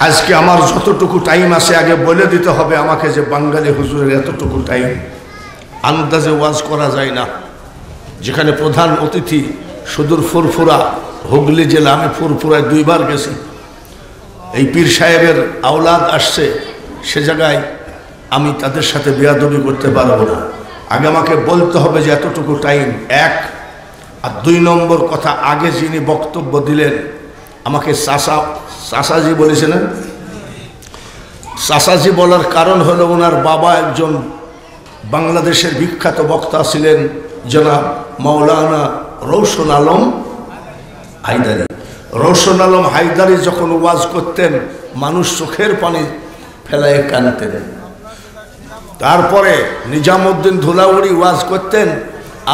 আজকে আমার যতটুকু টাইম আছে আগে বলে দিতে হবে আমাকে যে বাঙালি হুজুরের এতটুকু টাইম, আন্দাজে ওয়াজ করা যায় না। যেখানে প্রধান অতিথি সুদূর ফুরফুরা, হুগলি জেলা, আমি ফুরফুরায় 2 বার গেছি, এই পীর সাহেবের আওলাদ আসছে, সে জায়গায় আমি তাদের সাথে বেয়াদবি করতে পারবো না। আগে আমাকে বলতে হবে যে এতটুকু টাইম, 1। আর 2 নম্বর কথা, আগে যিনি বক্তব্য দিলেন আমাকে চাচাজি বলেছেন। চাচাজি বলার কারণ হলো ওনার বাবা একজন বাংলাদেশের বিখ্যাত বক্তা ছিলেন, জনাব মাওলানা রওশন আলম হায়দারি। রওশন আলম হায়দারি যখন ওয়াজ করতেন মানুষ চোখের পানি ফেলায় কাঁদতেন। তারপরে নিজামুদ্দিন ধুলাউড়ি ওয়াজ করতেন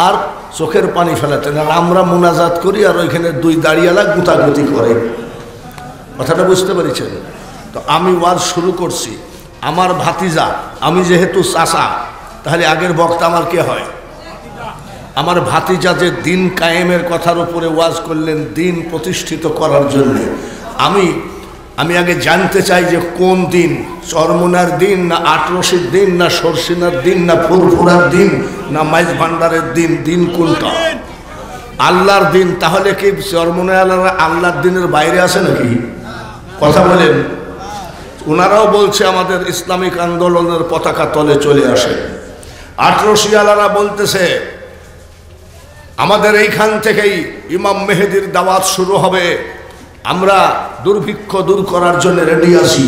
আর চোখের পানি ফেলাতেন, আর আমরা মুনাজাত করি আর ওইখানে 2 দাঁড়িয়ালা গুতাগুতি করে। কথাটা বুঝতে পেরেছেন? তো আমি ওয়াজ শুরু করছি, আমার ভাতিজা, আমি যেহেতু চাচা, তাহলে আগের বক্তা আমার কে হয়? আমার ভাতিজা যে দিন কায়েমের কথার উপরে ওয়াজ করলেন, দিন প্রতিষ্ঠিত করার জন্য। আমি আগে জানতে চাই যে কোন দিন, চরমুনার দিন না আটরশির দিন না সরসিনার দিন না ফুরফুরার দিন না মাইজ ভান্ডারের দিন, দিন কোনটা? আল্লাহর দিন। তাহলে কি চরমুনার আল্লাহর দিনের বাইরে আছে নাকি? কথা বলেন। ওনারাও বলছে আমাদের ইসলামিক আন্দোলনের পতাকা তলে চলে আসে। আটরশিয়ালারা বলতেছে আমাদের এইখান থেকেই ইমাম মেহেদির দাওয়াত শুরু হবে, আমরা দুর্ভিক্ষ দূর করার জন্য রেডি আছি।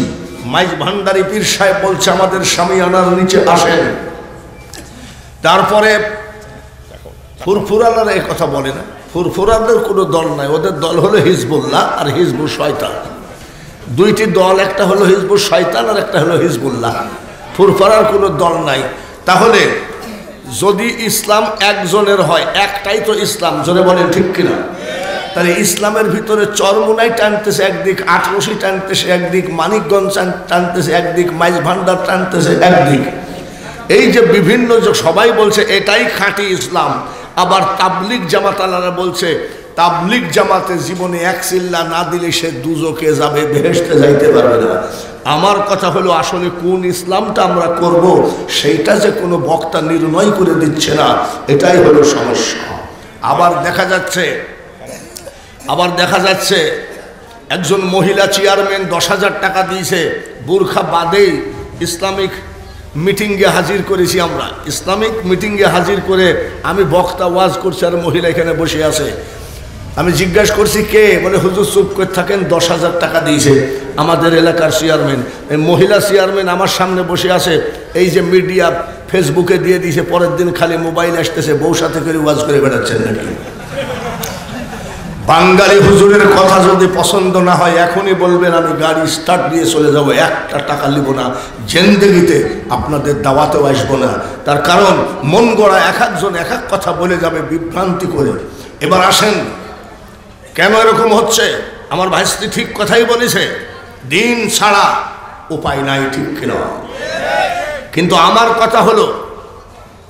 মাইজ ভান্ডারী পীর সাহেব বলছে আমাদের শামিয়ানার নিচে আসেন। তারপরে ফুরফুরালারা এই কথা বলে না, ফুরফুরাদের কোনো দল নাই, ওদের দল হলো হিজবুল্লাহ আর হিজবুল শয়তান। 2টি দল, একটা হলো হিজবুল শয়তান আর একটা হলো হিজবুল্লাহ। ফুরফুরার কোনো দল নাই। তাহলে যদি ইসলাম একজনের হয়, একটাই তো ইসলাম, জোরে বলেন ঠিক কিনা? তাহলে ইসলামের ভিতরে চরমুনাই টানতেছে একদিক, আটরশি টানতেছে একদিক, মানিকগঞ্জ টানতেছে একদিক, মাইজ ভান্ডার টানতেছে একদিক। এই যে বিভিন্ন সবাই বলছে এটাই খাঁটি ইসলাম। আবার তাবলিগ জামাতালারা বলছে তাবলিগ জামাতে জীবনে 1 চিল্লা না দিলে সে দুজকে যাবে, বেহেশতে যাইতে পারবে না। আমার কথা হলো আসলে কোন ইসলামটা আমরা করব সেইটা যে কোনো বক্তা নির্ণয় করে দিচ্ছে না, এটাই হলো সমস্যা। আবার দেখা যাচ্ছে একজন মহিলা চেয়ারম্যান 10,000 টাকা দিয়েছে, বোরখা বাদেই ইসলামিক মিটিংয়ে হাজির করেছি আমরা। ইসলামিক মিটিংয়ে হাজির করে আমি বক্তা ওয়াজ করছি আর মহিলা এখানে বসে আছে। আমি জিজ্ঞাসা করছি কে? বলে হুজুর চুপ করে থাকেন, 10,000 টাকা দিয়েছে আমাদের এলাকার চেয়ারম্যান। এই মহিলা চেয়ারম্যান আমার সামনে বসে আছে। এই যে মিডিয়া ফেসবুকে দিয়ে দিয়েছে, পরের দিন খালি মোবাইল আসতেছে, বউ সাথে করে ওয়াজ করে বেড়াচ্ছেন নাকি? বাঙালি হুজুরের কথা যদি পছন্দ না হয় এখনই বলবেন, আমি গাড়ি স্টার্ট দিয়ে চলে যাব, 1টা টাকা নিব না, জিন্দেগিতে আপনাদের দাওয়াতেও আসবো না। তার কারণ মন গড়া এক একজন এক এক কথা বলে যাবে বিভ্রান্তি করে। এবার আসেন, কেন এরকম হচ্ছে? আমার ভাইস্তি ঠিক কথাই বলেছে, দিন ছাড়া উপায় নাই, ঠিক কিনা? কিন্তু আমার কথা হলো,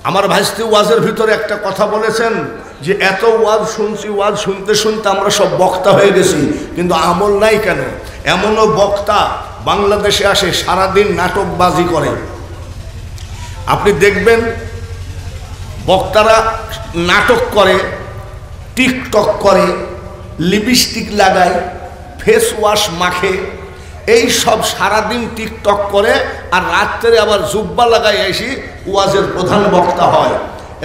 আমার ভাইস্তি ওয়াজের ভিতরে একটা কথা বলেছেন যে এত ওয়াজ শুনছি, ওয়াজ শুনতে শুনতে আমরা সব বক্তা হয়ে গেছি, কিন্তু আমল নাই কেন? এমনও বক্তা বাংলাদেশে আসে সারাদিন নাটকবাজি করে। আপনি দেখবেন বক্তারা নাটক করে, টিকটক করে, লিপস্টিক লাগায়, ফেস ওয়াশ মাখে, এই সব সারাদিন টিকটক করে, আর রাত্রে আবার জুব্বা লাগাই এসে ওয়াজের প্রধান বক্তা হয়।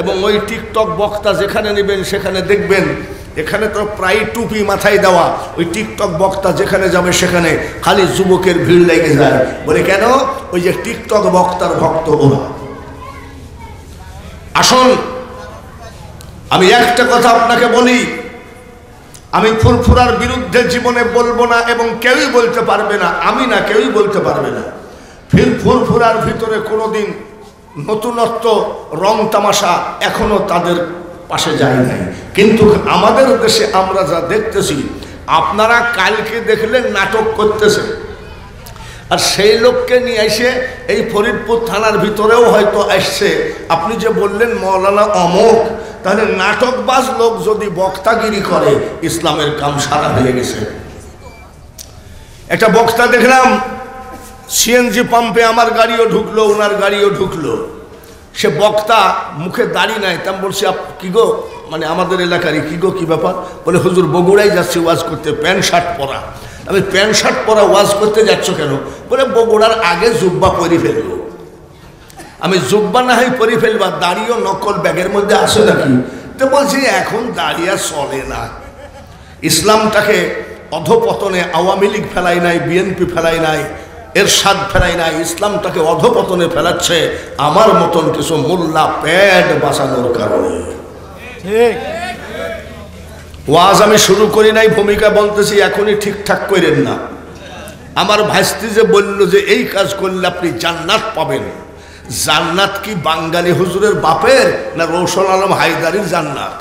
এবং ওই টিকটক বক্তা যেখানে নেবেন সেখানে দেখবেন, এখানে তো প্রায় টুপি মাথায় দেওয়া, ওই টিকটক বক্তা যেখানে যাবে সেখানে খালি যুবকের ভিড় লেগে যায়। বলে কেন? ওই যে টিকটক বক্তার ভক্ত ওরা। আসুন আমি একটা কথা আপনাকে বলি, আমি ফুরফুরার বিরুদ্ধে জীবনে বলবো না এবং কেউই বলতে পারবে না, আমি না, কেউই বলতে পারবে না। ফুরফুরার ভিতরে কোনোদিন নতুনত্ব রং তামাশা এখনো তাদের পাশে যায় নাই। কিন্তু আমাদের দেশে আমরা যা দেখতেছি, আপনারা কালকে দেখলেন নাটক করতেছে, আর সেই লোককে নিয়ে এসে এই ফরিদপুর থানার ভিতরেও হয়তো আসছে। আপনি যে বললেন মৌলানা অমুক, তাহলে নাটকবাজ লোক যদি বক্তাগিরি করে, ইসলামের কাম সারা হয়ে গেছে। একটা বক্তা দেখলাম সিএনজি পাম্পে, আমার গাড়িও ঢুকলো, ওনার গাড়িও ঢুকলো। সে বক্তা মুখে দাড়ি নাই, তা বলছি কি গো, মানে আমাদের এলাকারই, কি গো কি ব্যাপার? বলে হুজুর বগুড়ায় যাচ্ছি ওয়াজ করতে, প্যান্ট শার্ট পরা। আমি প্যান্ট শার্ট পরা ওয়াজ করতে যাচ্ছ কেন? বলে বগুড়ার আগে জুব্বা পরে ফেলবো। আমি জুব্বা না হয় পরে ফেলবা, দাড়িও নকল ব্যাগের মধ্যে আসে নাকি? তো বলছি এখন দাঁড়িয়ে চলে না। ইসলামটাকে অধপতনে আওয়ামী লীগ ফেলাই নাই, বিএনপি ফেলাই নাই, এরশাদ ফেলাই নাই, ইসলামটাকে অধপতনে ফেলাচ্ছে আমার মতন কিছু মোল্লা প্যাড বাঁচানোর কারণে। ওয়াজ আমি শুরু করি নাই, ভূমিকা বলতেছি, এখনই ঠিকঠাক করেন না। আমার ভাইস্তি যে বলল যে এই কাজ করলে আপনি জান্নাত পাবেন, জান্নাত কি বাঙালি হুজুরের বাপের না রৌশন আলম হায়দারির জান্নাত?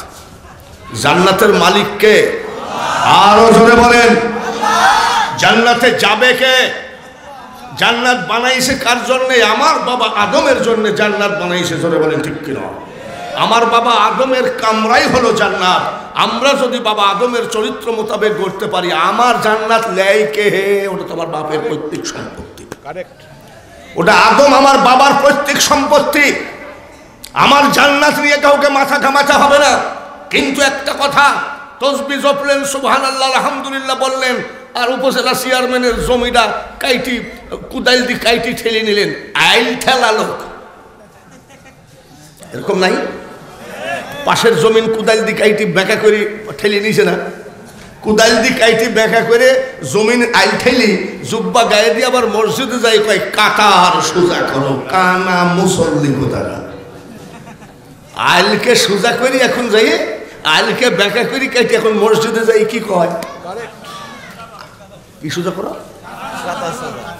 জান্নাতের মালিক কে? আরো জোরে বলেন। জান্নাতে যাবে কে? জান্নাত বানাইছে কার জন্যে? আমার বাবা আদমের জন্য জান্নাত বানাইছে। জোরে বলেন ঠিক কিনা? আমার বাবা আদমের কামরাই হলো জান্নাত। আমরা যদি বাবা আদমের চরিত্র মোতাবেক করতে পারি, আমার জান্নাত লেয় কে? হে, ওটা তোমার বাপের পৈতৃক সম্পত্তি। কারেক্ট। ওটা আদম আমার বাবার পৈতৃক সম্পত্তি। আমার জান্নাত নিয়ে কাউকে মাথা ঘামাতে হবে না। কিন্তু একটা কথা, তসবিহ জপলেন, সুবহানাল্লাহ, আলহামদুলিল্লাহ বললেন, আর উপজেলা চেয়ারম্যানের জমিটা কাইটি কুদাইল দি কাইটি ঠেলে নিলেন। আইল ঠেলা লোক এরকম নাই? পাশের জমিন কুদাইল দি কাইটি ব্যাখ্যা করে ঠেলে নিছে না? কুদাইল দি কাইটি ব্যাখ্যা করে জমিন আইল ঠেলি, জুব্বা গায়ে দিয়ে আবার মসজিদে যাই, কয় কাতার সোজা করো, কানা মুসল্লি কোথারা। আইলকে সোজা করি এখন যাই, আইলকে ব্যাখ্যা করি কাইটি এখন মসজিদে যাই, কি কয়? কি সোজা করো?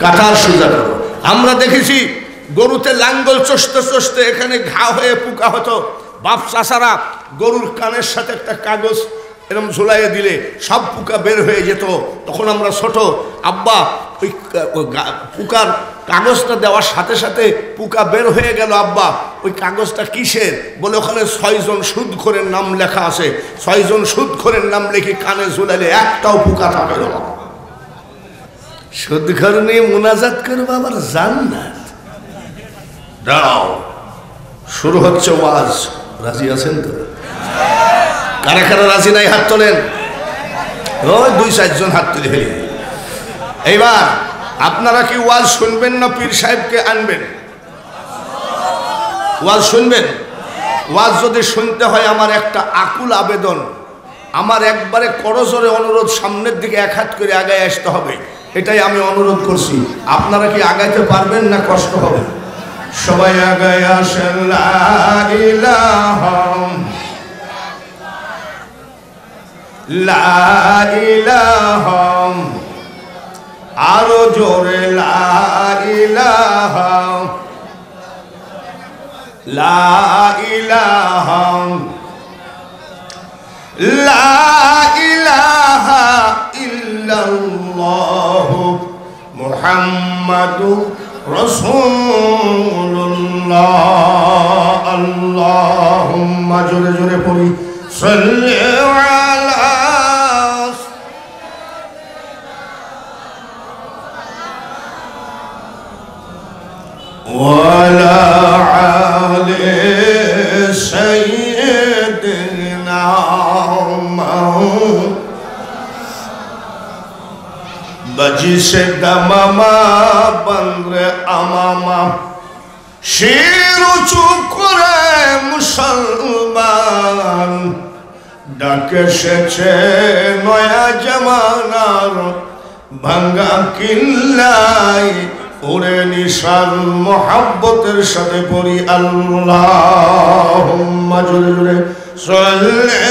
কাতার সোজা করো। আমরা দেখেছি গরুতে লাঙ্গল চষতে চষতে এখানে ঘা হয়ে পোকা হতো, বাপ চাষারা গরুর কানের সাথে একটা কাগজ এরকম ঝুলাইয়ে দিলে সব পোকা বের হয়ে যেত। তখন আমরা ছোট, আব্বা ওই পোকার কাগজটা দেওয়ার সাথে সাথে পোকা বের হয়ে গেল, আব্বা ওই কাগজটা কিসের? বলে ওখানে 6 জন সুদখোরের নাম লেখা আছে, 6 জন সুদখোরের নাম লিখে কানে ঝুলাইলে একটাও পোকা থাকে না। সুদখোর নিয়ে মুনাজাত করবো আবার জান্নাত। দাও শুরু হচ্ছে ওয়াজ। রাজি আছেন তো? কারা কারা রাজি নাই হাত তোলেন। ওই 2-4 জন হাত তুলে ফেলি। এইবার আপনারা কি ওয়াজ শুনবেন না পীর সাহেবকে আনবেন? ওয়াজ শুনবেন? ওয়াজ যদি শুনতে হয়, আমার একটা আকুল আবেদন, আমার একবারে করজোরে অনুরোধ, সামনের দিকে 1 হাত করে আগায় আসতে হবে। এটাই আমি অনুরোধ করছি। আপনারা কি আগাইতে পারবেন না কষ্ট হবে? সবাই আগায় আসেন। লা ইলাহা লা ইলাহা, আরো জোরে লা ইলাহা লা ইলাহা লা ইলাহা ইল্লাল্লাহ মুহাম্মাদুর রাসূলুল্লাহ। আল্লাহুম্মা, জোরে জোরে পড়ি, সাল্লি আলা ওয়ালা আলি সাইয়্যিদিনা বজিসে দামামা বন্দ্রে আমামা। শির উঁচু করে মুসলমান, ডাকে এসেছে নয়া জামানার ভাঙ্গা কিল্লাই, ওরে নিশান মোহাব্বতের সাথে পড়ি আল্লাহুম্মা, জোরে জোরে সাল্লি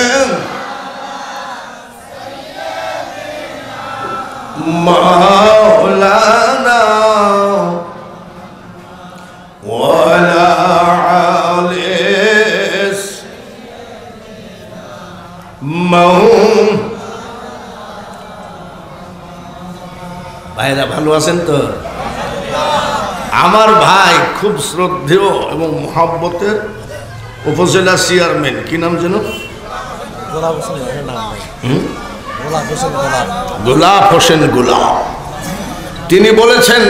মাওলানা ওয়ালা আলিস মাউম। ভাইরা ভালো আছেন তো? আমার ভাই খুব শ্রদ্ধেয় এবং মোহাব্বতের উপজেলা চেয়ারম্যান, কি নাম যেন? গোলাপ হোসেন গোলাপ। তিনি বলেছেন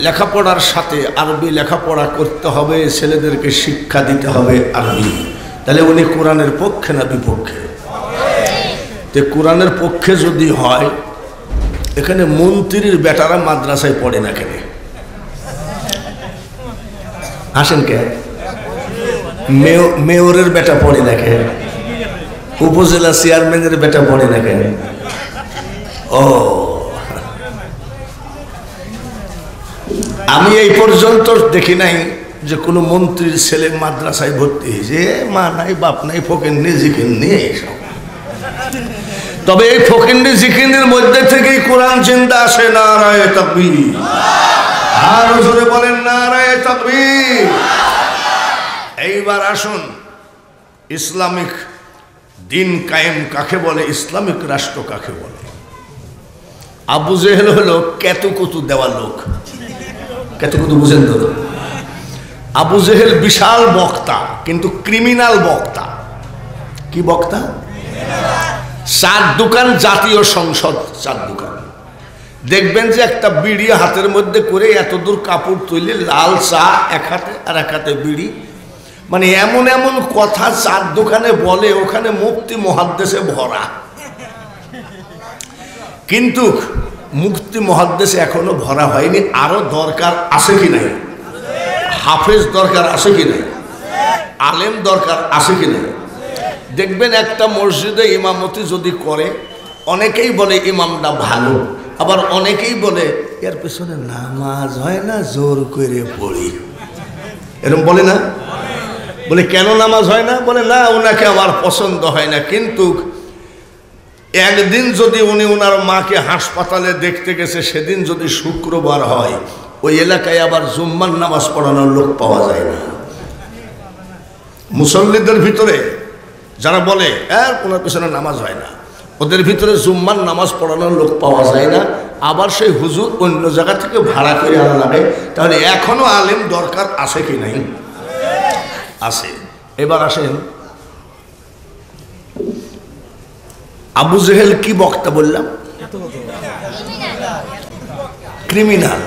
লেখাপড়ার সাথে আরবি লেখাপড়া করতে হবে, ছেলেদেরকে শিক্ষা দিতে হবে আরবি। তাহলে উনি কোরআনের পক্ষে না বিপক্ষে? তো কোরআনের পক্ষে যদি হয়, এখানে মন্ত্রীর বেটারা মাদ্রাসায় পড়ে না কেন? আসেন কে? মেয়রের বেটা পড়ে না কেন? উপজেলা চেয়ারম্যানের বেটা পড়ে না কেন? ও, আমি এই পর্যন্ত দেখি নাই যে কোনো মন্ত্রীর ছেলে মাদ্রাসায় ভর্তি হয়েছে। মা নাই, বাপ নাই, ফকিন্নি জিকিন্নি এইসব। তবে এই ফকিন্নি জিকিন্নির মধ্যে থেকেই কোরআন চিন্তা আসে। নারায়ে তাকবীর, আর জোরে বলেন নারায়ে তাকবীর। এইবার আসুন, ইসলামিক দিন কায়েম কাকে বলে, ইসলামিক রাষ্ট্র কাকে বলে? আবু জেহেল হলো কেতুকুতু দেওয়া লোক। কেতুকুতু বুঝেন তো? আবু জেহেল বিশাল বক্তা, কিন্তু ক্রিমিনাল বক্তা। কি বক্তা? চার দোকান, জাতীয় সংসদ চার দোকান। দেখবেন যে একটা বিড়ি হাতের মধ্যে করে এত দূর কাপড় তুলে, লাল চা এক হাতে আর এক হাতে বিড়ি। মানে এমন এমন কথা চার দোকানে বলে, ওখানে মুফতি মুহাদ্দিসে ভরা। কিন্তু মুফতি মুহাদ্দিসে এখনো ভরা হয়নি। আরো দরকার আছে কি নাই? হাফেজ দরকার আছে কি নাই? আলেম দরকার আছে কি নাই? দেখবেন একটা মসজিদে ইমামতি যদি করে, অনেকেই বলে ইমামটা ভালো, আবার অনেকেই বলে এর পেছনে নামাজ হয় না, জোর করে পড়ি। এরকম বলে না? বলে কেন নামাজ হয় না? বলে না, ওনাকে আমার পছন্দ হয় না। কিন্তু একদিন যদি উনি ওনার মাকে হাসপাতালে দেখতে গেছে, সেদিন যদি শুক্রবার হয়, ওই এলাকায় আবার জুম্মার নামাজ পড়ানোর লোক পাওয়া যায় না। মুসল্লিদের ভিতরে যারা বলে ওনার পেছনে নামাজ হয় না, ওদের ভিতরে জুম্মার নামাজ পড়ানোর লোক পাওয়া যায় না। আবার সেই হুজুর অন্য জায়গা থেকে ভাড়া করে আনা লাগে। তাহলে এখনো আলেম দরকার আছে কি নাই? আছে। এবার আসেন, আবু জেহেল কি বক্তা বললাম? ক্রিমিনাল।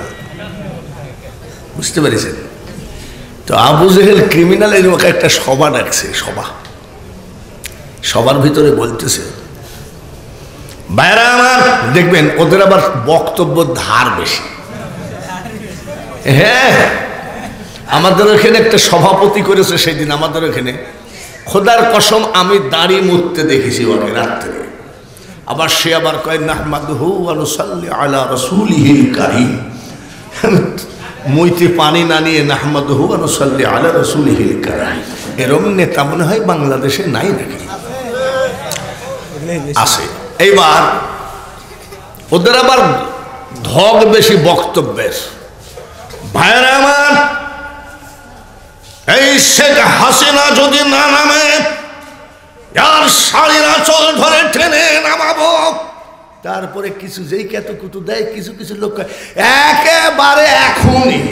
বুঝতে পেরেছেন তো? আবু জেহেল ক্রিমিনাল। এর মুখে একটা সভা ডাকছে, সবার ভিতরে বলতেছে, বাইরা আমার, দেখবেন ওদের আবার বক্তব্য ধার বেশি। হ্যাঁ, আমাদের ওখানে একটা সভাপতি করেছে সেদিন, আমাদের ওখানে খোদার কসম আমি দাড়ি মুছতে দেখেছি ওকে রাত্রে। আবার সে আবার কয় নাহমাদুহু ওয়া নুসাল্লি আলা রাসূলিহিল কারীম। মুইতে পানি না নিয়ে নাহমাদুহু ওয়া নুসাল্লি আলা রাসূলিহিল কারীম। এরম নেতা মনে হয় বাংলাদেশে নাই নাকি? আছে। এইবার ওদের আবার ধগ বেশি বক্তব্যের। ভাইরা আমার, এই শেখ হাসিনা যদি না নামে, যার শাড়ির আঁচল ধরে টেনে নামাবো। তারপরে কিছু যেই কেতুকুতু দেয়, কিছু কিছু লোক একেবারে এখনই,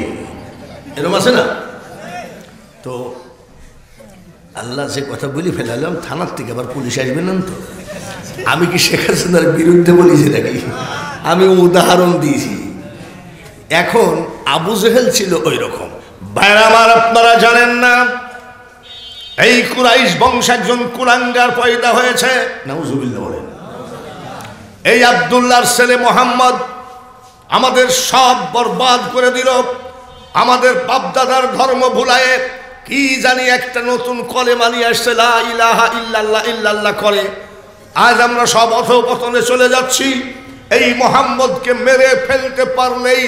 এরকম আছে না? তো আল্লাহ যে কথা বলি ফেলালাম, থানার থেকে আবার পুলিশ আসবে না তো? আমি কি শেখ হাসিনার বিরুদ্ধে বলেছি নাকি? আমি উদাহরণ দিয়েছি। এখন আবু জেহেল ছিল ওই রকম। ভাইরা আমার, আপনারা জানেন না এই কুরাইশ বংশ একজন কুলাঙ্গার পয়দা হয়েছে। নাউজুবিল্লাহ বলেন। এই আব্দুল্লাহর ছেলে মোহাম্মদ আমাদের সব বরবাদ করে দিল। আমাদের বাপদাদার ধর্ম ভুলায়ে কি জানি একটা নতুন কলেমা নিয়ে আসছে, লা ইলাহা ইল্লাল্লাহ ইল্লাল্লাহ করে। আজ আমরা সব অধঃপতনে চলে যাচ্ছি। এই মোহাম্মদকে মেরে ফেলতে পারলেই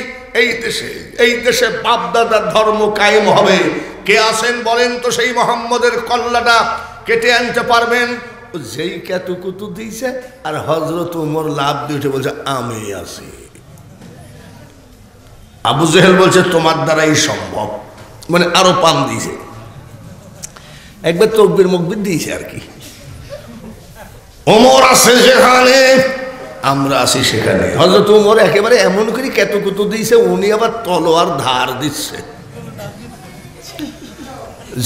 এই দেশে বাপদাদার ধর্ম কায়েম হবে। কে আছেন বলেন তো সেই মোহাম্মদের কল্লাটা কেটে আনতে পারবেন? যেই কেতুকুতু দিয়েছে আর হযরত ওমর লাভ দিয়ে উঠে বলছে আমি আছি। আবু জেহেল বলছে তোমার দ্বারাই সম্ভব, মানে আরো পান দিয়েছে। একবার তকবীর মকবীর দিয়েছে আর কি। ওমর আছে যেখানে আমরা আছি সেখানে। হযরত ওমর একেবারে এমন করে কেতুকুতু দিয়েছে, উনি আবার তলোয়ার ধার দিচ্ছে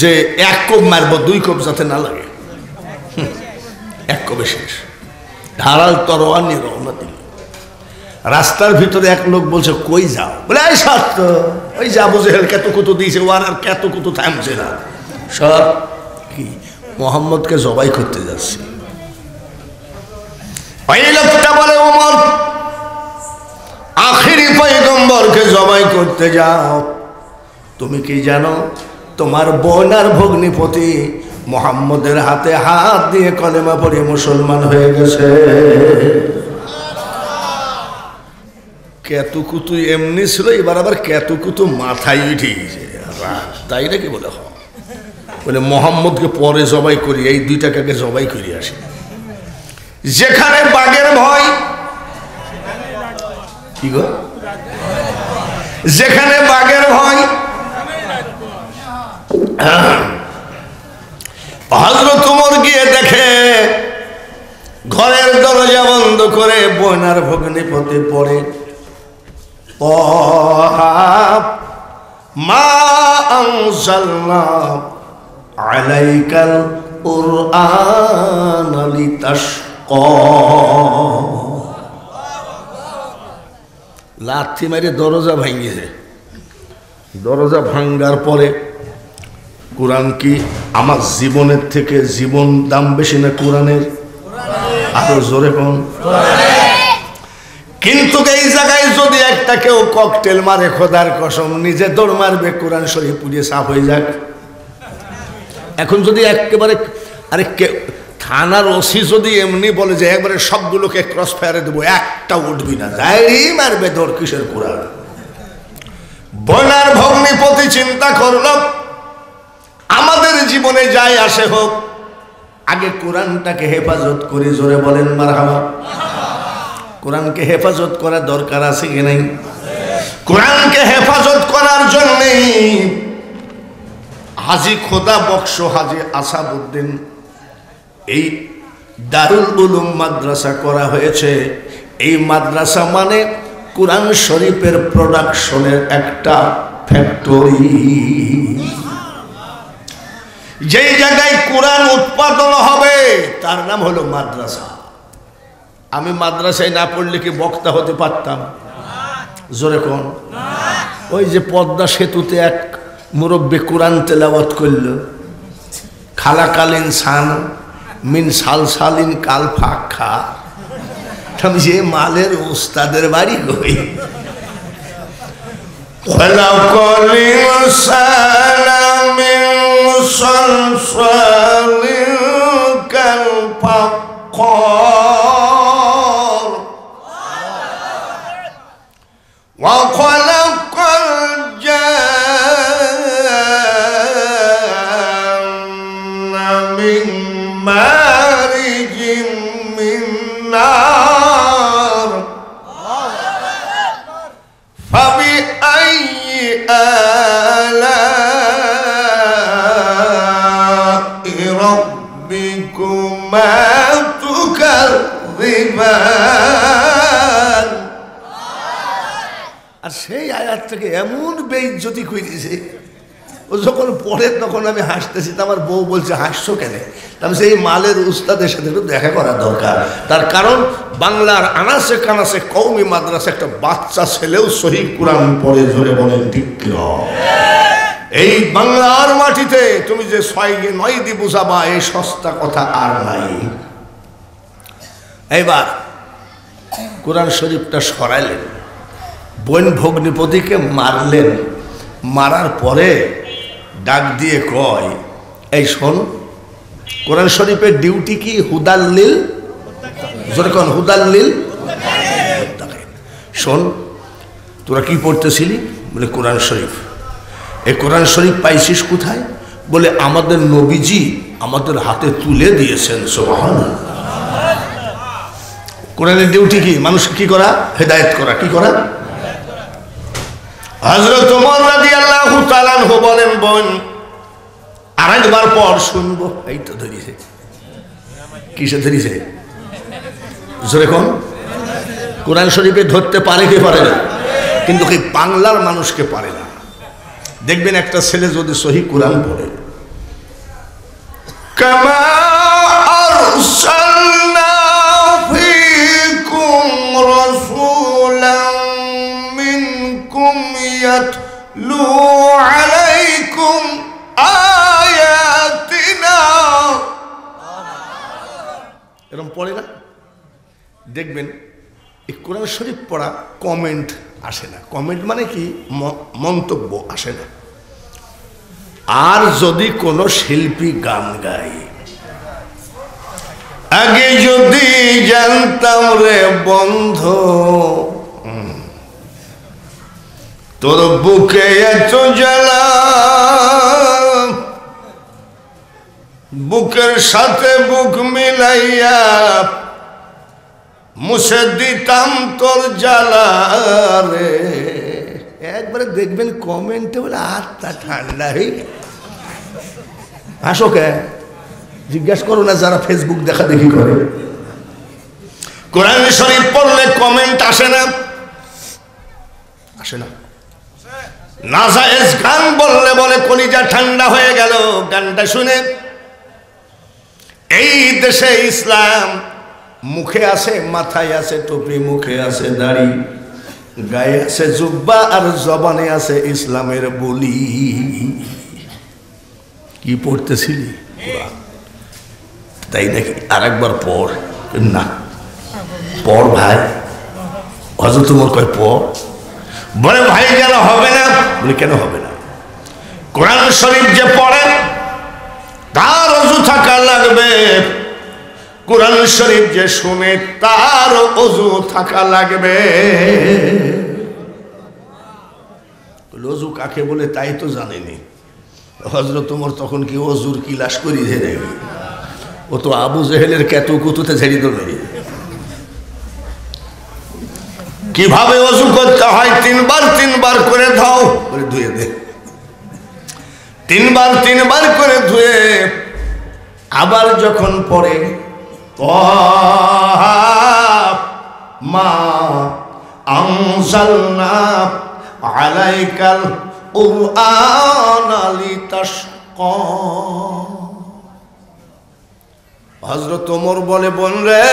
যে এক কোপ মারবো, দুই কোপ যাতে না লাগে। এক কোপে শেষ। ধারাল তরোয়ার নিয়ে রওনা দিল। রাস্তার ভিতরে এক লোক বলছে কই যাও, বলে এই সত্য ওই যাবো যে কেত কুতু দিয়েছে ওর আর কেত কুতু থামছে না, সব কি মোহাম্মদকে জবাই করতে যাচ্ছে। ওই লোকটা বলে ওমর আখিরি পয়গম্বরকে জবাই করতে যাও, তুমি কি জানো তোমার বোন আর ভগ্নিপতি মোহাম্মদের হাতে হাত দিয়ে কলেমা পড়ে মুসলমান হয়ে গেছে। কেতুকুতু এমনি ছিল, এবার আবার কেতুকুতু মাথায় উঠেছে, তাই নাকি বলে বলে মোহাম্মদকে পরে জবাই করি, এই দুইটাকে জবাই করি আসি। যেখানে বাঘের ভয়, কি গো, যেখানে বাঘের ভয়, হযরত ওমর গিয়ে দেখে ঘরের দরজা বন্ধ করে বোনার ভগ্নিপতি পড়ে মা আনজালনা আলাইকাল কুরআন লিতাশকা, লাথি মেরে দরজা ভাঙিয়েছে। দরজা ভাঙ্গার পরে কোরআন কি আমার জীবনের থেকে জীবন দাম বেশি না কোরআনের? আরো জোরে কোন? কিন্তু এই জায়গায় যদি একটা কেউ ককটেল মারে, খোদার কসম নিজে দৌড় মারবে, কোরআন শরীফ পুড়িয়ে সাফ হয়ে যাক। এখন যদি একেবারে আরে থানার ওসি যদি এমনি বলে যে একবারে সবগুলোকে ক্রস ফায়ারে দেবো, একটা উঠবি না, যাই মারবে দৌড়, কিসের কোরআন? বোনার ভগ্নিপতি চিন্তা করল আমাদের জীবনে যাই আসে হোক, আগে কোরআনটাকে হেফাজত করি। জোরে বলেন মারহাবা। কোরআনকে হেফাজত করার দরকার আছে কি নাই? কোরআনকে হেফাজত করার জন্যই হাজী খোদা বক্স হাজী আসাদউদ্দিন এই দারুল উলুম মাদ্রাসা করা হয়েছে। এই মাদ্রাসা মানে কোরআন শরীফের প্রোডাকশনের একটা ফ্যাক্টরি, যেই জায়গায় কোরআন উৎপাদন হবে তার নাম হলো মাদ্রাসা। আমি মাদ্রাসায় না পড়লে কি বক্তা হতে পারতাম? জোরে কোন? ওই যে পদ্মা সেতুতে এক মুরব্বী কোরআন তেলাওয়াত করল, খালাকালীন সান মিন সালসালিন কাল ফাঁকা, আমি যে মালের উস্তাদের বাড়ি গই। وخلق الجن من مارج من نار فبأي آلاء ربكما تكذبان। আর সেই আয়াত থেকে এমন বেইজ্জতি করেছে, ও যখন পড়ে তখন আমি হাসতেছি, তো আমার বউ বলছে হাসছো কেন? আমি সেই মালের উস্তাদের সাথে একটু দেখা করা দরকার। তার কারণ বাংলার আনাসে কানাসে কওমি মাদ্রাসা একটা বাচ্চা ছেলেও সহিহ কোরআন পড়ে, ধরে বলেন ঠিক কি? এই বাংলার মাটিতে তুমি যে 6-9 দি বুঝাবা, এই সস্তা কথা আর নাই। এইবার কোরআন শরীফটা সরাইলেন, বোন ভগ্নিপতিকে মারলেন, মারার পরে ডাক দিয়ে কয়, এই শোন, কোরআন শরীফের ডিউটি কি? হুদাল্লিল, যখন হুদাল্লিল, শোন তোরা কি পড়তেছিলি? বলে কোরআন শরীফ। এই কোরআন শরীফ পাইছিস কোথায়? বলে আমাদের নবীজি আমাদের হাতে তুলে দিয়েছেন। সুবহানাল্লাহ। কোরআনের ডিউটি কি? মানুষ কি করা? হেদায়েত করা। কি করা? হযরত ওমর রাদিয়াল্লাহু তাআলা আনহু বলেন, বোন আরেকবার পর শুনবো। এই তো ধরিছে। কিসে ধরিছে? জোরে কোন? কোরআন শরীফে ধরতে পারে কি পারে না? কিন্তু কি বাংলার মানুষকে পারে না। দেখবেন একটা ছেলে যদি সহিহ কোরআন পড়ে, কামা আরসালনা ফীকুম রাসূল ইয়াতলু আলাইকুম আয়াতিনা। এরকম পড়ে না? দেখবেন এই কোরআন শরীফ পড়া কমেন্ট আসে না। কমেন্ট মানে কি? মন্তব্য আসে না। আর যদি কোনো শিল্পী গান গায়, আগে যদি জানতাম রে বন্ধু তোর বুকে এত জ্বালা, বুকের সাথে বুক মিলাইয়া মুছে দিতাম তোর জ্বালা রে। একবারে দেখবেন কমেন্টে বলে আত্মা ঠান্ডা হয়ে গেল। হাসো কে? জিজ্ঞাসা করো না যারা ফেসবুক দেখা দেখি করে। কোরআন শরীফ পড়লে কমেন্ট আসে না, আসে না। নাজায়েজ গান বললে বলে কলিজা ঠান্ডা হয়ে গেল গানটা শুনে। এই দেশে ইসলাম মুখে আছে, মাথায় আছে টুপি, মুখে আছে দাড়ি, গায়ে আছে জুব্বা, আর জবানে আছে ইসলামের বলি। কি পড়তেছিলি? তাই নাকি? আর একবার পড় না। পড় ভাই। হযরত ওমর কয় পড়। বলে ভাই গেল হবে না। বলে কেন হবে না? কোরআন শরীফ যে পড়ে তার ওযু থাকা লাগবে, কোরআন শরীফ যে শুনে তার ওযু থাকা লাগবে। ওযু কাকে বলে তাই তো জানেনি। হযরত ওমর তখন কি ওযুর কিলাস করি ধরে? ও তো আবু জেহেলের কেতু কুতুতে ঝেড়ে ধরে। কিভাবে ওযু করতে হয়? তিনবার করে ধাও করে ধুয়ে দে। তিনবার করে ধুয়ে আবার যখন পড়ে মা আনজালনা আলাইকাল কুরআনা লিতাশকা। হযরত ওমর বলে বোন রে,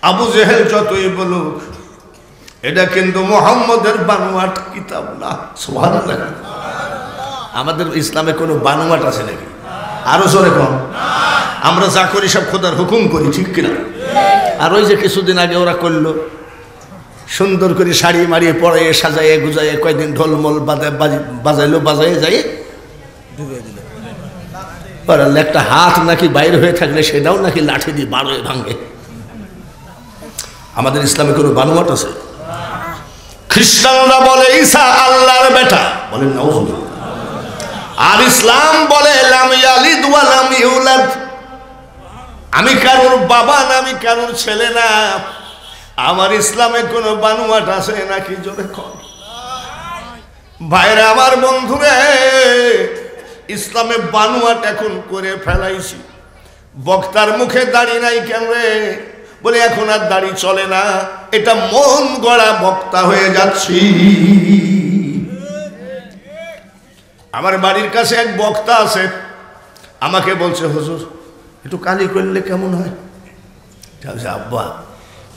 আবু জেহেল যতই বলুক এটা কিন্তু মুহাম্মদের বানোয়াট কিতাব না। সুবহানাল্লাহ। আমাদের ইসলামে কোনো বানোয়াট আছে নাকি? আরো জোরে কম। আমরা যা করি সব খোদার হুকুম করি, ঠিক কিনা? আর ওই যে কিছুদিন আগে ওরা করলো, সুন্দর করে শাড়ি মারিয়ে পরাইয়ে সাজাইয়ে গুজাইয়ে কয়েকদিন ঢোলমোল বাজাইলো, বাজাইয়ে যাই ডুবিয়ে দিল। একটা হাত নাকি বাইরে হয়ে থাকলে সেটাও নাকি লাঠি দিয়ে বারোয় ভাঙে। আমাদের ইসলামে কোনো বানোয়াট আছে? খ্রিস্টানরা বলে ঈসা আল্লাহর বেটা, বলেন নাউজুবিল্লাহ। আর ইসলাম বলে লাম ইয়ালিদ ওয়া লাম ইউলাদ, আমি কারোর বাবা না, আমি কারোর ছেলে না। আমার ইসলামে কোনো বানোয়াট আছে নাকি? জোরে কর ভাইরা আমার, বন্ধুরে। ইসলামে বানোয়াট এখন করে ফেলাইছি। বক্তার মুখে দাড়ি নাই কেন রে? বলে এখন আর দাড়ি চলে না, এটা মন গড়া বক্তা হয়ে যাচ্ছি। আমার বাড়ির কাছে এক বক্তা আছে, আমাকে বলছে হুজুর একটু কালি করলে কেমন হয়? আব্বা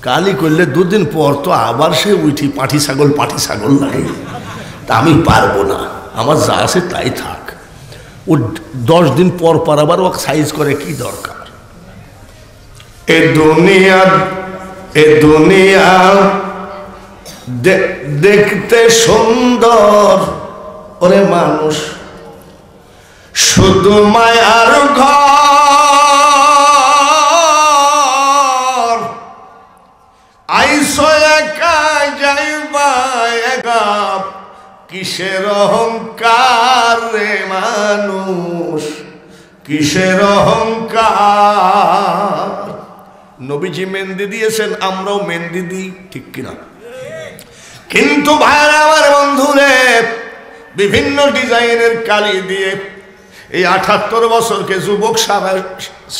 কালি করলে দুদিন পর তো আবার সে উঠি পাঠি ছাগল লাগে, তা আমি পারবো না, আমার যা আছে তাই থাক। ও 10 দিন পর আবার ও সাইজ করে, কি দরকার? এ দুনিয়া দেখতে সুন্দর, ওরে মানুষ শুধু মায়ার ঘর, আইসো একা যাইবা একা, কিসের অহংকার রে মানুষ, কিসের অহংকার। নবীজি মেহেন্দি দিয়েছেন, আমরাও মেহেন্দি দিই, ঠিক কিনা? কিন্তু ভাইরা আমার, বন্ধুরে, বিভিন্ন ডিজাইনের কালি দিয়ে এই 78 বছরকে যুবক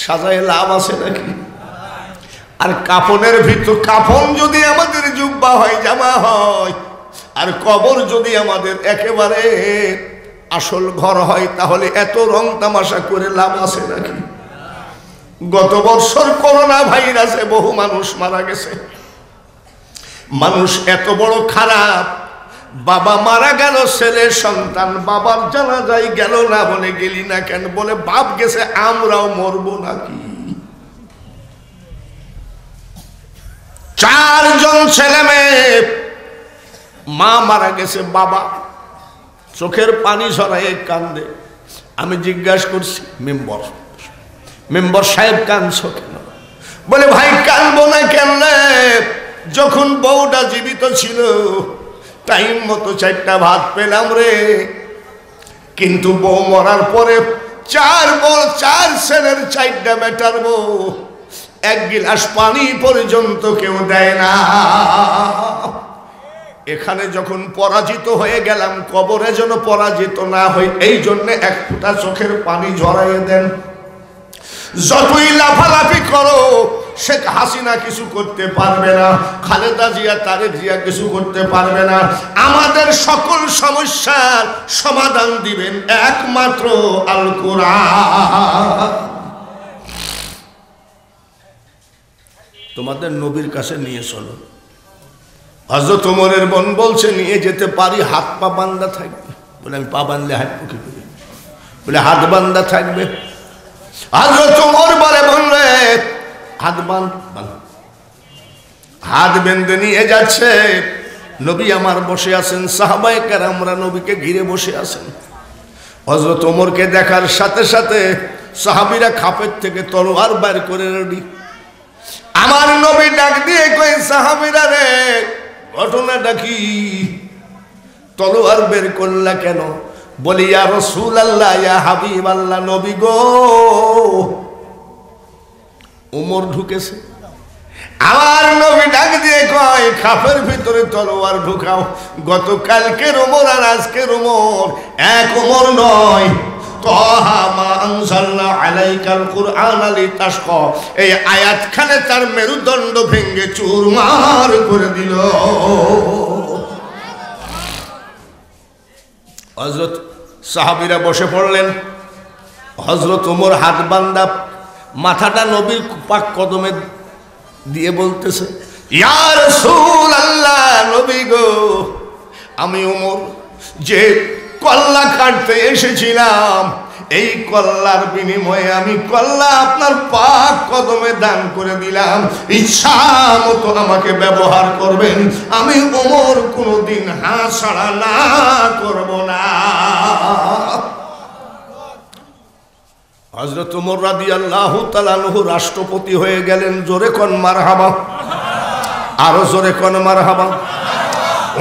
সাজায় লাভ আছে নাকি? আর কাফনের ভিতর, কাফন যদি আমাদের জুব্বা হয়, জামা হয়, আর কবর যদি আমাদের একেবারে আসল ঘর হয়, তাহলে এত রং তামাশা করে লাভ আছে নাকি? গত বছর করোনা ভাইরাসে বহু মানুষ মারা গেছে। মানুষ এত বড় খারাপ, বাবা মারা গেল, ছেলে সন্তান বাবার জানাজায় গেল না। বলে গেলি না কেন? বলে বাপ গেছে, আমরাও মরবো নাকি? 4 জন ছেলে মেয়ে, মা মারা গেছে, বাবা চোখের পানি ঝরায় কান্দে। আমি জিজ্ঞাসা করছি, মেম্বার সাহেব কাঁদছো কেন? বলে ভাই কাঁদবো না কেন? যখন বউটা জীবিত ছিল টাইম মতো 4টা ভাত পেলাম রে, কিন্তু বউ মরার পরে 4 ছেলের 4টা বেটার বউ 1 গিলাস পানি পর্যন্ত কেউ দেয় না। এখানে যখন পরাজিত হয়ে গেলাম, কবরে যেন পরাজিত না হই, এই জন্য 1 ফোঁটা চোখের পানি ঝরাইয়ে দেন। যতই লাফালাফি করো, শেখ হাসিনা কিছু করতে পারবে না, খালেদা জিয়া তারেক জিয়া কিছু করতে পারবে না। আমাদের সকল সমস্যার সমাধান দিবেন একমাত্র আল কোরআন। তোমাদের নবীর কাছে নিয়ে চলো। হযরত ওমরের বোন বলছে নিয়ে যেতে পারি, হাত পা বান্ধা থাকবে। বলে আমি পা বাঁধলে হাঁটবো কি করে? বলে হাত বান্ধা থাকবে। হযরত ওমর বলে বললে হাত হাত বেঁধে নিয়ে যাচ্ছে। নবী আমার বসে আছেন, সাহাবায়ে কেরামরা নবীকে ঘিরে বসে আছেন। হযরত ওমরকে দেখার সাথে সাথে সাহাবীরা খাপের থেকে তলোয়ার বের করে রেডি। আমার নবী ডাক দিয়ে কই, সাহাবীরা রে ঘটনাটা কি? তলোয়ার বের করলা কেন? বলি ইয়া রাসূলুল্লাহ, ইয়া হাবিবাল্লাহ, নবী গো ওমর ঢুকেছে। আমার নবী ডাক দিয়ে কয়, খাপের ভিতরে তলোয়ার ঢুকাও। গতকালকের ওমর আর আজকের ওমর এক ওমর নয়। তাহা মা আনজালনা আলাইকাল কুরআনা লিতাশকা, এই আয়াতখানে তার মেরুদণ্ড ভেঙে চুরমার করে দিল। হযরত সাহাবীরা বসে পড়লেন। হযরত ওমর হাত বান্ধা, মাথাটা নবীর পাক কদমে দিয়ে বলতেছে, ইয়া রাসূলুল্লাহ, নবী গো আমি ওমর যে কল্লা কাটতে এসেছিলাম, এই কল্লার বিনিময়ে আমি কল্লা আপনার পাক কদমে দান করে দিলাম। ইচ্ছা মতো আমাকে ব্যবহার করবেন, আমি ওমর কোনোদিন হাসাড়া না করব না। হযরত ওমর রাদিয়াল্লাহু তাআলা আনহু রাষ্ট্রপতি হয়ে গেলেন। জোরে কোন মারহাবা, আরো জোরে কোন মারহাবা।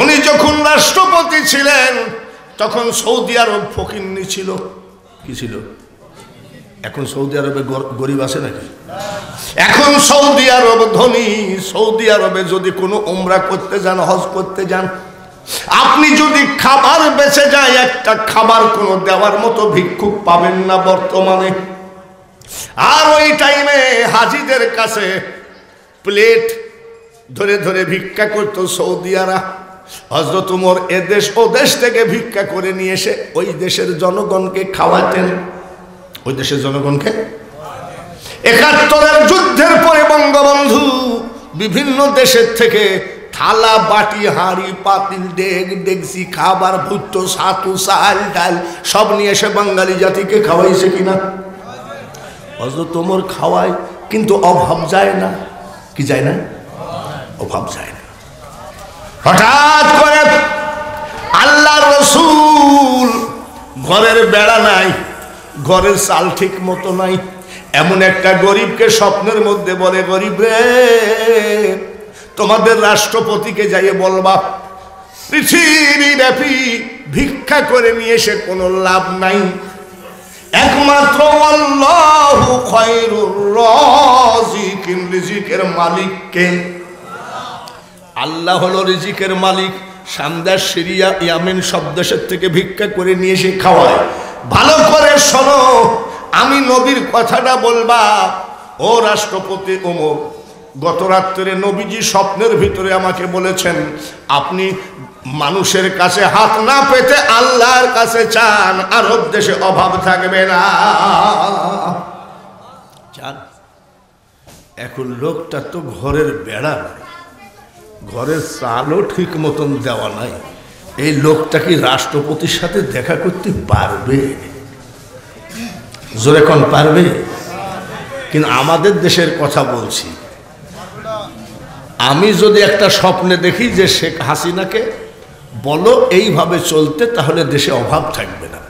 উনি যখন রাষ্ট্রপতি ছিলেন তখন সৌদি আরব ফকিন্নি ছিল। কি ছিল? এখন সৌদি আরবে গরিব আছে নাকি? এখন সৌদি আরব ধনী। সৌদি আরবে যদি কোনো উমরা করতে যান, হজ করতে যান, আপনি যদি খাবার বেঁচে যায়, একটা খাবার কোনো দেওয়ার মতো ভিক্ষুক পাবেন না বর্তমানে। আর ওই টাইমে হাজিদের কাছে প্লেট ধরে ধরে ভিক্ষা করতো সৌদিয়ারা। হযরত ওমর এদেশ ও দেশ থেকে ভিক্ষা করে নিয়ে এসে ওই দেশের জনগণকে খাওয়াতেন। ওই দেশের জনগণকে 71-এর যুদ্ধের পরে বঙ্গবন্ধু বিভিন্ন দেশের থেকে থালা বাটি হাঁড়ি পাতিল ডেক ডেকচি খাবার ভুট্টো ছাতু চাল ডাল সব নিয়ে এসে বাঙালি জাতিকে খাওয়াইছে কিনা? হযরত ওমর খাওয়ায়, কিন্তু অভাব যায় না। কি যায় না? অভাব যায় না। হঠাৎ করে আল্লাহর রাসূল, ঘরের বেড়া নাই, ঘরের চাল ঠিক মতো নাই, এমন একটা গরিবকে স্বপ্নের মধ্যে বলে, গরিব রে তোমাদের রাষ্ট্রপতিকে যাইয়ে বলবা পৃথিবীব্যাপী ভিক্ষা করে নিয়ে এসে কোনো লাভ নাই, একমাত্র আল্লাহু খায়রুর রাযিকিন, রিজিকের মালিক কে? আল্লাহ হলো রিজিকের মালিক। শামদাস, সিরিয়া, ইয়ামেন সব দেশের থেকে ভিক্ষা করে নিয়ে এসে খাওয়ায়। ভালো করে শোনো, আমি নবীর কথাটা বলবা। ও রাষ্ট্রপতি ওমর, গত রাত্রে নবীজি স্বপ্নের ভিতরে আমাকে বলেছেন, আপনি মানুষের কাছে হাত না পেতে আল্লাহর কাছে চান, আরব দেশে অভাব থাকবে না। চান। এখন লোকটা তো ঘরের বেড়া নাই, ঘরের চালও ঠিক মতন দেওয়া নাই, এই লোকটা কি রাষ্ট্রপতির সাথে দেখা করতে পারবে? জোরে কোন পারবে? কিন্তু আমাদের দেশের কথা বলছি, আমি যদি একটা স্বপ্নে দেখি যে শেখ হাসিনাকে বলো এইভাবে চলতে, তাহলে দেশে অভাব থাকবে না।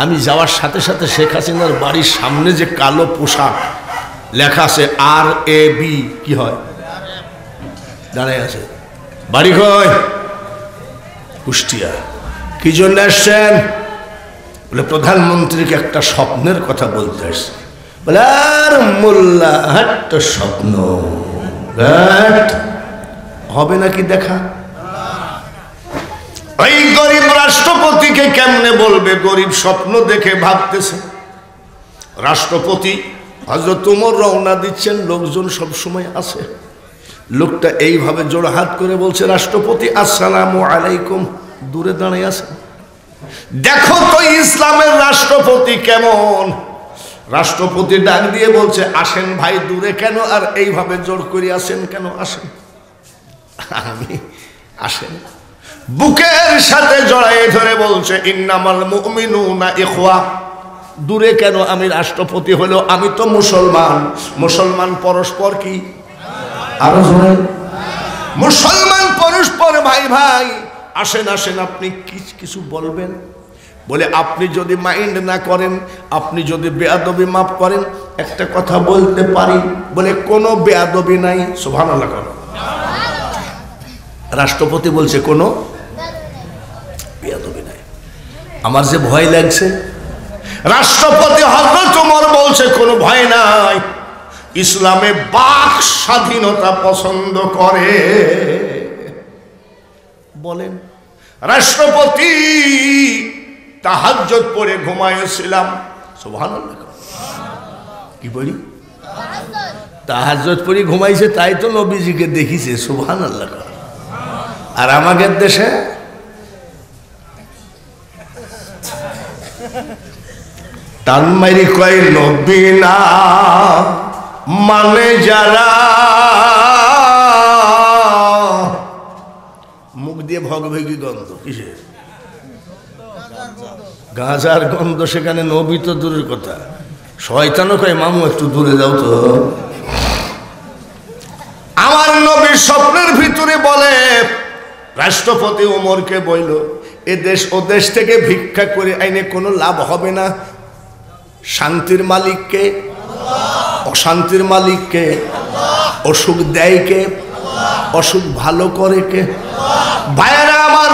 আমি যাওয়ার সাথে সাথে শেখ হাসিনার বাড়ির সামনে যে কালো পোশাক লেখা আছে RAB, কি হয়, দাঁড়ায় আছে। বাড়ি কই? কুষ্টিয়া। কি জন্য আসছেন? বলে প্রধানমন্ত্রীকে একটা স্বপ্নের কথা বলতে আসছে। বলে আর মোল্লা হাট স্বপ্ন হবে নাকি দেখা? ওই গরিব রাষ্ট্রপতিকে কেমনে বলবে? গরিব স্বপ্ন দেখে ভাবতেছে। রাষ্ট্রপতি হযরত ওমর রওনা দিচ্ছেন, লোকজন সব সময় আছে। লোকটা এইভাবে জোড়হাত করে বলছে, রাষ্ট্রপতি আসসালামু আলাইকুম। দূরে দাঁড়িয়ে আছে। দেখো তো ইসলামের রাষ্ট্রপতি কেমন। রাষ্ট্রপতি ডাক দিয়ে বলছে, আসেন ভাই। দূরে কেন আর এইভাবে জোর করে আসেন কেন? আসেন। আমি আসেন। বুকের সাথে জড়ায়ে ধরে বলছে, ইন্নামাল মুমিনুনা ইখওয়া। দূরে কেন? আমি রাষ্ট্রপতি হলেও আমি তো মুসলমান। মুসলমান পরস্পর কি? আরো জোরে। মুসলমান পরস্পর ভাই ভাই। আসেন আসেন, আপনি কিছু বলবেন? বলে আপনি যদি মাইন্ড না করেন, আপনি যদি বেয়াদবি মাফ করেন, একটা কথা বলতে পারি। বলে কোনো বেয়াদবি নাই। সুবহানাল্লাহ। রাষ্ট্রপতি বলছে কোনো বেয়াদবি নাই। আমার যে ভয় লাগছে। রাষ্ট্রপতি হযরত ওমর বলছে কোনো ভয় নাই, ইসলামে বাক স্বাধীনতা পছন্দ করে। বলেন। রাষ্ট্রপতি তাহাজ্জুদ পড়ে ঘুমাইছিলাম। সুবহানাল্লাহ। কি বলি? তাহাজ্জুদ পড়ে ঘুমাইছে, তাই তো নবীজিকে দেখিছে। সুবহানাল্লাহ। আর আমাদের দেশে টান মারি কয় নবী না মানে যারা, মুখ দিয়ে ভগভগি গন্ধ। কিসের? গাঁজার গন্ধ। সেখানে নবী তো দূরের কথা, শয়তানও কয় মামু একটু দূরে যাও তো। আমার নবীর স্বপ্নের ভিতরে বলে, রাষ্ট্রপতি ওমরকে বইল, এ দেশ ও দেশ থেকে ভিক্ষা করে আইনে কোনো লাভ হবে না। শান্তির মালিককে, অশান্তির মালিককে, অসুখ দেয় কে, অসুখ ভালো করে কে? ভাইয়েরা আমার,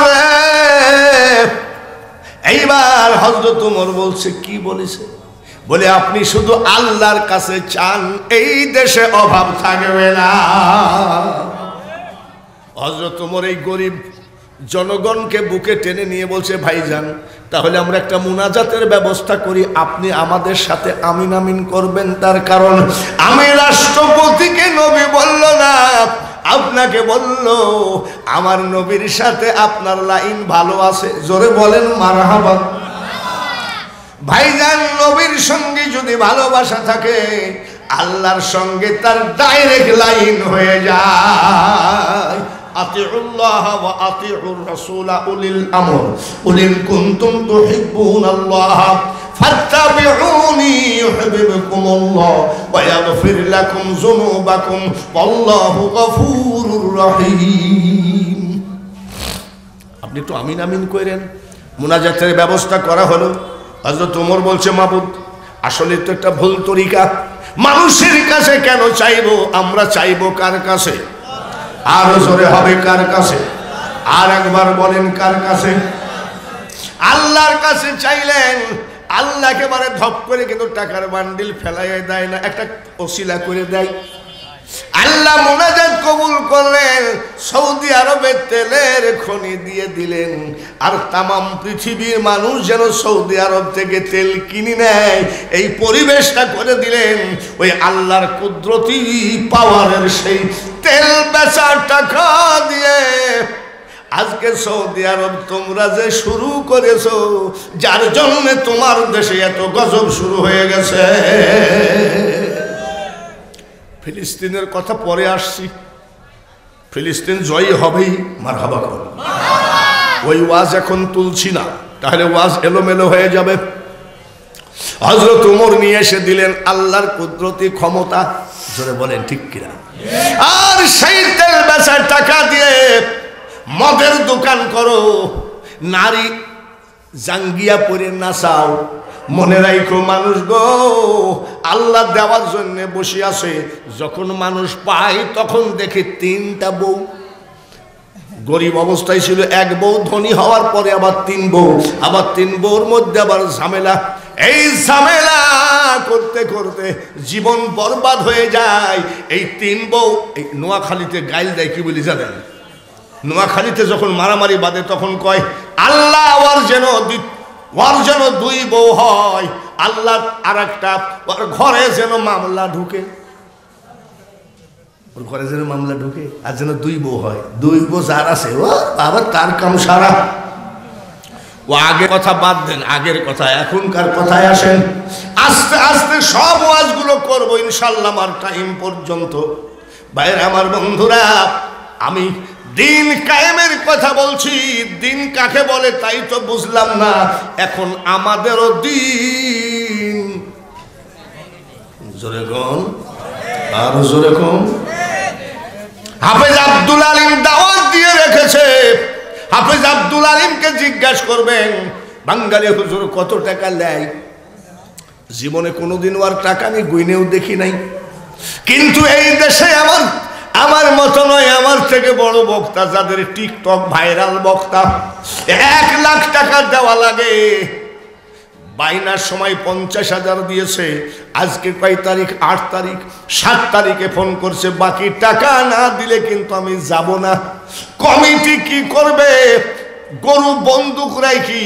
এইবার হযরত ওমর বলছে, কি বলেছে? বলে আপনি শুধু আল্লাহর কাছে চান, এই দেশে অভাব থাকবে না। হযরত ওমর এই গরিব জনগণকে বুকে টেনে নিয়ে বলছে, ভাইজান তাহলে আমরা একটা মুনাজাতের ব্যবস্থা করি, আপনি আমাদের সাথে আমিন আমিন করবেন। তার কারণ আমি রাষ্ট্রপতিকে নবী বলল না, আপনাকে বলল। আমার নবীর সাথে আপনার লাইন ভালো আছে। জোরে বলেন মারহাবা। ভাইজান নবীর সঙ্গে যদি ভালোবাসা থাকে, আল্লাহর সঙ্গে তার ডাইরেক্ট লাইন হয়ে যায়। আতিউল্লাহ ওয়া আতিউর রাসূল উলিল আমর কুল ইন কুনতুম তুহিব্বুনাল্লাহ ফাত্তাবিউনি ইউহিব্বুকুমুল্লাহ ওয়া ইয়াগফির লাকুম যুনুবাকুম ওয়াল্লাহু গফুরুর রহিম। আপনি একটু আমিন আমিন করেন। মুনাজাতের ব্যবস্থা করা হলো। হযরত ওমর বলছে, মাবুদ আসলে তো একটা ভুল তরিকা। মানুষের কাছে কেন চাইবো? আমরা চাইবো কার কাছে? আরো জোরে হবে, কার কাছে? আর একবার বলেন, কার কাছে? আল্লাহর কাছে চাইলেন। আল্লাহ একেবারে ধপ করে কিন্তু টাকার বান্ডিল ফেলাইয়া দেয় না, একটা ওসিলা করে দেয়। আল্লাহ মুনাজাত কবুল করলেন। সৌদি আরবে তেলের খনি দিয়ে দিলেন। আর তামাম পৃথিবীর মানুষ যেন সৌদি আরব থেকে তেল কিনে নেয়, এই পরিবেশটা করে দিলেন। ওই আল্লাহর কুদরতি পাওয়ারের সেই তেল বেচার টাকা দিয়ে আজকে সৌদি আরব তোমরা যে শুরু করেছো, যার জন্য তোমার দেশে এত গজব শুরু হয়ে গেছে। ফিলিস্তিনের কথা পরে আসছি। ফিলিস্তিন জয়ী হবেই, মারহাবা করুন। ওই ওয়াজ এখন তুলছি না, তাহলে ওয়াজ এলোমেলো হয়ে যাবে। হযরত ওমর নিয়ে এসে দিলেন আল্লাহর কুদরতি ক্ষমতা, জোরে বলেন ঠিক কিনা। আর সেই তেল বেচার টাকা দিয়ে মদের দোকান করো, নারী জাঙ্গিয়া পরে নাচাও। মনে রাখো মানুষ গো, আল্লাহ দেওয়ার জন্য বসে আছে। যখন মানুষ পায় তখন দেখে 3টা বউ। গরিব অবস্থায় ছিল 1 বউ, ধনী হওয়ার পরে আবার 3 বউ, আবার 3 বউর মধ্যে আবার ঝামেলা। এই ঝামেলা করতে করতে জীবন বরবাদ হয়ে যায়। এই 3 বউ এই নোয়াখালীতে গাইল দেয়, কি বলি জানেন? নোয়াখালীতে যখন মারামারি বাঁধে তখন কয় আল্লাহ ওর যেন 2 বউ হয়, আল্লাহ আর একটা ওর ঘরে যেন মামলা ঢুকে, ওর ঘরে যেন মামলা ঢুকে, আর যেন 2 বউ হয়। 2 বউ যার আছে ও আবার তার কাম সারা। ও আগের কথা বাদ দেন, আগের কথা, এখনকার কথায় আসেন। আস্তে আস্তে সব ওয়াজগুলো করবো ইনশাল্লাহ আমার টাইম পর্যন্ত। ভাইয়ের আমার বন্ধুরা, আমি দিন কায়েমের কথা বলছি। দিন কাকে বলে তাই তো বুঝলাম না। এখন আমাদেরও দিন, জোরে কোন আর জোরে কোন। হাফেজ আব্দুল আলিম দাওয়াত দিয়ে রেখেছে। হাফেজ আব্দুল আলিমকে জিজ্ঞাসা করবেন বাঙালি হুজুর কত টাকা নেয়। জীবনে কোনোদিন আর টাকা আমি গুইনেও দেখি নাই। কিন্তু এই দেশে আমার মতো নয়, আমার থেকে বড় বক্তা যাদের টিকটক ভাইরাল বক্তা, 1 লাখ টাকা দেওয়া লাগে। বাইনার সময় 50,000 দিয়েছে। আজকে কয় তারিখ? 8 তারিখ। 7 তারিখে ফোন করছে, বাকি টাকা না দিলে কিন্তু আমি যাব না। কমিটি কি করবে? গরু বন্দুক রাখি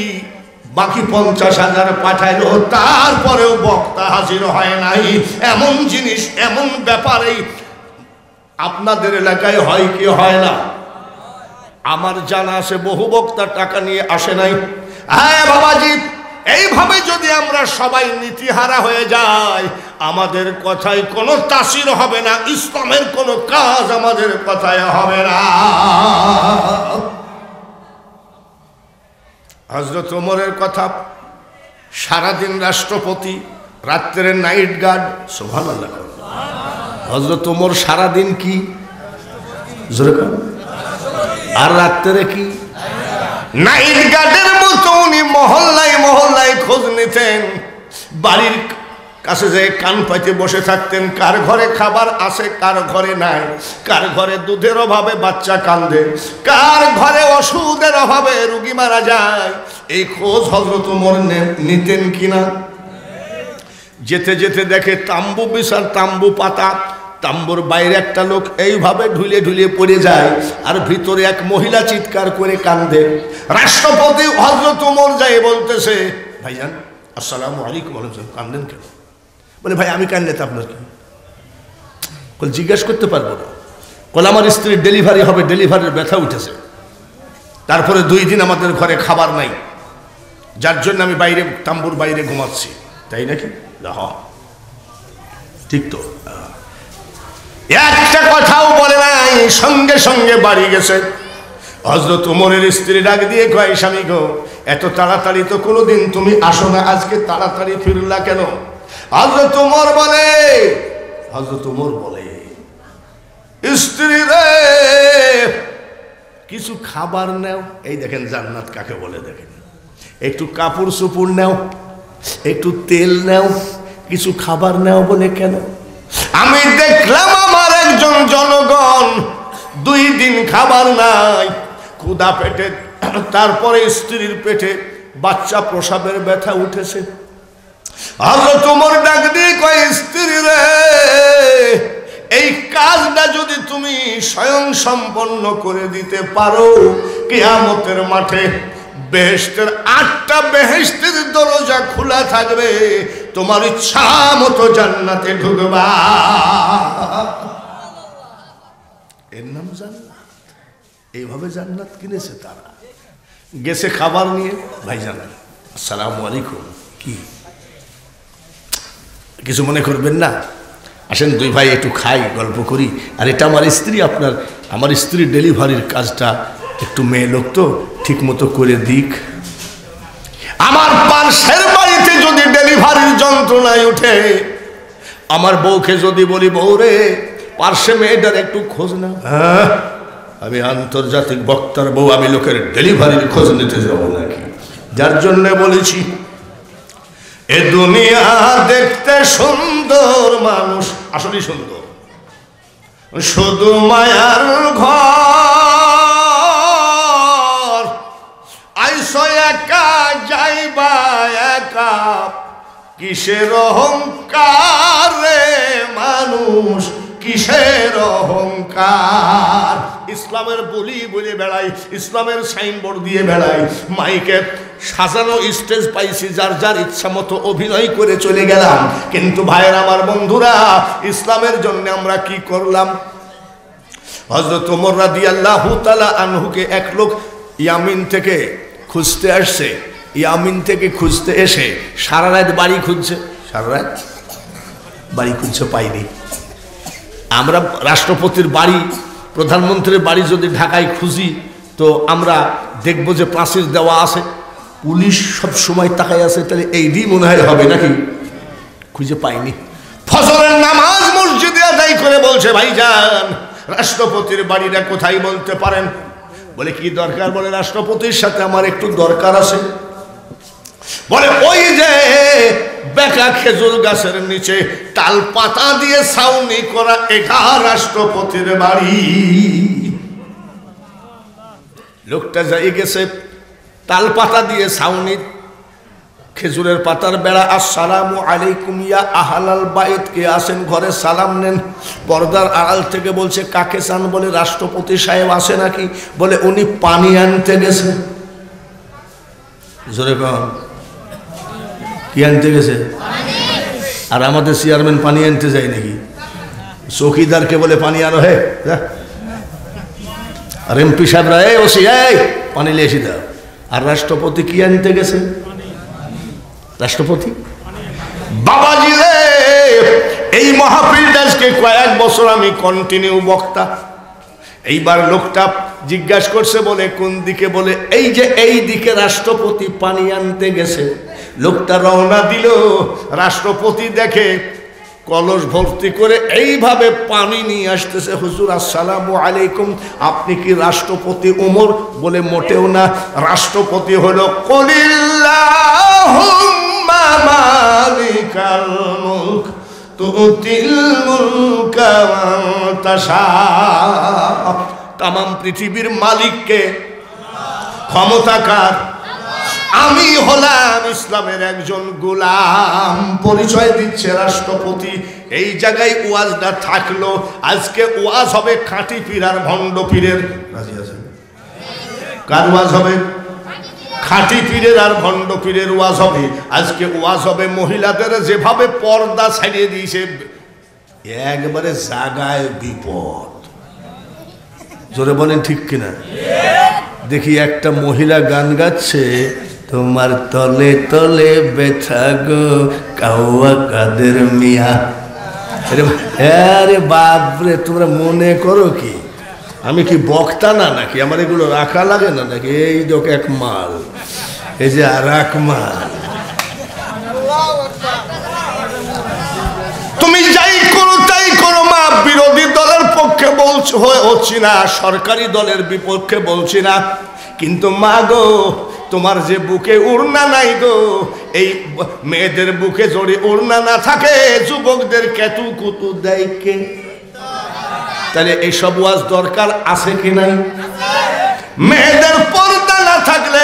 বাকি 50,000 পাঠাইলো, তারপরেও বক্তা হাজির হয় নাই। এমন জিনিস, এমন ব্যাপারেই আপনাদের এলাকায় হয় কি হয় না? আমার জানা আছে বহু বক্তা টাকা নিয়ে আসে নাই। হ্যাঁ বাবাজি, এইভাবে যদি আমরা সবাই নীতিহারা হয়ে যাই, আমাদের কথায় কোনো তাসির হবে না, ইসলামের কোনো কাজ আমাদের কথায় হবে না। হযরত ওমরের কথা, সারাদিন রাষ্ট্রপতি, রাত্রে নাইট গার্ড। সুবহানাল্লাহ। হযরত ওমর সারাদিন কি জোরে কর, আর রাত্রে কি নাইট গার্ডের মতো উনি মহল্লায় মহল্লায় খোঁজ নিতেন। বাড়ির কাছে যে কান পাইতে বসে থাকতেন, কার ঘরে খাবার আছে, কার ঘরে নাই, কার ঘরে দুধের অভাবে বাচ্চা কান্দে, কার ঘরে ওষুধের অভাবে রোগী মারা যায়, এই খোঁজ হযরত ওমর নিতেন কিনা। যেতে যেতে দেখে তাম্বু বিশাল, তাম্বু পাতা, তাম্বুর বাইরে একটা লোক এইভাবে ঢুলে ঢুলে পড়ে যায়, আর ভিতরে এক মহিলা চিৎকার করে কান্দে। রাষ্ট্রপতি হযরত ওমর যায় বলতেছে, ভাইজান আসসালামু আলাইকুম। কান্দেন কেন? বলে ভাই আমি কান্দলে তো আপনার কি? বলে জিজ্ঞাসা করতে পারবো না। বলে আমার স্ত্রীর ডেলিভারি হবে, ডেলিভারির ব্যথা উঠেছে, তারপরে 2 দিন আমাদের ঘরে খাবার নাই, যার জন্য আমি বাইরে তাম্বুর বাইরে ঘুমাচ্ছি। তাই নাকি? হ্যাঁ ঠিক তো। একটা কথাও বলে নাই, সঙ্গে সঙ্গে বাড়ি গেছে। হযরত ওমরের স্ত্রী ডাক দিয়ে কয়, স্বামী গো, এত তাড়াতাড়ি তো কোনোদিন তুমি আসো না, আজকে তাড়াতাড়ি ফিরলা কেন? হযরত ওমর বলে স্ত্রী রে, কিছু খাবার নাও। এই দেখেন জান্নাত কাকে বলে, দেখেন একটু কাপড় চোপড় নাও, একটু তেল নাও, কিছু খাবার নাও। বলে কেন? আমি দেখলাম আমার একজন জনগণ 2 দিন খাবার নাই, ক্ষুধা পেটে, তারপরে স্ত্রীর পেটে বাচ্চা প্রসবের ব্যথা উঠেছে। হযরত ওমর ডাক দিয়ে কয়, স্ত্রী রে, এই কাজটা যদি তুমি স্বয়ং সম্পন্ন করে দিতে পারো, কিয়ামতের মাঠে বেহেশতের 8টা বেহেশতের দরজা খোলা থাকবে, তোমার ইচ্ছা মতো জান্নাতে ঢুকবা। এর নাম জান্নাত। এইভাবে জান্নাত কিনেছে তারা। গেছে খাবার নিয়ে, ভাইজান আসসালামু আলাইকুম। কি কিছু মনে করবেন না, আসেন 2 ভাই একটু খাই, গল্প করি। আর এটা আমার স্ত্রী, আমার স্ত্রীর ডেলিভারির কাজটা, একটু মেয়ে লোক তো ঠিক মতো করে দিক। আমার পাশের বাড়িতে যদি ডেলিভারির যন্ত্রণায় উঠে, আমার বউকে যদি বলি, বউ রে পার্শ্বে মেয়েটার একটু খোঁজ না, হ্যাঁ আমি আন্তর্জাতিক বক্তার বউ, আমি লোকের ডেলিভারির খোঁজ নিতে যাবো নাকি? যার জন্য বলেছি এ দুনিয়া দেখতে সুন্দর, মানুষ আসলে সুন্দর, শুধু মায়ার ঘর, আইসো একা যাইবা একা, কিসের অহংকার রে মানুষ, কিসের অহংকার। ইসলামের বলি বলে বেড়াই, ইসলামের সাইনবোর্ড দিয়ে বেড়াই, মাইকে সাজানো স্টেজ পাইছি, যার যার ইচ্ছা মতো অভিনয় করে চলে গেলাম। কিন্তু ভাইয়ের আমার বন্ধুরা, ইসলামের জন্য আমরা কি করলাম? হযরত ওমর রাদিয়াল্লাহু তাআলা আনহুকে এক লোক ইয়ামিন থেকে খুঁজতে আসছে, ইয়ামিন থেকে খুঁজতে এসে সারা রাত বাড়ি খুঁজছে, সারা রাত বাড়ি খুঁজছে, পাইনি। আমরা রাষ্ট্রপতির বাড়ি, প্রধানমন্ত্রীর বাড়ি যদি ঢাকায় খুঁজি তো আমরা দেখব যে প্রাচীর দেওয়া আছে, পুলিশ সব সময় তাকায় আছে, তাহলে এইটি মনে হয় হবে নাকি? খুঁজে পাইনি। ফজরের নামাজ মসজিদে আদায় করে বলছে, ভাইজান রাষ্ট্রপতির বাড়িটা কোথায় বলতে পারেন? বলে কি দরকার? বলে রাষ্ট্রপতির সাথে আমার একটু দরকার আছে। বলে ওই যে বেকা খেজুর গাছের নিচে তাল পাতা দিয়ে ছাউনি করা, এটা রাষ্ট্রপতির বাড়ি। লোকটা যাই গেছে, তাল পাতা দিয়ে ছাউনি, খেজুরের পাতার বেড়া। আসসালামু আলাইকুম ইয়া আহলাল বাইত, কে আসেন ঘরে সালাম নেন। পর্দার আড়াল থেকে বলছে, কাকে চান? বলে রাষ্ট্রপতি সাহেব আসে নাকি? বলে উনি পানি আনতে গেছে। জোরে কম, কি আনতে গেছে? আর আমাদের চেয়ারম্যান পানি আনতে যায় নাকি? চৌকিদারকে বলে পানি আনো, হে আর এমপি সাহেবরা এই ওসি এই পানি লিয়ে এসে দাও। আর রাষ্ট্রপতি কি আনতে গেছে? রাষ্ট্রপতি বাবাজি রে, এই মাহফিলটা আজকে কয়েক বছর আমি কন্টিনিউ বক্তা। এইবার লোকটা জিজ্ঞাসা করছে, বলে কোন দিকে? বলে এই যে এই দিকে রাষ্ট্রপতি পানি আনতে গেছে। লোকটা রওনা দিল, রাষ্ট্রপতি দেখে কলস ভর্তি করে এইভাবে পানি নিয়ে আসতেছে। হুজুর আসসালামু আলাইকুম, আপনি কি রাষ্ট্রপতি ওমর? বলে মোটেও না, রাষ্ট্রপতি হলো কুলিল্লাহুম্মা মালিকাল মুলক তুতিল মুলকা মান তাশা। তামাম পৃথিবীর মালিককে, ক্ষমতাকার আমি হলাম ইসলামের একজন গোলাম, পরিচয় দিচ্ছে রাষ্ট্রপতি। এই জায়গায় ওয়াজটা থাকলো। আজকে ওয়াজ হবে খাঁটি পীর আর ভণ্ড পীরের। রাজি আছেন? কার ওয়াজ হবে? খাঁটি পীরের আর ভণ্ড পীরের ওয়াজ হবে। আজকে ওয়াজ হবে মহিলাদের যেভাবে পর্দা ছাড়িয়ে দিয়েছে, একবারে জাগায় বিপদ। জোরে বলেন ঠিক কিনা? দেখি একটা মহিলা গান গাচ্ছে, তোমার তলে তলে বেথা গো কাওয়া কাদের মিয়া। আরে বাপরে, তোমরা মনে করো কি আমি কি বক্তা না নাকি? আমার এগুলো রাখা লাগে না নাকি? এই দেখ এক মাল, এই যে আর এক মাল। তুমি যাই করো তাই করো মা, বিরোধী দলের পক্ষে বলছো হচ্ছি না, সরকারি দলের বিপক্ষে বলছি না, কিন্তু মা গো তোমার যে বুকে ওড়না নাই গো, এই মেয়েদের বুকে জড়ি ওড়না না থাকে, যুবকদের কেতু কুতু দেয় কে? তাহলে এইসব ওয়াজ দরকার আছে কি নাই? মেয়েদের পর্দা না থাকলে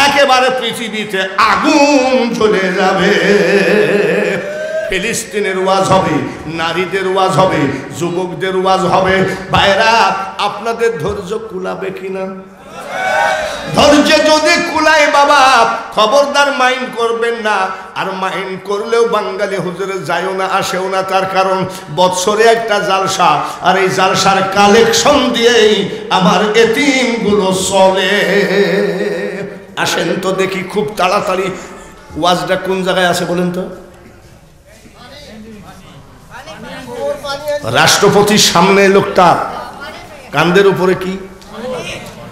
একেবারে পৃথিবীতে আগুন জ্বলে যাবে। ফিলিস্তিনের ওয়াজ হবে, নারীদের ওয়াজ হবে, যুবকদের ওয়াজ হবে। ভাইরা, আপনাদের ধৈর্য কুলাবে কিনা? ধৈর্য যদি কুলায় বাবা, খবরদার মাইন্ড করবেন না। আর মাইন্ড করলেও বাঙালি হুজুরে যায়ও না, আসেও না। তার কারণ বৎসরে একটা জালসা, আর এই জালসার কালেকশন দিয়েই আমার এতিমগুলো চলে। আসেন তো দেখি খুব তাড়াতাড়ি ওয়াজটা কোন জায়গায় আছে বলেন তো? রাষ্ট্রপতির সামনে লোকটা কান্দের উপরে কি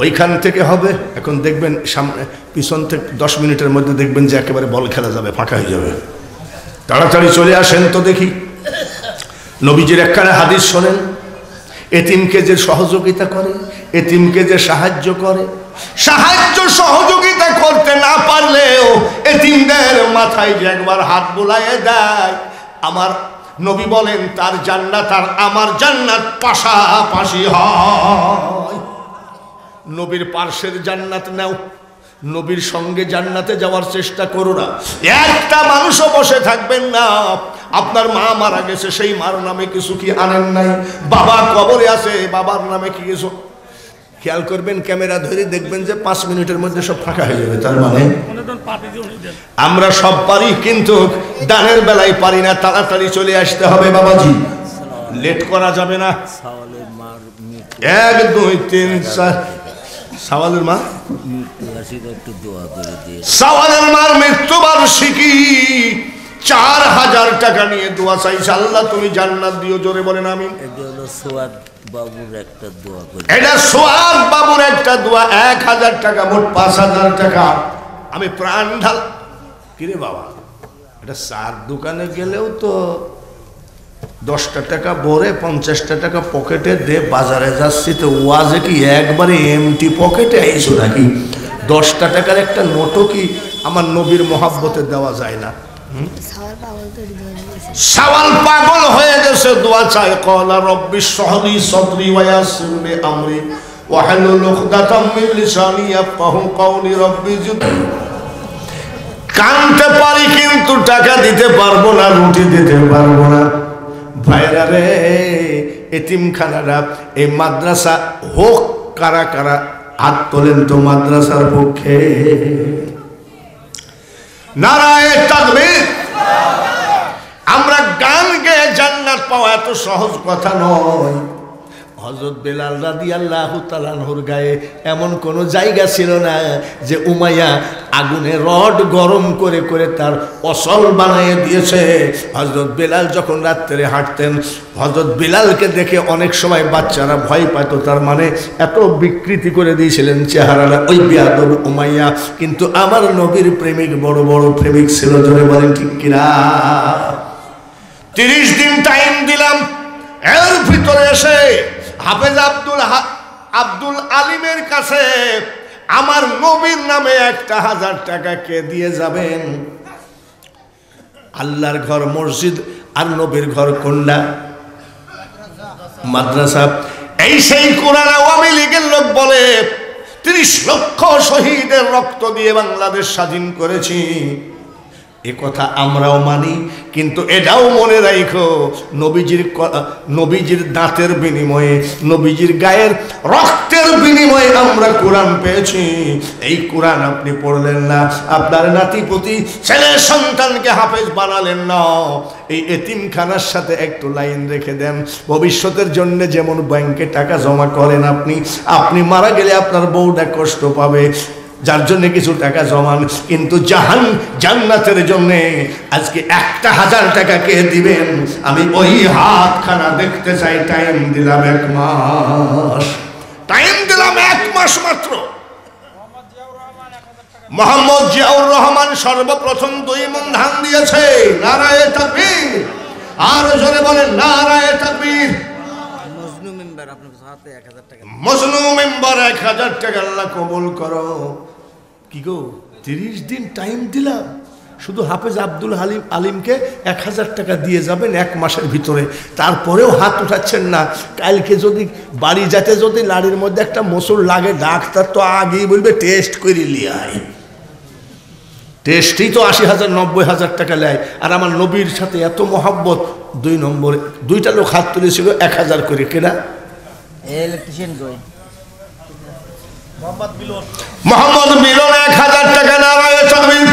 ওইখান থেকে হবে। এখন দেখবেন সামনে পিছন থেকে 10 মিনিটের মধ্যে দেখবেন যে একেবারে বল খেলা যাবে, ফাঁকা হয়ে যাবে। তাড়াতাড়ি চলে আসেন তো দেখি। নবীজির একখানে হাদিস শোনেন, এতিমকে যে সহযোগিতা করে, এতিমকে যে সাহায্য করে, সাহায্য সহযোগিতা করতে না পারলেও এতিমদের মাথায় যে একবার হাত বুলাইয়ে দেয়, আমার নবী বলেন তার জান্নাত আর আমার জান্নাত পাশাপাশি হয়। নবীর পার্শ্বের জান্নাত নাও, নবীর সঙ্গে জান্নাতে যাওয়ার চেষ্টা করো না। একটা মানুষও বসে থাকবেন না। আপনার মা মারা গেছে, সেই মার নামে কিছু কি আনেন নাই? বাবা কবরে আছে, বাবার নামে কি কিছু? খেয়াল করবেন, ক্যামেরা ধরে দেখবেন যে 5 মিনিটের মধ্যে সব ফাঁকা হয়ে যাবে। তার মানে আমরা সব পারি, কিন্তু দানের বেলায় পারি না। তাড়াতাড়ি চলে আসতে হবে বাবাজি, লেট করা যাবে না। 1 2 3 4 সাওয়ালের মা, সাওয়ালের মার মৃত্যুবার্ষিকী, 4000 টাকা নিয়ে দোয়া চাইছে, আল্লাহ তুমি জান্নাত দিও। জোরে বলেন আমিন। এটা সোয়াদ বাবুর একটা দোয়া, 1000 টাকা, মোট 5000 টাকা। আমি প্রাণ ঢাল। কিরে বাবা, এটা চার দোকানে গেলেও তো 10টা টাকা ভরে 50টা টাকা পকেটে দে, বাজারে যাচ্ছি তো ওয়াজে কি একবারে এমটি পকেটে আইসো নাকি? 10টা টাকার একটা নোটও কি আমার নবীর মহাব্বতে দেওয়া যায় না? সাওয়াল পাগল হয়ে গেছে, দোয়া চায়। ক্বালা রব্বি ইশরাহলি সাদরি ওয়া ইয়াসসির লি আমরি ওয়াহলুল উকদাতাম মিন লিসানি ইয়াফকাহু কওলি রব্বি জিদনি। কানতে পারি কিন্তু টাকা দিতে পারবো না, রুটি দিতে পারবো না। ভাইরা রে, এতিমখানারা, এই মাদ্রাসা হোক, কারা কারা হাত তোলেন তো মাদ্রাসার পক্ষে? নারায়ে তাকবীর। আমরা গান গেয়ে জান্নাত পাওয়া এত সহজ কথা নয়। হযরত বেলাল রাদিয়াল্লাহু তাআলা আনহুর গায়ে এমন কোন জায়গা ছিল না যে উমাইয়া আগুনে রড গরম করে করে তার অসল বানিয়ে দিয়েছে। হযরত বেলাল যখন রাত্রে হাঁটতেন, হযরত বেলালকে দেখে অনেক সময় বাচ্চারা ভয় পেত। তার মানে এত বিকৃতি করে দিয়েছিলেন চেহারাটা ওই বেয়াদব উমাইয়া। কিন্তু আমার নবীর প্রেমিক বড় বড় প্রেমিক ছিল। জোরে বলেন ঠিক কিনা? 30 দিন টাইম দিলাম, এর ভিতরে এসে হাফেজ আব্দুল আলিমের কাছে আমার নবীর নামে 1000 টাকা কে দিয়ে যাবেন? আল্লাহর ঘর মসজিদ আর নবীর ঘর কোনটা? মাদ্রাসা। এই সেই কোরআন আওয়ামী লীগের লোক বলে 30 লক্ষ শহীদের রক্ত দিয়ে বাংলাদেশ স্বাধীন করেছি। এ কথা আমরাও মানি, কিন্তু এটাও মনে রাখো, নবীজির দাঁতের বিনিময়ে, নবীজির গায়ের রক্তের বিনিময়ে আমরা কোরআন পেয়েছি। এই কোরআন আপনি পড়লেন না, আপনার নাতিপুতি ছেলে সন্তানকে হাফেজ বানালেন না। এই এতিমখানার সাথে একটু লাইন রেখে দেন। ভবিষ্যতের জন্য যেমন ব্যাংকে টাকা জমা করেন, আপনি মারা গেলে আপনার বউটা কষ্ট পাবে, যার জন্য কিছু টাকা জমান। কিন্তু জান্নাতের জন্য আজকে 1000 টাকা কে দিবেন? আমি ওই হাতখানা দেখতে চাই। টাইম দিলাম 1 মাস, টাইম দিলাম 1 মাস মাত্র। মোহাম্মদ জিয়াউর রহমান সর্বপ্রথম 2 মণ ধান দিয়েছে। নারায়ে তাকবীর। আর জোরে বলেন নারায়ে তাকবীর। মজনু মেম্বার আপনার সাথে 1000 টাকা, মজনু মেম্বার 1000 টাকা আল্লাহ কবুল করো। কি গো, 30 দিন টাইম দিলাম, শুধু হাফেজ আব্দুল আলিমকে 1000 টাকা দিয়ে যাবেন 1 মাসের ভিতরে। তারপরেও হাত উঠাচ্ছেন না। কালকে যদি বাড়ি যেতে যদি লাড়ির মধ্যে একটা মসুর লাগে, ডাক্তার তো আগেই বলবে টেস্ট করে লিয়াই। টেস্টই তো 80,000 90,000 টাকা নেয়। আর আমার নবীর সাথে এত মহব্বত। 2 নম্বরে 2টা লোক হাত তুলেছিল 1000 করে। কেনা ইলেকট্রিশিয়ান কই? মোহাম্মদ মিলন 1000 টাকা। নারায়ে তাকবীর।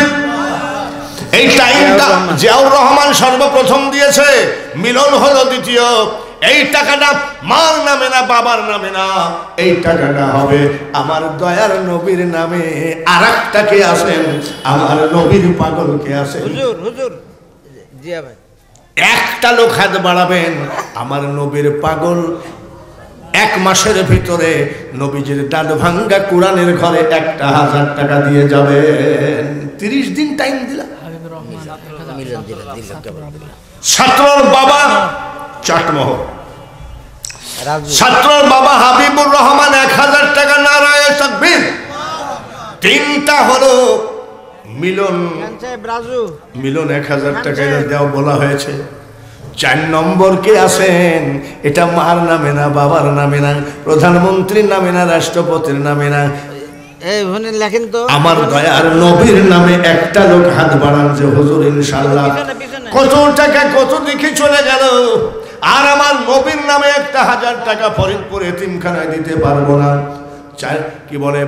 এই টাইমটা জিয়াউর রহমান সর্বপ্রথম দিয়েছে, মিলন হলো দ্বিতীয়। এই টাকাটা মার নামে না, বাবার নামে না, এই টাকাটা হবে আমার দয়ার নবীর নামে। আরেকটাকে আছেন, আমার নবীর পাগলকে আছেন। হুজুর হুজুর জিয়া ভাই, একটা লোক হাত বাড়াবেন, আমার নবীর পাগল এক মাসের ভিতরে নবীজির দাঁত ভাঙ্গা কোরআনের ঘরে 1000 টাকা দিয়ে যাবেন। 30 দিন টাইম দিলাম। ছাত্রর বাবা চাটমোহর, ছাত্রর বাবা হাবিবুর রহমান 1000 টাকা, নারায়ে তাকবীর। তিনটা হলো মিলন, মিলন 1000 টাকা দেওয়া বলা হয়েছে। 4 নম্বর কে আছেন? এটা মার নামে না, বাবার নামে না, প্রধানমন্ত্রীর নামে না, রাষ্ট্রপতির নামে না, লেখেন তো আমার দয়ার নবীর নামে একটা লোক হাত বাড়ান যে হুজুর ইনশাআল্লাহ কত টাকা কত দিকে চলে গেল, আর আমার নবীর নামে 1000 টাকা ফরিদপুর এতিমখানায় দিতে পারবো না। কি বলে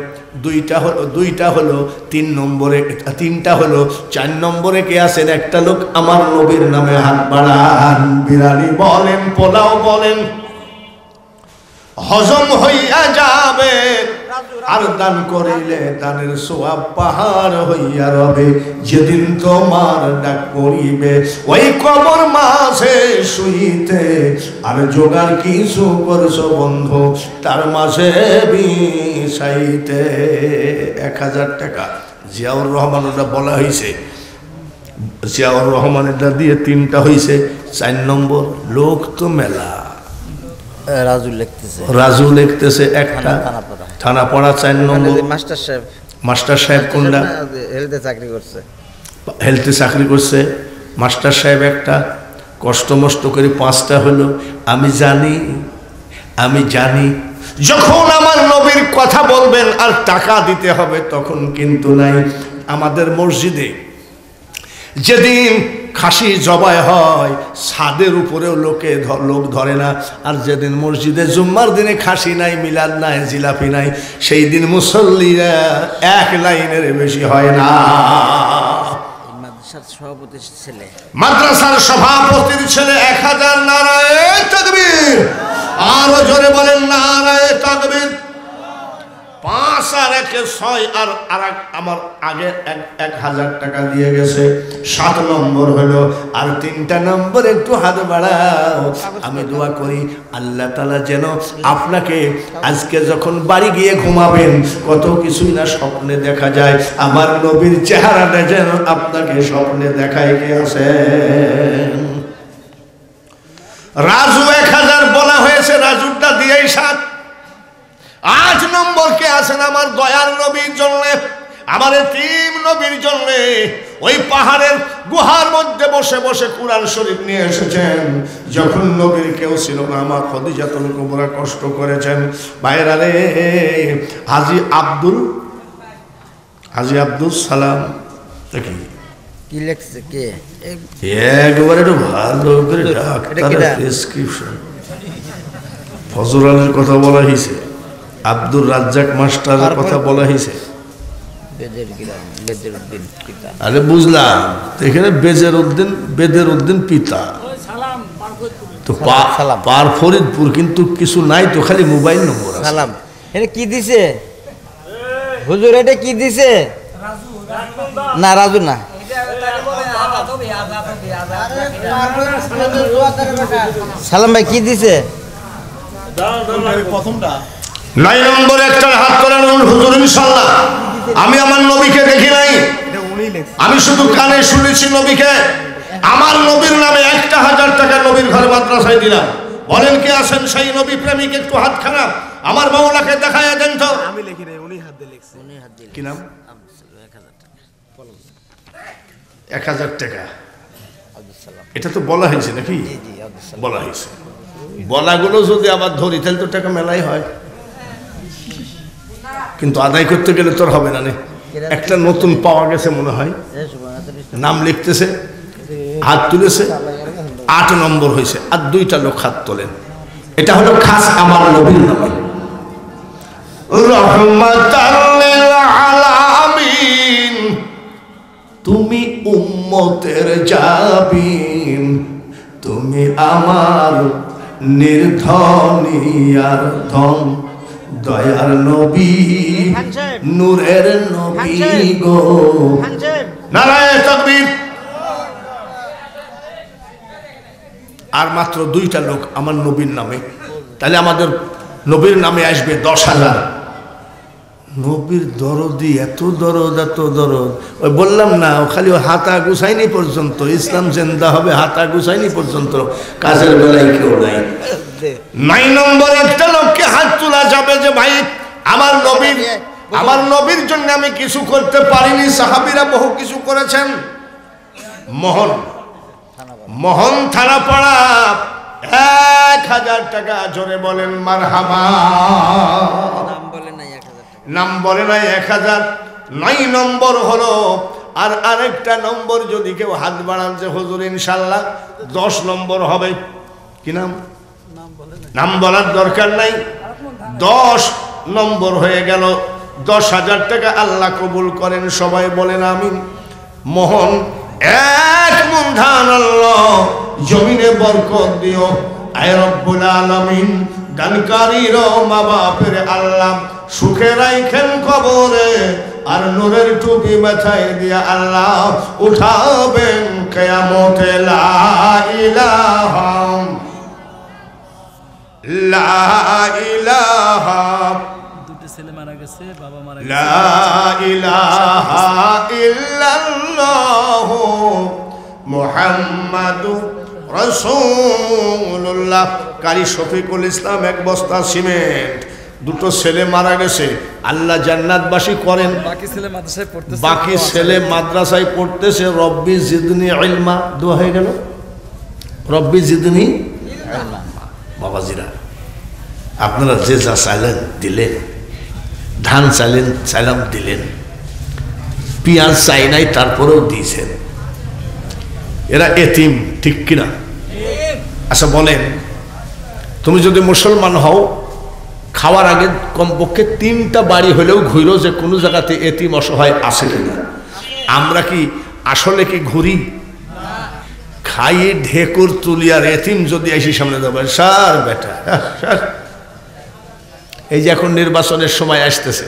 দুইটা হলো 3 নম্বরে, 3টা হলো 4 নম্বরে কে আছেন? একটা লোক আমার নবীর নামে হাত বাড়ান। বিরিয়ানি বলেন, পোলাও বলেন, হজম হইয়া যাবে, আর দান করিলে দানের সোয়াব পাহাড় হইয়া রবে। যেদিন তোমার ডাক পড়িবে ওই কবর মাঝে শুইতে, আর জোগাড় কিছু করছো বন্ধু তার মাঝে বিষাইতে। 1000 টাকা জিয়াউর রহমান ওটা বলা হয়েছে, জিয়াউর রহমান এটা দিয়ে 3টা হয়েছে। 4 নম্বর লোক তো মেলা, রাজু লিখতেছে একটা, থানাপাড়া 4 নম্বর। মাস্টার সাহেব কোনটা? হেলথে চাকরি করছে মাস্টার সাহেব একটা, কষ্ট মষ্ট করে 5টা হলো। আমি জানি যখন আমার নবীর কথা বলবেন আর টাকা দিতে হবে তখন কিন্তু নাই। আমাদের মসজিদে যেদিন খাসি জবাই হয় ছাদের উপরেও লোক ধরে না, আর যেদিন মসজিদে জুম্মার দিনে খাসি নাই, মিলাদ নাই, জিলাপি নাই, সেই দিন মুসল্লিরা 1 লাইনের বেশি হয় না। মাদ্রাসার সভাপতির ছেলে 1000, নারায়ে তাকবীর। আরো জোরে বলেন নারায়ে তাকবীর। 5 আর 1 6, আর আমার আগে 1000 টাকা দিয়ে গেছে। 7 নম্বর হলো, আর 3টা নম্বর একটু হাত বাড়াও। আমি দোয়া করি আল্লাহ তাআলা যেন আপনাকে আজকে যখন বাড়ি গিয়ে ঘুমাবেন কত কিছুই না স্বপ্নে দেখা যায়, আমার নবীর চেহারাটা যেন আপনাকে স্বপ্নে দেখায় গেছে। রাজু 1000 বলা হয়েছে, রাজুটা দিয়েই 7। 8 নম্বর কে আছেন? আমার দয়ার নবীর জন্য, আমার এতিম নবীর জন্য ওই পাহাড়ের গুহার মধ্যে বসে বসে কোরআন শরীফ নিয়ে এসেছেন। যখন নবীর কেউ ছিল না, আমার খদিজাতুল কুবরা কষ্ট করেছেন। ভাইরা রে, হাজী আব্দুল সালাম দেখি কি লেখছে কে, একবারে একটু ভালো করে ডাক্তারের প্রেসক্রিপশন। ফজর আলীর কথা বলা হয়েছে, আব্দুর রাজ্জাক মাস্টারের কথা বলা হয়েছে। আরে বুঝলাম, এখানে বেদের উদ্দিন পিতা তো পার ফরিদপুর, কিন্তু কিছু নাই তো, খালি মোবাইল নম্বর। সালাম এটা কি দিছে হুজুর? এটা কি দিছে? না রাজু না, সালাম ভাই কি দিছে? 9 নম্বরে একটা হাত তোলেন হুজুর ইনশাআল্লাহ। আমি আমার নবীকে দেখি নাই, আমি শুধু কানে শুনেছি নবীকে। আমার নবীর নামে 1000 টাকা নবীর ঘরে মাদ্রাসায় দিলাম। বলেন কে আছেন সেই নবী প্রেমিক? একটু হাত খারাপ আমার মাওলাকে দেখায়া দেন তো। আমি লিখি নাই, উনি হাত দিয়ে লিখছে। কি নাম? 1000 টাকা। এটা তো বলা হয়েছে নাকি? বলা হয়েছে। বলাগুলো যদি আবার ধরি তাহলে তো টাকা মেলাই হয়, কিন্তু আদায় করতে গেলে তোর হবে না। একটা নতুন পাওয়া গেছে মনে হয়, নাম লিখতেছে, হাত তুলেছে, 8 নম্বর হয়েছে। আর 2টা লোক হাত তোলেন। এটা হলো খাস আমার নবীর নাম, রহমাতাল লিল আলামিন। তুমি উম্মতের জাবিন, তুমি আমার নির্ধনিয়ার ধন, দয়ার নবী, নূরের নবী গো। নারায়ে তাকবীর। আর মাত্র 2টা লোক আমার নবীর নামে। তাহলে আমাদের নবীর নামে আসবে 10,000। নবীর দরদি, এত দরদ, এত দরদ। ওই বললাম না, খালি হাতা গুছাইনি পর্যন্ত, ইসলাম জিন্দা হবে হাতা গুছাইনি পর্যন্ত, কাজের বেলায় কেউ নাই। 9 নম্বর একটা লোককে হাত তোলা যাবে যে ভাই আমার নবীর জন্য আমি কিছু করতে পারিনি। সাহাবীরা বহু কিছু করেছেন। মোহন থানাপাড়া 1000 টাকা, জোরে বলেন মারহাবা। নাম বলে নাই 1000। 9 নম্বর হলো, আর আরেকটা নম্বর যদি কেউ হাত বাড়ান যে হুজুর ইনশাল্লাহ 10 নম্বর হবে। কি নাম? নাম বলার দরকার নাই। 10 নম্বর হয়ে গেল। 10,000 টাকা আল্লাহ কবুল করেন, সবাই বলেন আমিন। মোহন 1 মন ধান আল্লাহ জমিনে বরকত দিও, আয় রব্বুল আলামিন। দানকারীর মা বাপের আল্লাহ সুখে রাইখেন কবরে, আর নূরের টুপি মাথায় দিয়া আল্লাহ উঠাবেন কিয়ামতে। লা ইলাহা লা ইলাহা, দুটো ছেলে মারা গেছে, বাবা মারা গেছে। লা ইলাহা ইল্লাল্লাহ মুহাম্মাদুর রাসূলুল্লাহ। কারি শফিকুল ইসলাম 1 বস্তা সিমেন্ট। 2 ছেলে মারা গেছে, আল্লাহ জান্নাতবাসী করেন। বাকি ছেলে মাদ্রাসায় পড়তেছে। রব্বি জিদনি ইলমা, দোয়া হয়ে গেল, রব্বি জিদনি ইলমা। বাবাজিরা, আপনারা যে যা চাইলেন দিলেন, ধান চাইলাম দিলেন, পেঁয়াজ চাই নাই তারপরেও দিয়েছেন। এরা এতিম, ঠিক কিনা? আচ্ছা বলেন, তুমি যদি মুসলমান হও, খাওয়ার আগে কমপক্ষে 3টা বাড়ি হলেও ঘুরো যে কোনো জায়গাতে এতিম অসহায় আছে কিনা। আমরা কি আসলে কি ঘুরি? খাইয়ে ঢেকুর তুলি, আর এতিম যদি এসে সামনে দেবেন, স্যার বেটা স্যার। এই যে এখন নির্বাচনের সময় আসতেছে,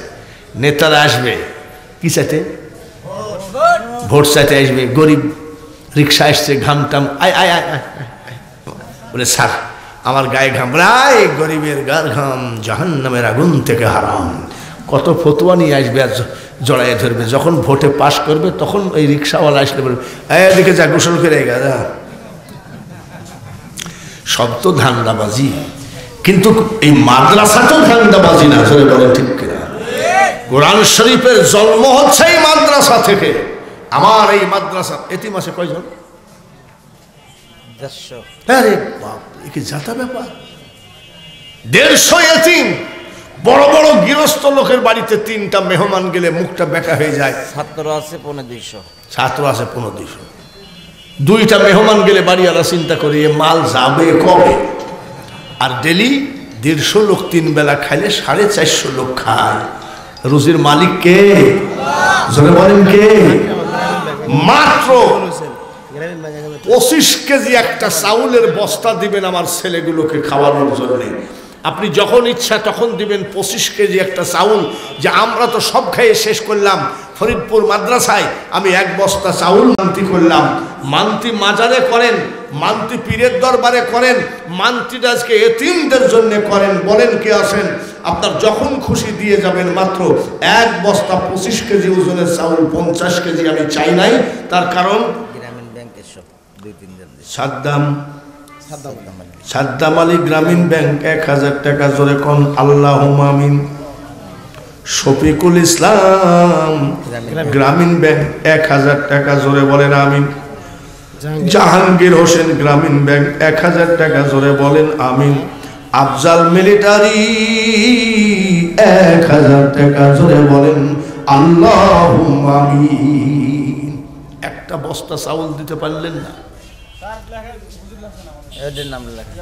নেতারা আসবে কি চাইতে? ভোট চাইতে আসবে। গরিব রিক্সা আসছে, ঘামটাম, আয় আয় আয় বলে স্যার আমার গায়ে ঘাম। আয় গরিবের গার ঘাম জাহান্নামের আগুন থেকে হারাম। কত ফতোয়া নিয়ে আসবে আর জড়াইয়ে ধরবে। যখন ভোটে পাশ করবে তখন ওই রিক্সাওয়ালা আসলে বলবে, এদিকে যা গোসল করে গা। সব তো ধান্দাবাজি, কিন্তু এই মাদ্রাসা তো ধান্দাবাজি না, ধরে বলেন ঠিক কিনা? কোরআন শরীফের জন্ম হচ্ছে এই মাদ্রাসা থেকে। আমার এই মাদ্রাসা এতিম আছে কয়জন? 150। আরে বাপ, এ কি জাতা ব্যাপার! 150 এতিম। বড় বড় গৃহস্থ লোকের বাড়িতে 3টা মেহমান গেলে মুখটা বেঁকা হয়ে যায়। ছাত্র আছে 250। ছাত্র আছে 250। 2টা মেহমান গেলে বাড়িওয়ালা চিন্তা করে এ মাল যাবে কবে। আর ডেলি 150 লোক 3 বেলা খাইলে 450 লোক খায়। রুজির মালিক কে? জোরে বলেন কে? মাত্র 25 কেজি একটা চাউলের বস্তা দিবেন আমার ছেলেগুলোকে খাওয়ানোর জন্য। আপনি যখন ইচ্ছা তখন দিবেন 25 কেজি একটা চাউল। যে আমরা তো সব খাইয়ে শেষ করলাম, ফরিদপুর মাদ্রাসায় আমি 1 বস্তা চাউল মান্তি করলাম। মান্তি মাজারে করেন, মান্তি পীরের দরবারে করেন, মান্তিটা আজকে এতিমদের জন্য করেন। বলেন কে আছেন? আপনার যখন খুশি দিয়ে যাবেন। মাত্র 1 বস্তা 25 কেজি ওজনের চাউল 50 কেজি আমি চাই নাই। তার কারণ গ্রামীণ ব্যাংকের সব 2-3 জন সাদ্দাম আলী গ্রামীণ ব্যাংক 1000 টাকা, জোরে কোন আল্লাহুম্মা আমিন। শফিকুল ইসলাম গ্রামীণ ব্যাংক 1000 টাকা, জোরে বলেন আমিন। জাহাঙ্গীর হোসেন গ্রামীণ ব্যাংক 1000 টাকা, জোরে বলেন আমিন। আফজাল মিলিটারি 1000 টাকা, জোরে বলেন আল্লাহুম্মা আমিন। একটা বস্তা চাউল দিতে পারলেন না। এদের নাম লেখা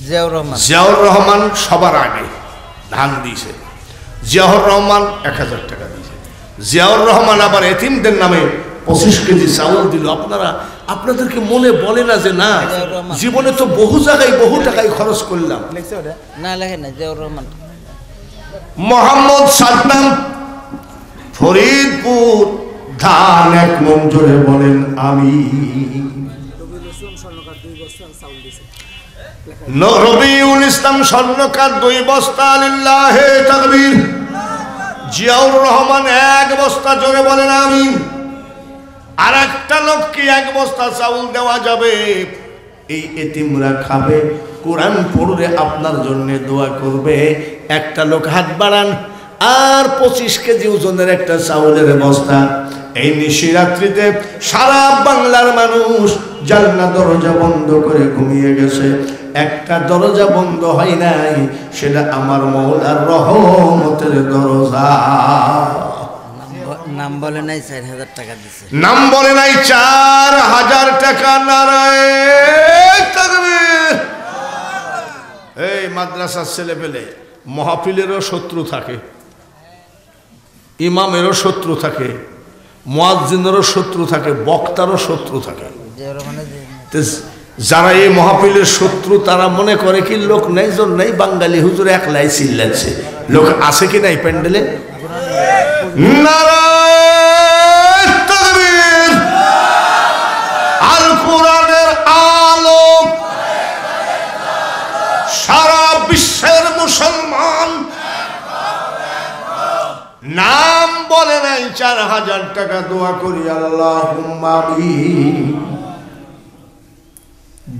জিয়াউর রহমান। জিয়াউর রহমান সবার আগে ধান দিয়েছে। জিয়াউর রহমান 1000 টাকা দিয়েছে। জিয়াউর রহমান আবার এতিমদের নামে 25 কেজি চাউল দিল। আপনাদেরকে মনে বলে না যে না, জীবনে তো বহু জায়গায় বহু টাকায় খরচ করলাম। না লেখে না, জিয়াউর রহমান। মোহাম্মদ সাদ্দাম ফরিদপুর ধান 1 মণ, জোরে বলেন আমি। রবিউল ইসলাম স্বর্ণকার 2 বস্তা, লিল্লাহে তাকবীর। জিয়াউর রহমান 1 বস্তা, জোরে বলেন আমিন। আর একটা লোককে 1 বস্তা চাউল দেওয়া যাবে, এই এতিমরা খাবে, কোরআন পড়লে আপনার জন্য দোয়া করবে। একটা লোক হাত বাড়ান, আর 25 কেজি ওজনের একটা চাউলের বস্তা। এই নিশিরাত্রিতে সারা বাংলার মানুষ জান্নাত দরজা বন্ধ করে ঘুমিয়ে গেছে, একটা দরজা বন্ধ হয় নাই, সেটা আমার মওলার রহমতের দরজা। নাম বলে নাই 4000 টাকা দিছে, নাম বলে নাই 4000 টাকা। নারায়ে তাকবীর। এই মাদ্রাসার ছেলে পেলে মাহফিলেরও শত্রু থাকে, ইমামেরও শত্রু থাকে, মুয়াজ্জিনেরও শত্রু থাকে, বক্তারও শত্রু থাকে। যারা এই মাহফিলের শত্রু তারা মনে করে কি লোক নাই, জন নাই, বাঙালি হুজুর একলাই চিল্লাচ্ছে। লোক আছে কি নাই প্যান্ডেলে? নারায়ে তাকবীর। আল কোরআনের আলো সারা বিশ্বের মুসলমান নাম বলে নাই 4000 টাকা দোয়া করি আল্লাহুম্মা আমিন।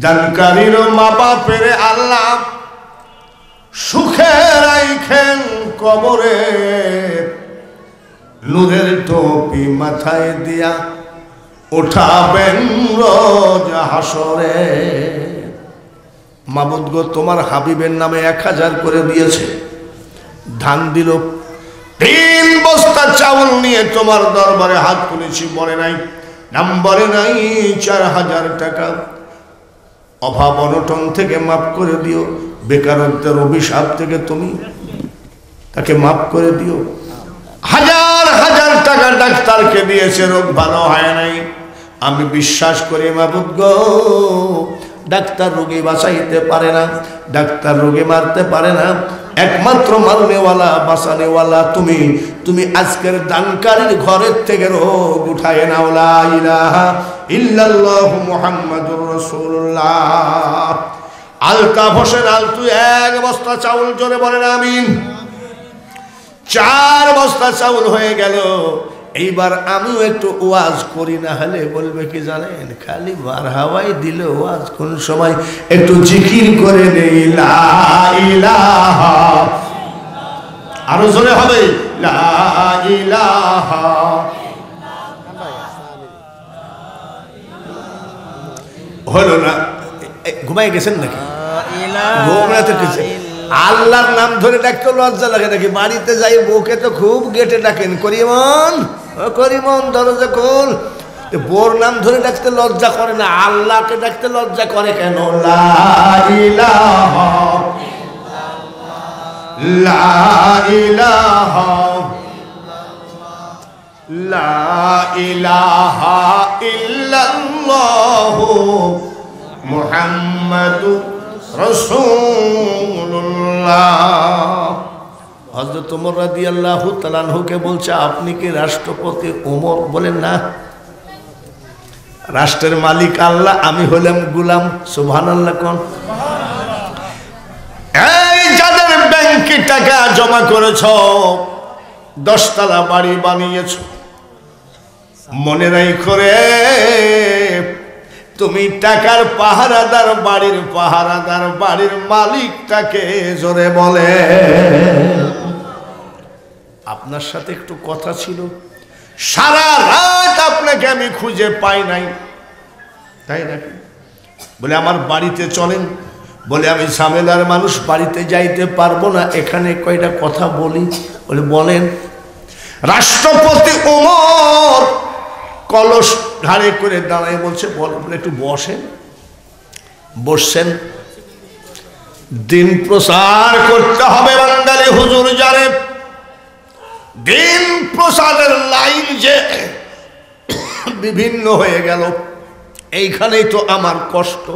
দানকারীর মা বাপের আল্লাহ সুখে রাখেন কবরে, নূরের টুপি মাথায় দিয়া উঠাবেন রোজ হাসরে। মাবুদ গো, তোমার হাবিবের নামে 1000 করে দিয়েছে, ধান দিল, 3 বস্তা চাউল নিয়ে তোমার দরবারে হাত তুলেছি, বলে নাই, নাম বলে নাই 4000 টাকা। অভাব অনটন থেকে মাফ করে দিও, বেকারত্বের অভিশাপ থেকে তুমি তাকে মাফ করে দিও। 1000 টাকা ডাক্তারকে দিয়েছে, রোগ ভালো হয় নাই। আমি বিশ্বাস করি মাবুদ গো, ডাক্তার রোগী বাঁচাইতে পারে না, ডাক্তার রোগী মারতে পারে না, একমাত্র মারনেওয়ালা বাঁচানেওয়ালা তুমি। তুমি আজকের দানকারীর ঘরের থেকে রোগ উঠায় নাও। লা ইলাহা ইল্লাল্লাহু মুহাম্মাদুর রাসূলুল্লাহ। আলতাফ হোসেন আলতু 1 বস্তা চাউল, জোরে বলেন আমিন। 4 বস্তা চাউল হয়ে গেল। এইবার আমিও একটু ওয়াজ করি, না হলে বলবে কি জানেন, খালি বার হাওয়াই দিল ওয়াজ, কোন সময় একটু জিকির করে নেই, লা ইলাহা, আরো জোরে হবে, লা ইলাহা। হলো না? ঘুমাই গেছেন নাকি? ঘুমাতে গেছে। আল্লাহর নাম ধরে ডাকতে লজ্জা লাগে নাকি? বাড়িতে যাই বউকে তো খুব গেটে ডাকেন, করিমন ও করিমন দরজা খোল। বোর নাম ধরে ডাকতে লজ্জা করে না, আল্লাহকে ডাকতে লজ্জা করে কেন? লা ইলাহা লা ইলাহা লা ইলাহা ইল্লাল্লাহু মুহাম্মাদুর রাসূলুল্লাহ। হযরত ওমর রাদিয়াল্লাহু তাআলা আনহুকে বলছে, আপনি কি রাষ্ট্রপতি? ওমর বলেন না, রাষ্ট্রের মালিক আল্লাহ, আমি হলাম গোলাম। সুবহানাল্লাহ কোন? এই যাদের ব্যাংকে টাকা জমা করেছ, 10 তলা বাড়ি বানিয়েছ, মনে রাখো রে, তুমি টাকার পাহারাদার, বাড়ির পাহারাদার, বাড়ির মালিকটাকে জোরে বলে। আপনার সাথে একটু কথা ছিল, সারা রাত আপনাকে আমি খুঁজে পাই নাই, তাই নাকি? বলে আমার বাড়িতে চলেন, বলে আমি ঝামেলার মানুষ, বাড়িতে যাইতে পারবো না, এখানে কয়টা কথা বলি। বলে বলেন। রাষ্ট্রপতি ওমর কলস ঘাড়ে করে দাঁড়ায় বলছে, বলে একটু বসেন। বসছেন। দিন প্রচার করতে হবে বাঙালি হুজুর জানে, দিন প্রচারের লাইন যে বিভিন্ন হয়ে গেল, এইখানেই তো আমার কষ্ট।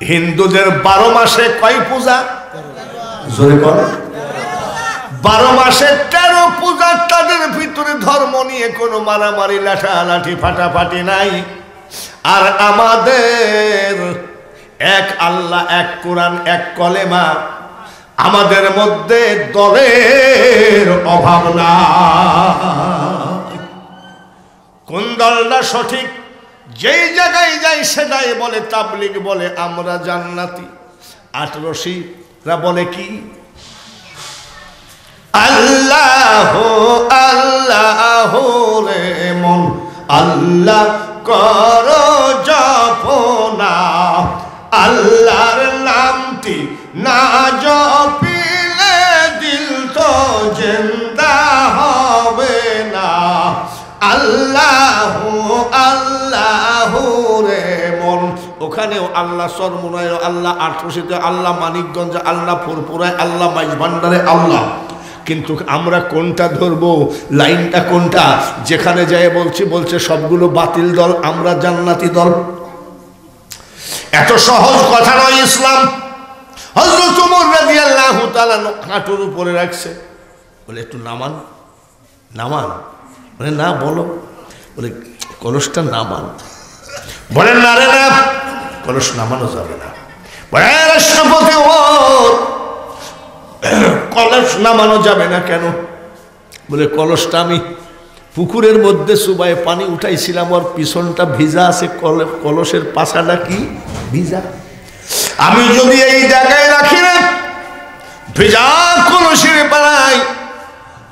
হিন্দুদের 12 মাসে কয় পূজা? জোরে কর। 12 মাসে 13 পূজা, তাদের ভিতরে ধর্ম নিয়ে কোনো মারামারি, লাঠালাঠি, ফাটাফাটি নাই। আর আমাদের এক আল্লাহ, এক কোরআন, এক কলেমা। আমাদের মধ্যে দলের অভাব না। কোন দলটা সঠিক? যেই জায়গায় যাই সেটাই বলে তাবলীগ, বলে আমরা জান্নাতি। আটরশিরা বলে কি? আল্লাহ আল্লাহ রে মন আল্লাহ কর জপনা, আল্লাহর নামটি না জপিলে দিল তো জিন্দা হবে না। আল্লাহ আল্লাহ রে মন, ওখানেও আল্লাহ সরমুনায় আল্লাহ, আটরশিতে আল্লাহ, মানিকগঞ্জে আল্লাহ, ফুরপুরায় আল্লাহ, মাইজ ভান্ডারে আল্লাহ। কিন্তু আমরা কোনটা ধরবো? লাইনটা কোনটা? যেখানে যায় বলছে সবগুলো বাতিল দল, আমরা জান্নাতি দল। এত সহজ কথা নয় ইসলাম। হযরত ওমর রাদিয়াল্লাহু তাআলা হাঁটুর উপরে রাখছে, বলে একটু নামান, নামান। বলে না, বলো। বলে কলসটা নামান। বলে না রে না, কলস নামানো যাবে না। বলে রাষ্ট্রপতি ওমর, কলস নামানো যাবে না কেন? বলে কলসটা আমি পুকুরের মধ্যে সুবাই পানি উঠাইছিলাম, ওর পিছনটা ভিজা আছে, কলসের পাশাটা কি ভিজা। আমি যদি এই জায়গায় রাখি না, ভিজা কলসের পাড়ায়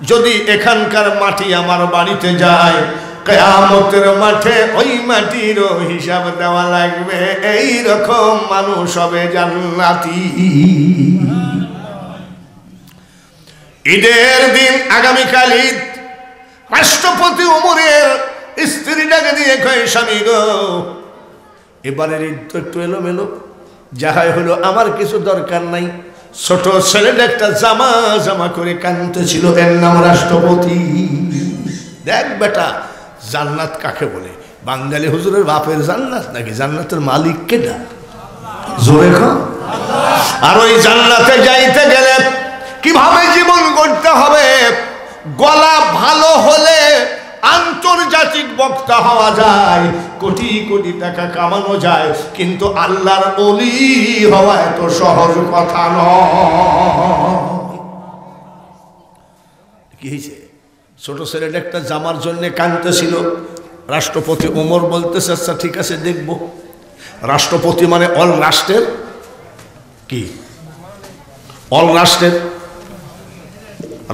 যদি এখানকার মাটি আমার বাড়িতে যায়, কিয়ামতের মাঠে ওই মাটির হিসাব দেওয়া লাগবে। এই রকম মানুষ হবে জান্নাতি। ঈদের দিন, আগামীকাল ঈদ, রাষ্ট্রপতি ওমরের স্ত্রীটাকে দিয়ে কয়, স্বামী গো, এবারের ঈদ তো একটু এলোমেলো, যাহাই হলো আমার কিছু দরকার নাই। ছোট ছেলেটা একটা জামা জামা করে কাঁদতেছিল, এর নাম রাষ্ট্রপতি। দেখ বেটা, জান্নাত কাকে বলে? বাঙালি হুজুরের বাপের জান্নাত নাকি? জান্নাতের মালিক কেডা? জোরে কও। আর ওই জান্নাতে যাইতে গেলে কিভাবে জীবন গড়তে হবে? গলা ভালো হলে আন্তর্জাতিক বক্তা হওয়া যায়, কোটি কোটি টাকা কামানো যায়, কিন্তু আল্লাহর ওলি হওয়া এত সহজ কথা নয়। কি হয়েছে? ছোট ছেলেটা একটা জামার জন্য কাঁদতেছিল। রাষ্ট্রপতি ওমর বলতেছে, আচ্ছা ঠিক আছে, দেখব। রাষ্ট্রপতি মানে অল রাষ্ট্রের কি? অল রাষ্ট্রের।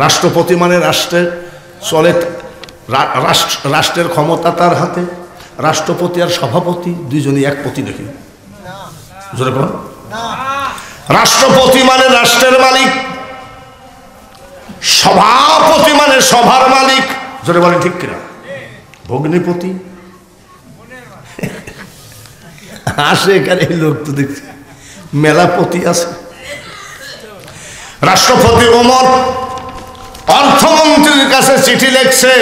রাষ্ট্রপতি মানে রাষ্ট্রের চলে, রাষ্ট্রের ক্ষমতা তার হাতে। রাষ্ট্রপতি আর সভাপতি দুইজনই এক পতি নাকি? রাষ্ট্রপতি মানে রাষ্ট্রের মালিক, সভাপতি মানে সভার মালিক। জোরে বলেন ঠিক কিনা? ভগ্নিপতি আসে এখানে, এই লোক তো দেখছি মেলাপতি আছে। রাষ্ট্রপতি ওমর অর্থমন্ত্রীর কাছে চিঠি লিখছে,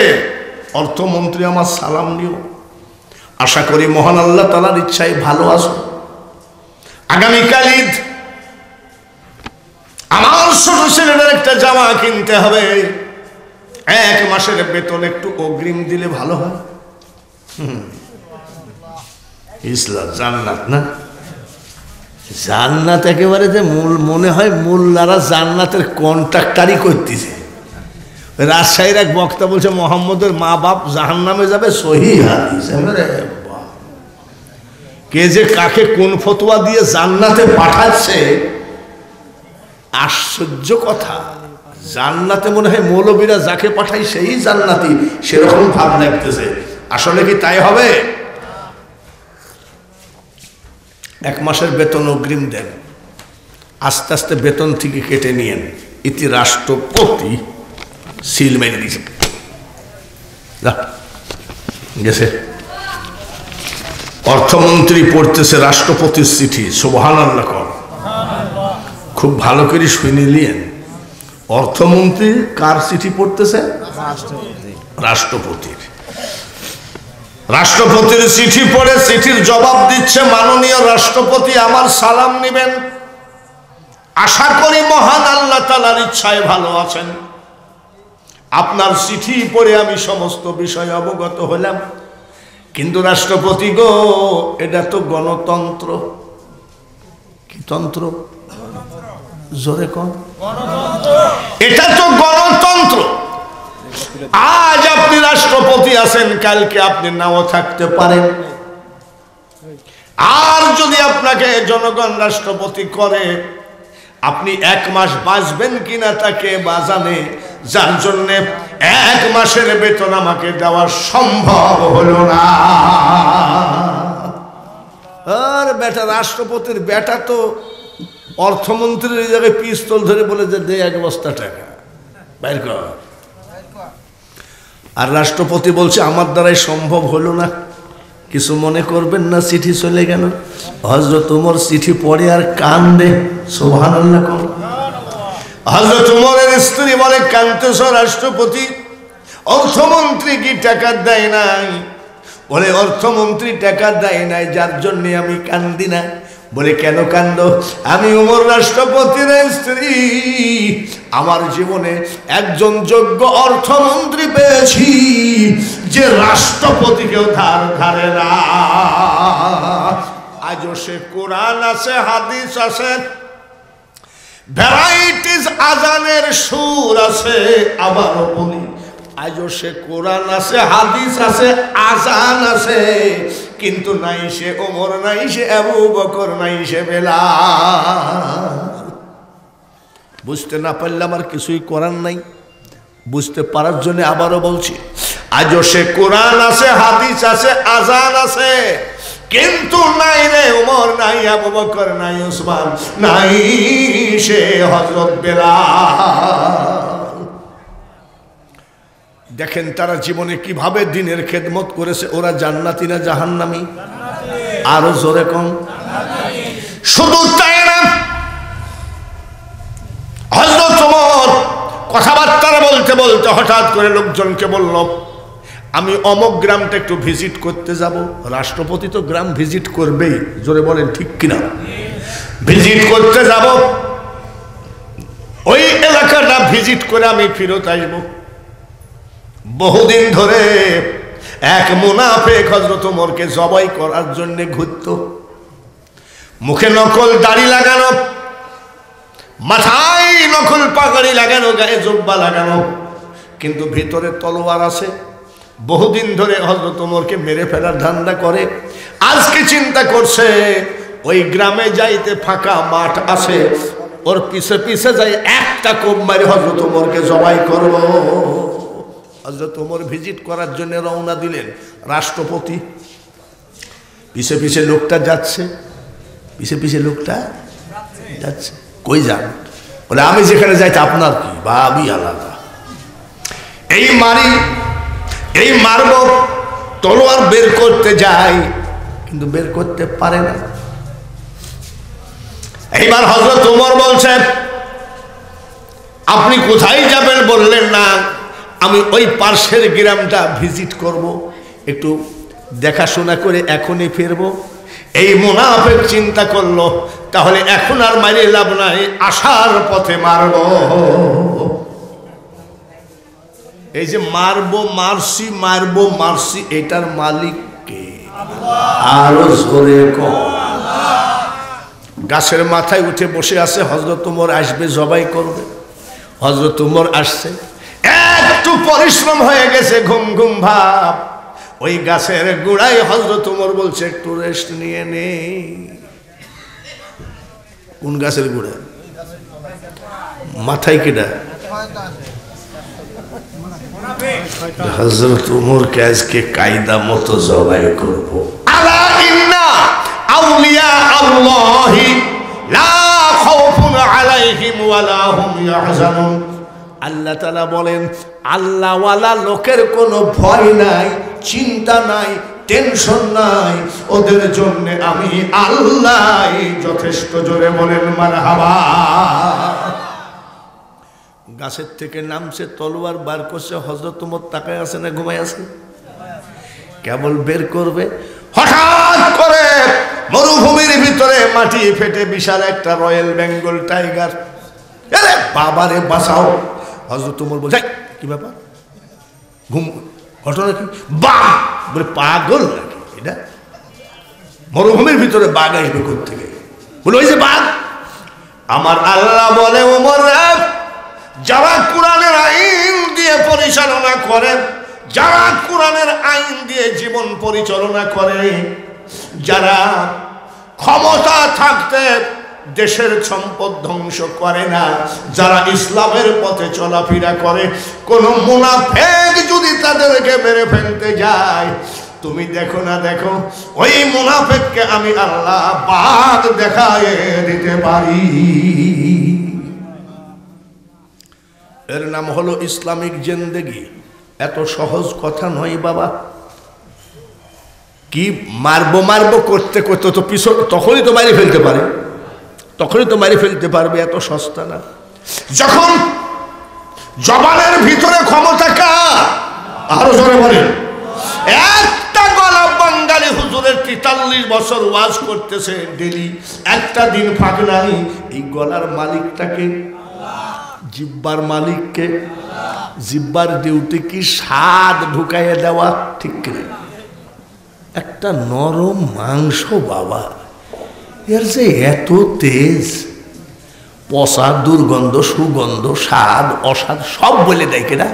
অর্থমন্ত্রী আমার সালাম নিও, আশা করি মহান আল্লাহ তাআলার ইচ্ছায় ভালো আছো। আগামীকাল ঈদ, আমার ছোট ছেলেটার একটা জামা কিনতে হবে, 1 মাসের বেতন একটু অগ্রিম দিলে ভালো হয়। ইসলাম জান্নাত না? জান্নাত একেবারে যে মূল মনে হয় মোল্লারা জান্নাতের কন্ট্রাক্টারই করতেছে। রাজশাহীর এক বক্তা বলছে মোহাম্মদের মা বাপ জাহান্নামে যাবে, সহিহ হাদিস। কে যে কাকে কোন ফতোয়া দিয়ে জান্নাতে পাঠাচ্ছে, আশ্চর্য কথা। জান্নাতে মনে হয় মৌলবীরা যাকে পাঠায় সেই জান্নাতি, সেরকম ভাব লাগতেছে। আসলে কি তাই হবে? 1 মাসের বেতন অগ্রিম দেন, আস্তে আস্তে বেতন থেকে কেটে নিয়েন। ইতি রাষ্ট্রপতি সিল মেরে দিয়েছে, গেছে। অর্থমন্ত্রী পড়তেছে রাষ্ট্রপতির চিঠি, সুবহানাল্লাহ কর, খুব ভালো করে শুনে নিলেন। অর্থমন্ত্রী কার চিঠি পড়তেছে? রাষ্ট্রপতির। রাষ্ট্রপতির চিঠি পড়ে চিঠির জবাব দিচ্ছে, মাননীয় রাষ্ট্রপতি আমার সালাম নেবেন, আশা করি মহান আল্লাহ তাআলার ইচ্ছায় ভালো আছেন। আপনার চিঠি পড়ে আমি সমস্ত বিষয় অবগত হলাম, কিন্তু রাষ্ট্রপতি গো, এটা তো গণতন্ত্র, কি তন্ত্র? জোরে কম। এটা তো গণতন্ত্র। আজ আপনি রাষ্ট্রপতি আছেন, কালকে আপনি নাও থাকতে পারেন। আর যদি আপনাকে জনগণ রাষ্ট্রপতি করে, আপনি 1 মাস বাঁচবেন কিনা তাকে বাজানে, যার জন্যে 1 মাসের বেতন আমাকে দেওয়া সম্ভব হলো না। আর বেটা রাষ্ট্রপতির বেটা তো অর্থমন্ত্রীর এই জায়গায় পিস্তল ধরে বলে যে দে 1 বস্তা টাকা বাইর কর। আর রাষ্ট্রপতি বলছে আমার দ্বারাই সম্ভব হলো না। কিছু মনে করবেন না, চিঠি চলে গেল। হযরত ওমর চিঠি পড়ে আর কান্দে। সুবহানাল্লাহ। হযরত ওমরের স্ত্রী বলে, কাঁদতেছ রাষ্ট্রপতি? অর্থমন্ত্রী কি টাকা দেয় নাই? বলে অর্থমন্ত্রী টাকা দেয় নাই, যার জন্য আমি কান্দি না। বলে কেন কান্দ? আমি ওমর রাষ্ট্রপতির স্ত্রী, আমার জীবনে একজন যোগ্য অর্থমন্ত্রী পেয়েছি যে রাষ্ট্রপতিকেও ধার ধারে না। আজও সে কোরআন আছে, হাদিস আছে, ভ্যারাইটিস আজানের সুর আছে। আবারও বলি, আজও সে কোরআন আছে, হাদিস আছে, আজান আছে, কিন্তু নাই সে ওমর, নাই সে আবু বকর, নাই সে বেলাল। বুঝতে না পারলে আমার কিছুই করার নাই। বুঝতে পারার জন্য আবারও বলছি, আজও সে কোরআন আছে, হাদিস আছে, আজান আছে, কিন্তু নাই রে ওমর, নাই আবু বকর, নাই উসমান, নাই সে হযরত বেলাল। দেখেন তারা জীবনে কিভাবে দিনের খেদমত করেছে। ওরা জান্নাতি না জাহান্নামী? আরো জোরে কম। শুধু তাই না, হযরত ওমর কথাবার্তা বলতে বলতে হঠাৎ করে লোকজনকে বলল, আমি অমুক গ্রামটা একটু ভিজিট করতে যাব। রাষ্ট্রপতি তো গ্রাম ভিজিট করবেই, জোরে বলেন ঠিক কিনা? ভিজিট করতে যাব, ওই এলাকাটা ভিজিট করে আমি ফেরত আসব। বহুদিন ধরে এক মুনাফিক হযরত ওমরকে জবাই করার জন্য ঘুরত। মুখে নকল দাড়ি লাগানো, মাথায় নকল পাগড়ি লাগানো, গায়ে জুব্বা লাগানো, কিন্তু ভিতরে তলোয়ার আছে। বহুদিন ধরে হযরত ওমরকে মেরে ফেলার ধান্দা করে। আজকে চিন্তা করছে ওই গ্রামে যাইতে ফাঁকা মাঠ আছে, ওর পিছে পিছে যাই একটা কোপ মারি হযরত ওমরকে জবাই করব। হযরত ওমর ভিজিট করার জন্য রওনা দিলেন। রাষ্ট্রপতি পিছে পিছে লোকটা যাচ্ছে, পিছে পিছে লোকটা যাচ্ছে। কই যান? বলে আমি যেখানে যাইতে আপনার কি, বা আমি আলাদা। এই মারি, এই মারব, তলোয়ার বের করতে যাই, কিন্তু বের করতে পারে না। এইবার হযরত ওমর বলছেন, আপনি কোথায় যাবেন বললেন না? আমি ওই পার্শ্বের গ্রামটা ভিজিট করব, একটু দেখাশোনা করে এখনই ফিরবো। এই মুনাফিক চিন্তা করলো, তাহলে এখন আর মারি লাভ নাই, আসার পথে মারব। এই যে মারবো মারছি, মারবো মারছি, এটার মালিক কে? আরো জোরে কও। গাছের মাথায় উঠে বসে আছে, হযরত ওমর আসবে, জবাই করবে। হযরত ওমর আসছে, একটু পরিশ্রম হয়ে গেছে, ঘুম ঘুম ভাব। ওই গাছের গোড়ায় হযরত ওমর বলছে, একটু রেস্ট নিয়ে নে। কোন গাছের গোড়া? মাথায় কেডা? হযরত ওমরকে আজকে কায়দা মতো জবাই করব। আলা ইন্না আউলিয়া আল্লাহি লা খাউফুন আলাইহিম ওয়া লা হুম ইয়াহজানুন। আল্লাহ তাআলা বলেন, আল্লাহওয়ালা লোকের কোনো ভয় নাই, চিন্তা নাই, টেনশন নাই, ওদের জন্য আমি আল্লাহ যথেষ্ট। জোরে বলেন মারহাবা। গাছের থেকে নামছে, তলোয়ার বার করছে। হযরত ওমর তাকায় আছে না ঘুমায় আছে? কেবল বের করবে, হঠাৎ করে মরুভূমির ভিতরে মাটি ফেটে বিশাল একটা রয়্যাল বেঙ্গল টাইগার। আরে বাবারে বাঁচাও! হযরত ওমর বলছে, কি ব্যাপার, ঘুম, ঘটনা কি? বাঘ! বলে পাগল নাকি এটা? মরুভূমির ভিতরে বাঘ আসবে কোথা থেকে? বলে ওই যে বাঘ। আমার আল্লাহ বলে ওমর, যারা কোরআনের আইন দিয়ে পরিচালনা করে, যারা কোরআনের আইন দিয়ে জীবন পরিচালনা করে, যারা ক্ষমতা থাকতে দেশের সম্পদ ধ্বংস করে না, যারা ইসলামের পথে চলাফেরা করে, কোন মুনাফিক যদি তাদেরকে মেরে ফেলতে যায়, তুমি দেখো না দেখো, ওই মুনাফিককে আমি আল্লাহ বাঘ দেখায় দিতে পারি। এর নাম হলো ইসলামিক জিন্দেগি। এত সহজ কথা নয় বাবা। কি মারবো মারবো করতে করতে তো পিছন, তখনই তো মারি ফেলতে পারে, তখনই তো মারি ফেলতে পারবে, এত সস্তা না। যখন জবানের ভিতরে ক্ষমতা কার, আরো জোরে বলেন। একটা গলা বাঙালি হুজুরের 43 বছর ওয়াজ করতেছে ডেলি, একটা দিন ফাঁক নাই। এই গলার মালিকটাকে, জিব্বার মালিককে। জিব্বার ডিউটি কি স্বাদ ঢুকাইয়ে দেওয়া, ঠিক কিনা? একটা নরম মাংস বাবা, এর যে এত তেজ, পচা, দুর্গন্ধ, সুগন্ধ, স্বাদ, অস্বাদ সব বলে দেয় কিনা?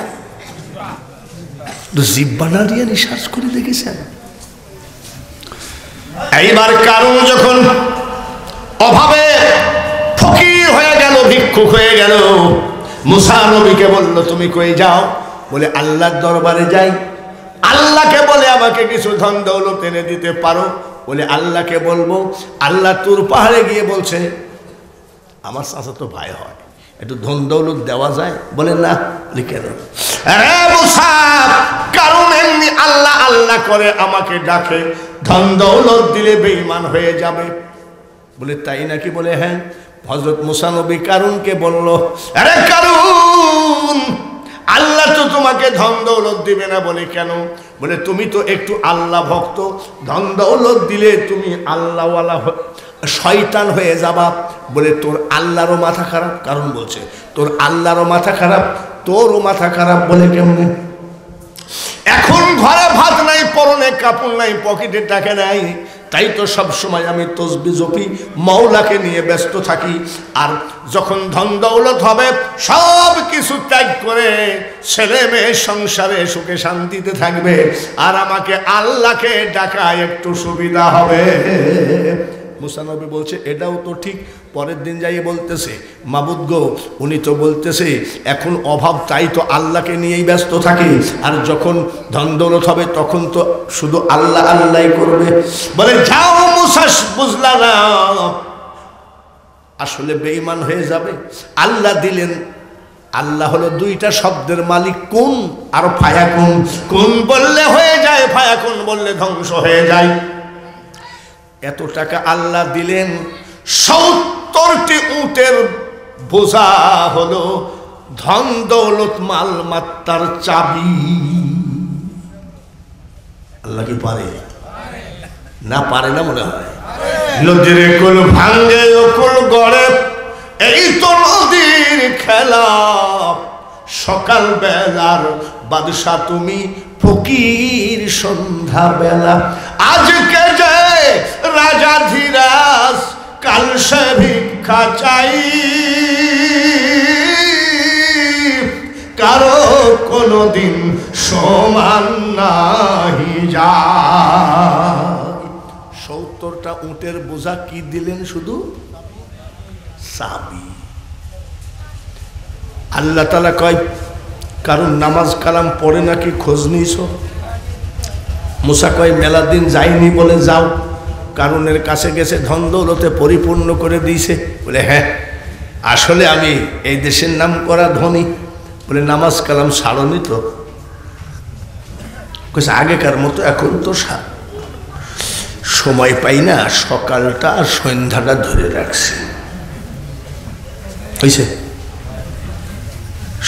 জিব্বা না দিয়ে নিঃশ্বাস করে দেখেছেন? এইবার কারণ যখন অভাবে ফকির হয়ে গেল, ভিক্ষুক হয়ে গেল, মুসা নবীকে বলল তুমি কই যাও? বলে আল্লাহর দরবারে যাই। আল্লাহকে বলে আমাকে কিছু ধন দৌলত এনে দিতে পারো? বলে আল্লাহকে বলবো। আল্লাহ তুর পাহাড়ে গিয়ে বলছে আমার চাচা তো ভাই হয়, একটু ধন দৌলত দেওয়া যায়? বলে না। কেন? কারণ এমনি আল্লাহ আল্লাহ করে আমাকে ডাকে, ধন দৌলত দিলে বেঈমান হয়ে যাবে। বলে তাই নাকি? বলে হ্যাঁ। হযরত মুসা নবী কারুনকে বলল, আরে কারুন, আল্লাহ তো তোমাকে ধন দৌলত দিবে না। বলে কেন? বলে তুমি তো একটু আল্লাহ ভক্ত, ধন দৌলত দিলে তুমি আল্লাহওয়ালা শয়তান হয়ে যাবা। বলে তোর আল্লাহরও মাথা খারাপ? কারণ বলছে তোর আল্লাহরও মাথা খারাপ, তোরও মাথা খারাপ। বলে কেমনে? এখন ঘরে ভাত নাই, পরনে কাপড় নাই, পকেটে টাকা নাই, তাই তো সব সময় আমি তসবি জপি, মাওলাকে নিয়ে ব্যস্ত থাকি। আর যখন ধন দৌলত হবে সব কিছু ত্যাগ করে ছেলে মেয়ে সংসারে সুখে শান্তিতে থাকবে, আর আমাকে আল্লাহকে ডাকা একটু সুবিধা হবে। মুসা নবী বলছে এটাও তো ঠিক। পরের দিন যাই বলতেছে, মাবুদ গো, উনি তো বলতেছে এখন অভাব, তাই তো আল্লাহকে নিয়েই ব্যস্ত থাকি, আর যখন ধন দৌলত হবে তখন তো শুধু আল্লাহ আল্লাহ করবে। বলে যাও মুসা, বুঝলা না, আসলে বেঈমান হয়ে যাবে। আল্লাহ দিলেন, আল্লাহ হলো দুইটা শব্দের মালিক, কুন আর ফায়াকুন। কুন বললে হয়ে যায়, ফায়াকুন বললে ধ্বংস হয়ে যায়। এত টাকা আল্লাহ দিলেন, 70টি উটের বোঝা হলো ধন দৌলত মাল মাত্তার চাবি। আল্লাহ কি পারে? না পারে না মনে হয়। নদীর কুল ভাঙ্গে কুল গড়ে, এই তো নদীর খেলা। সকাল বেলার বাদশা তুমি, ফকির সন্ধ্যা বেলা। আজকে যে রাজা ধীরাজ, কাল সে ভিক্ষা চাই, কারো কোনদিন সমান নাহি যায়। 70টা উটের বোঝা কি দিলেন? শুধু চাবি। আল্লাহ তাআলা কয় কারণ নামাজ কালাম পড়ে নাকি খোঁজ নিয়েছ? মুসা কয় মেলা দিন যায়নি। বলে যাও। কারণের কাছে গেছে, ধন দৌলতে পরিপূর্ণ করে দিয়েছে। বলে হ্যাঁ, আসলে আমি এই দেশের নাম করা ধনী। বলে নামাজ কালাম ছাড়নি তো? কইছে আগেকার মতো এখন তো সময় পাই না, সকালটা আর সন্ধ্যাটা ধরে রাখছি। হয়েছে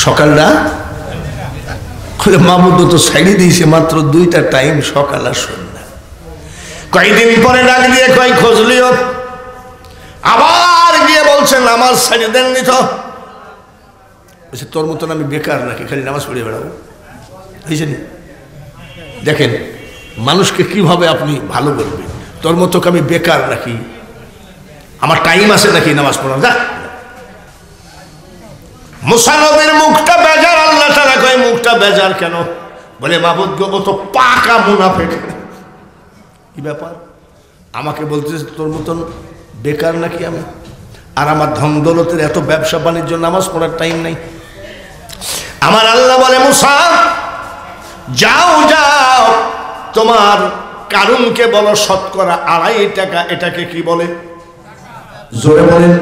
সকালটা মামুদ তো ছাড়ি দিয়েছে, মাত্র 2টা টাইম, সকাল আর সন্ধ্যা। কয়েকদিন পরে ডাক দিয়ে কয় খোঁজলিও, আবার গিয়ে বলছে নামাজ ছাড়িয়ে দেননি তো? বলছে তোর মতন আমি বেকার নাকি, খালি নামাজ পড়ে বেড়াবো? বুঝছেন? দেখেন মানুষকে কিভাবে আপনি ভালো বলবেন, তোর মতো আমি বেকার নাকি? আমার টাইম আছে নাকি নামাজ পড়ার? যা। মুসা নবীর মুখটা বেজার। আল্লাহ তাআলা কয় মুখটা বেজার কেন? বলে মাবুদ গো, ও তো পাকা মুনাফিক। কি ব্যাপার? আমাকে বলতেছে তোর মতন বেকার নাকি আমি? আর আমার ধন দৌলতের এত ব্যবসা বাণিজ্য, নামাজ পড়ার টাইম নাই। আমার আল্লাহ বলে মুসা যাও যাও, তোমার কারুনকে বলো শতকরা 2.5 টাকা, এটাকে কি বলে? জোরে বলেন,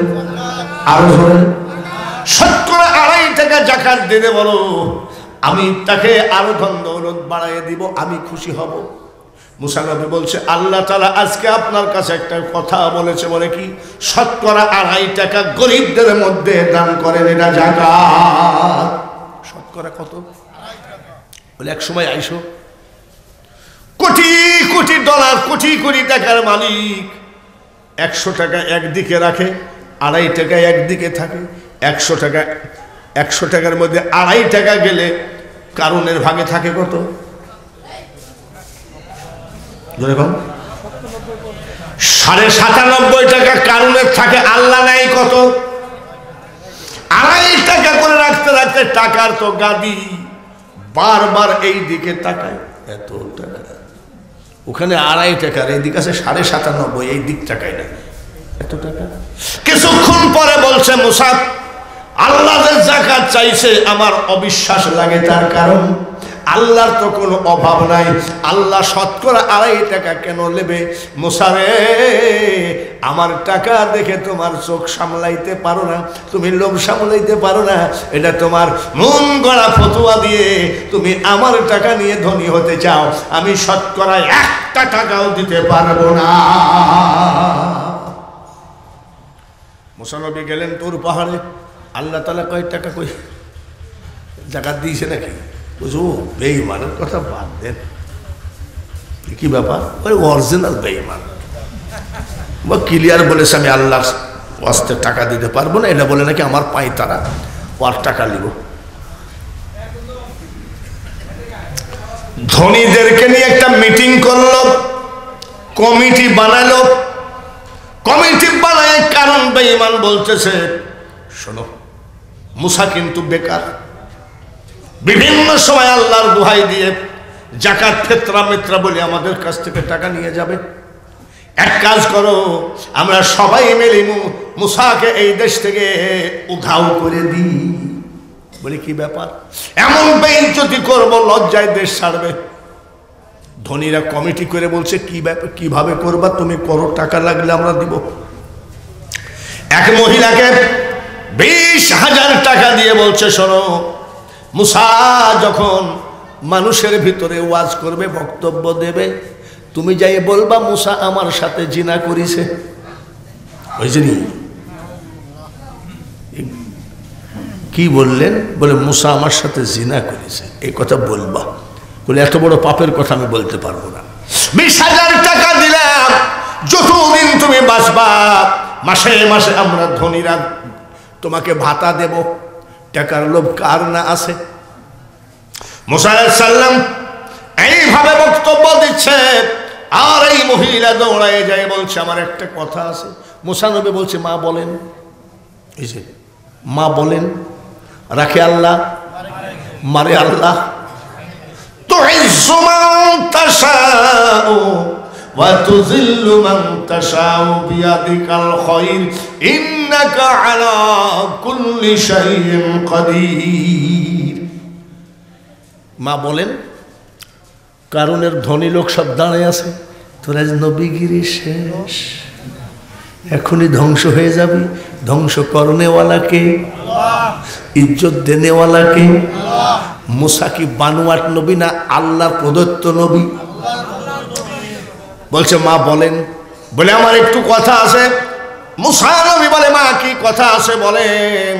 আরো জোরে। শতকরা 2.5 টাকা যাকাত দিতে বলো, আমি তাকে আরো ধন দৌলত বাড়াইয়ে দিব, আমি খুশি হব। মুসা নবী বলছে আল্লাহ তাআলা আজকে আপনার কাছে একটা কথা বলেছে। বলে কি? শতকরা 2.5 টাকা গরিবদের মধ্যে দান করেন, এটা যাকাত। শতকরা কত? বলে এক সময় আইসো কোটি কোটি ডলার, কোটি কোটি টাকার মালিক 100 টাকা একদিকে রাখে, 2.5 টাকা একদিকে থাকে। 100 টাকার মধ্যে 2.5 টাকা গেলে কারুনের ভাগে থাকে কত? যেরকম 97.5 টাকা কারুনের থাকে, আল্লাহ নাই কত? 2.5 টাকা করে রাখতে রাখতে টাকার তো গাদি বারবার এই দিকে তাকায়, এত টাকা। ওখানে 2.5 টাকার, এই দিক আছে 97.5, এই দিক টাকায় না, এত টাকা। কিছুক্ষণ পরে বলছে মুসা আল্লাহ যে যাকাত চাইছে আমার অবিশ্বাস লাগে, তার কারণ আল্লাহর তো কোনো অভাব নাই, আল্লাহ শতকরা 2.5 টাকা কেন নেবে? মুসা রে, আমার টাকা দেখে তোমার চোখ সামলাইতে পারো না, তুমি লোভ সামলাইতে পারো না, এটা তোমার মন গড়া ফতুয়া দিয়ে তুমি আমার টাকা নিয়ে ধনী হতে চাও, আমি শতকরা 1 টাকাও দিতে পারবো না। মুসা নবী গেলেন তোর পাহাড়ে। আল্লাহ তাআলা কয় টাকা কই যাকাত দিয়েছে নাকি? বুঝো বেঈমানের কথা বাদ দেন, কি ব্যাপার? ওই অরিজিনাল বেঈমান বা ক্লিয়ার বলেছে আমি আল্লাহর ওয়াস্তে টাকা দিতে পারবো না, এটা বলে নাকি আমার পাই তারা ওর টাকা নিব। ধনীদেরকে নিয়ে একটা মিটিং করলো, কমিটি বানালো। কমিটি বানায় কারণ বেঈমান বলতেছে শোনো মুসা কিন্তু বেকার, বিভিন্ন সময় আল্লাহর দোহাই দিয়ে যাকাত ফিতরা মিত্রা বলে আমাদের কাছ থেকে টাকা নিয়ে যাবে। এক কাজ করো, আমরা সবাই মিলে মুসাকে এই দেশ থেকে উধাও করে দিই। বলি কি ব্যাপার? এমন বেইজ্জতি করব, লজ্জায় দেশ ছাড়বে। ধনীরা কমিটি করে বলছে কি ব্যাপার, কিভাবে করবা? তুমি করো, টাকা লাগলে আমরা দিব। এক মহিলাকে 20,000 টাকা দিয়ে বলছে শোনো, মুসা যখন মানুষের ভিতরে ওয়াজ করবে, বক্তব্য দেবে, তুমি যাই বলবা মুসা আমার সাথে জিনা করেছে। বুঝলি কি বললেন? বলে মুসা আমার সাথে জিনা করেছে, এই কথা বলবা। বলে এত বড় পাপের কথা আমি বলতে পারবো না। 20,000 টাকা দিলাম, যতদিন তুমি বাঁচবা মাসে মাসে আমরা ধনীরা তোমাকে ভাতা দেব। টাকার লোভ কার না আছে? মুসা আলাইহিস সালাম এইভাবে বক্তব্য দিচ্ছে, আর এই মহিলা দৌড়ায় যায় বলছে আমার একটা কথা আছে। মুসা নবী বলছে মা বলেন। এই যে মা বলেন, রাখে আল্লাহ, মারে আল্লাহ। তুইজ্জু মান তাশাউ ওয়া তুযিল্লু মান তাশাউ বিয়াদিকাল খায়র ইন্নাকা আলা কুল্লি শাইইন কাদির। মা বলেন কারণের ধনী লোক সব দাঁড়ায় আছে, তোরা নবীগিরি শেষ, এখনই ধ্বংস হয়ে যাবি। ধ্বংস করনেওয়ালাকে, ইজ্জত দেনেওয়ালাকে। মুসা কি বানুয়াট নবী না আল্লাহর প্রদত্ত নবী? বলছে মা বলেন। বলে আমার একটু কথা আছে। মুসা নবী বলে মা কি কথা আছে বলেন।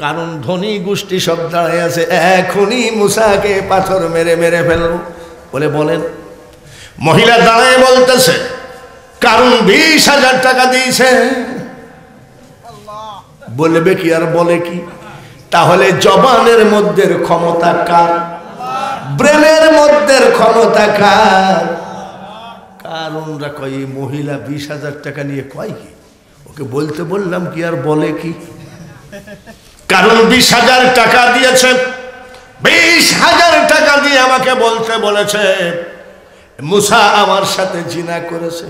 কারণ ধনী গোষ্ঠী সব দাঁড়ায় আছে, এখনই মুসাকে পাথর মেরে মেরে ফেলবো। বলে বলেন। মহিলা দাঁড়ায় বলতেছে কারণ 20,000 টাকা দিয়েছে। বলবে কি আর বলে কি? তাহলে জবানের মধ্যে ক্ষমতা কার? ব্রেনের মধ্যে ক্ষমতা কার? কারণরা কয় মহিলা 20,000 টাকা নিয়ে কয় কি? ওকে বলতে বললাম কি আর বলে কি, কারণ 20,000 টাকা দিয়েছে, 20,000 টাকা দিয়ে আমাকে বলতে বলেছে মুসা আমার সাথে জিনা করেছে।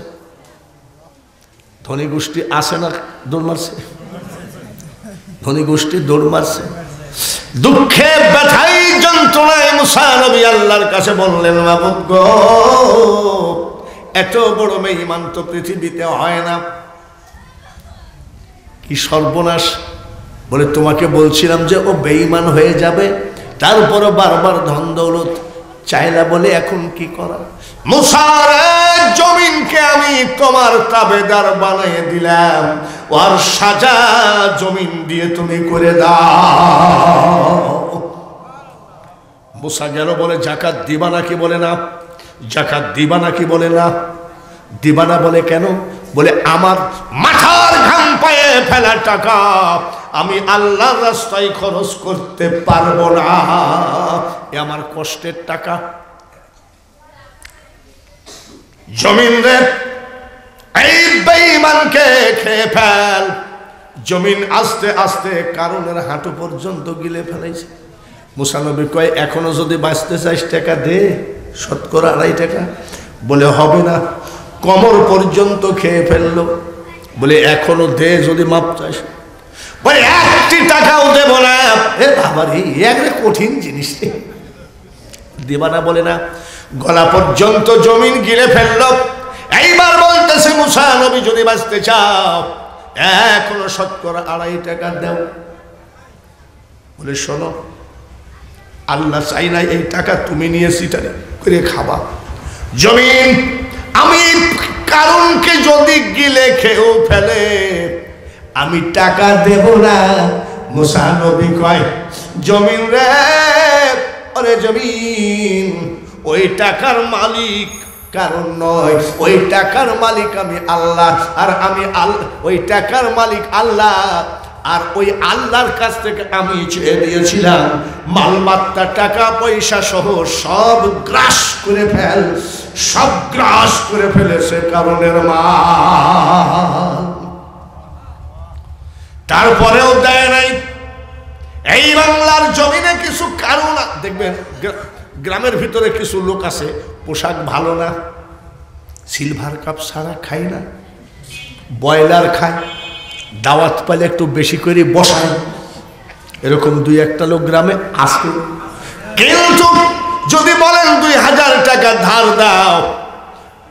ধনী গোষ্ঠী আসে না, দৌড় মারছে, ধনী গোষ্ঠী দৌড় মারছে। দুঃখে ব্যথাই যন্ত্রণায় মুসা নবী আল্লাহর কাছে বললেন, মাবুদ গো, এত বড় বেঈমান তো পৃথিবীতে হয় না, কি সর্বনাশ। বলে তোমাকে বলছিলাম যে ও বেঈমান হয়ে যাবে, তারপরও বারবার ধন দৌলত চাইলা, বলে এখন কি করা? মুসার জমিনকে আমি তোমার তাবেদার বানিয়ে দিলাম, ওর সাজা জমিন দিয়ে তুমি করে দাও। মুসা গেল, বলে জাকাত দিবা নাকি? বলে না। জাকাত দিবা নাকি? বলে না। দিবা না বলে কেন? বলে আমার মাথার ঘাম পায়ে ফেলা টাকা আমি আল্লাহর রাস্তায় খরচ করতে পারবো না, এ আমার কষ্টের টাকা। জমিন রে, এই বেঈমানকে খেয়ে ফেল। জমিন আস্তে আস্তে কারণের হাঁটু পর্যন্ত গিলে ফেলাইছে। মুসা নবী কয়, এখনো যদি বাঁচতে চাইস টাকা দে, শতকরা 2.5 টাকা। বলে হবে না, কোমর পর্যন্ত খেয়ে ফেললো। বলে এখনো দে যদি মাপ চাস। বলে 1টি টাকাও দেব না। আবার এই একটা কঠিন জিনিস দেবা না? বলে না। গলা পর্যন্ত জমিন গিলে ফেললো। এইবার বলতেছে, মুসা নবী যদি বাঁচতে চাও এখনো শতকরা 2.5 টাকা দাও। বলে শোনো, আল্লাহ চাই না এই টাকা তুমি নিয়ে সিটারি করে খাবা। জমিন আমি কারণকে যদি গিলে খেয়েও ফেলে আমি টাকা দেব না। মুসা নবী কয়, জমিন রে, ওরে জমিন, ওই টাকার মালিক কারণ নয়, ওই টাকার মালিক আমি আল্লাহ, আর আমি ওই টাকার মালিক আল্লাহ, আর ওই আল্লাহর কাছ থেকে আমি চেয়ে দিয়েছিলাম মালমাত্তা টাকা পয়সা সহ সব গ্রাস করে ফেল, সব গ্রাস করে ফেলেছে কারণের মাল। তারপরেও দেয় নাই। এই বাংলার জমিনে কিছু কারণ দেখবেন, গ্রামের ভিতরে কিছু লোক আছে পোশাক ভালো না, সিলভার কাপ ছাড়া খায় না, ব্রয়লার খায়, দাওয়াত পালে একটু বেশি করে বসায়, এরকম 2-1টা লোক গ্রামে আসে। কিন্তু যদি বলেন 2000 টাকা ধার দাও,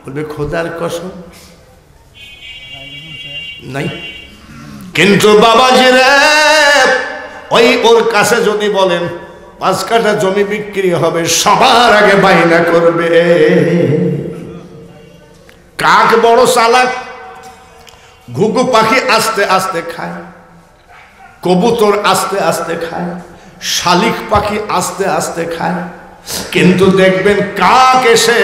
বলবে খোদার কসম নাই। কিন্তু বাবাজি রে, ওই ওর কাছে যদি বলেন 5 কাঠা জমি বিক্রি হবে, সবার আগে বাইনা করবে। কাক বড় চালাক, ঘুঘু পাখি আস্তে আস্তে খায়, কবুতর আস্তে আস্তে খায়, শালিক পাখি আস্তে আস্তে খায়, কিন্তু দেখবেন কাক এসে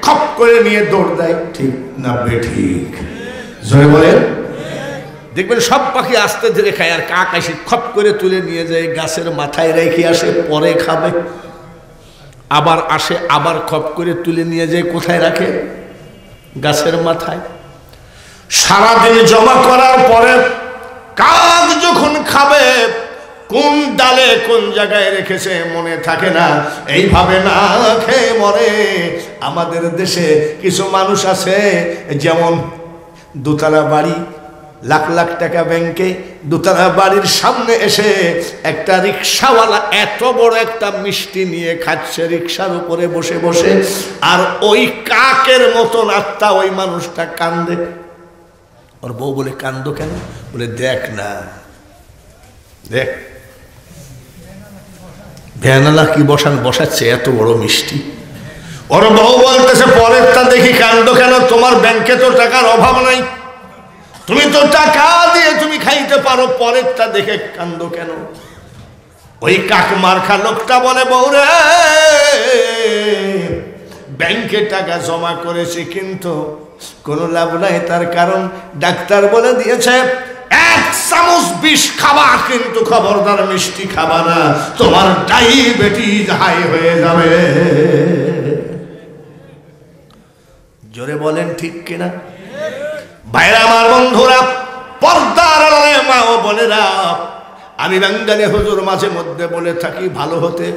খপ করে নিয়ে দৌড় দেয়। ঠিক না বেঠিক? জয় বলেন। দেখবেন সব পাখি আস্তে ধীরে খায়, আর কাক এসে খপ করে তুলে নিয়ে যায়, গাছের মাথায় রেখে আসে, পরে খাবে। আবার আসে, আবার খপ করে তুলে নিয়ে যায়, কোথায় রাখে? গাছের মাথায়। সারাদিন জমা করার পরে কাক যখন খাবে, কোন ডালে কোন জায়গায় রেখেছে মনে থাকে না, এইভাবে না খেয়ে মরে। আমাদের দেশে কিছু মানুষ আছে, যেমন 2তলা বাড়ি, লাখ লাখ টাকা ব্যাংকে, 2তলা বাড়ির সামনে এসে একটা রিক্সাওয়ালা এত বড় একটা মিষ্টি নিয়ে খাচ্ছে রিক্সার উপরে বসে বসে, আর ওই কাকের মতন আত্মা ওই মানুষটা কান্দে। ওর বউ বলে, কান্দো কেন? বলে দেখ না, দেখ ভ্যানালা কি বসাচ্ছে এত বড় মিষ্টি। ওর বউ বলতেছে, পরেরটা দেখি কান্দো কেন? তোমার ব্যাংকে তো টাকার অভাব নাই, তুমি তো টাকা দিয়ে তুমি খাইতে পারো, পরেরটা দেখে কান্দো কেন? ওই কাক মার্খা লোকটা বলে, বউরে ব্যাংকে টাকা জমা করেছি কিন্তু কোনো লাভ নাই, তার কারণ ডাক্তার বলে দিয়েছে 1 চামচ বিষ খাবা, কিন্তু খবরদার মিষ্টি খাবা না, তোমার ডায়াবেটিস হাই হয়ে যাবে। জোরে বলেন ঠিক কিনা? ভাইরা আমার, বন্ধুরা, পর্দার আড়ালে মা ও বোনেরা, আমি বাঙ্গালী হুজুর মাঝে মধ্যে বলে থাকি ভালো হতে,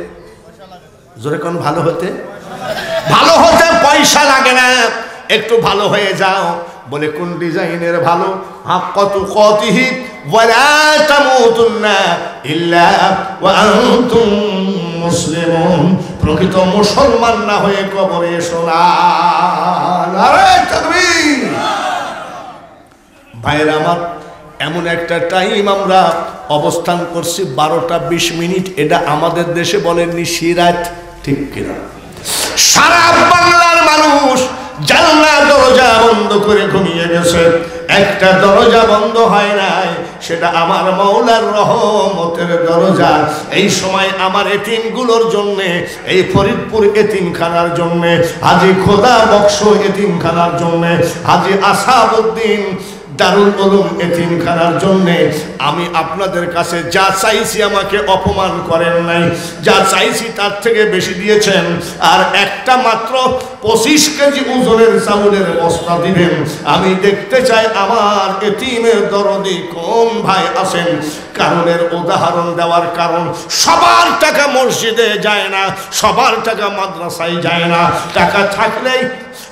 জোরে কোন ভালো হতে, ভালো হতে পয়সা লাগে না, একটু ভালো হয়ে যাও। বলে কোন ডিজাইনের ভালো? হাক্কাতু কাতিহি ওয়ালা তামুতুন্না ইল্লা ওয়া আনতুম মুসলিমুন। প্রকৃত মুসলমান না হয়ে কবরে এসো না। নারে তাকবীর। ভাইরা আমার, এমন একটা টাইম আমরা অবস্থান করছি 12টা 20 মিনিট, এটা আমাদের দেশে বলেননি সিরাত, ঠিক কিনা? সারা বাংলার মানুষ জানলা দরজা বন্ধ করে ঘুমিয়ে গেছে, একটা দরজা বন্ধ হয় নাই, সেটা আমার মাওলার রহমতের দরজা। এই সময় আমার এতিমগুলোর জন্য, এই ফরিদপুর এতিমখানার জন্য, হাজী খোদা বক্স এতিমখানার জন্য, হাজী আসাদউদ্দিন দারুল উলুম এতিমখানার জন্য আমি আপনাদের কাছে যা চাইছি আমাকে অপমান করেন নাই, যা চাইছি তার থেকে বেশি দিয়েছেন। আর একটা মাত্র 25 কেজি ওজনের চাউলের বস্তা দিবেন। আমি দেখতে চাই আমার এতিমের দরদি কোন ভাই আছেন। কারণের উদাহরণ দেওয়ার কারণ, সবার টাকা মসজিদে যায় না, সবার টাকা মাদ্রাসায় যায় না, টাকা থাকলেই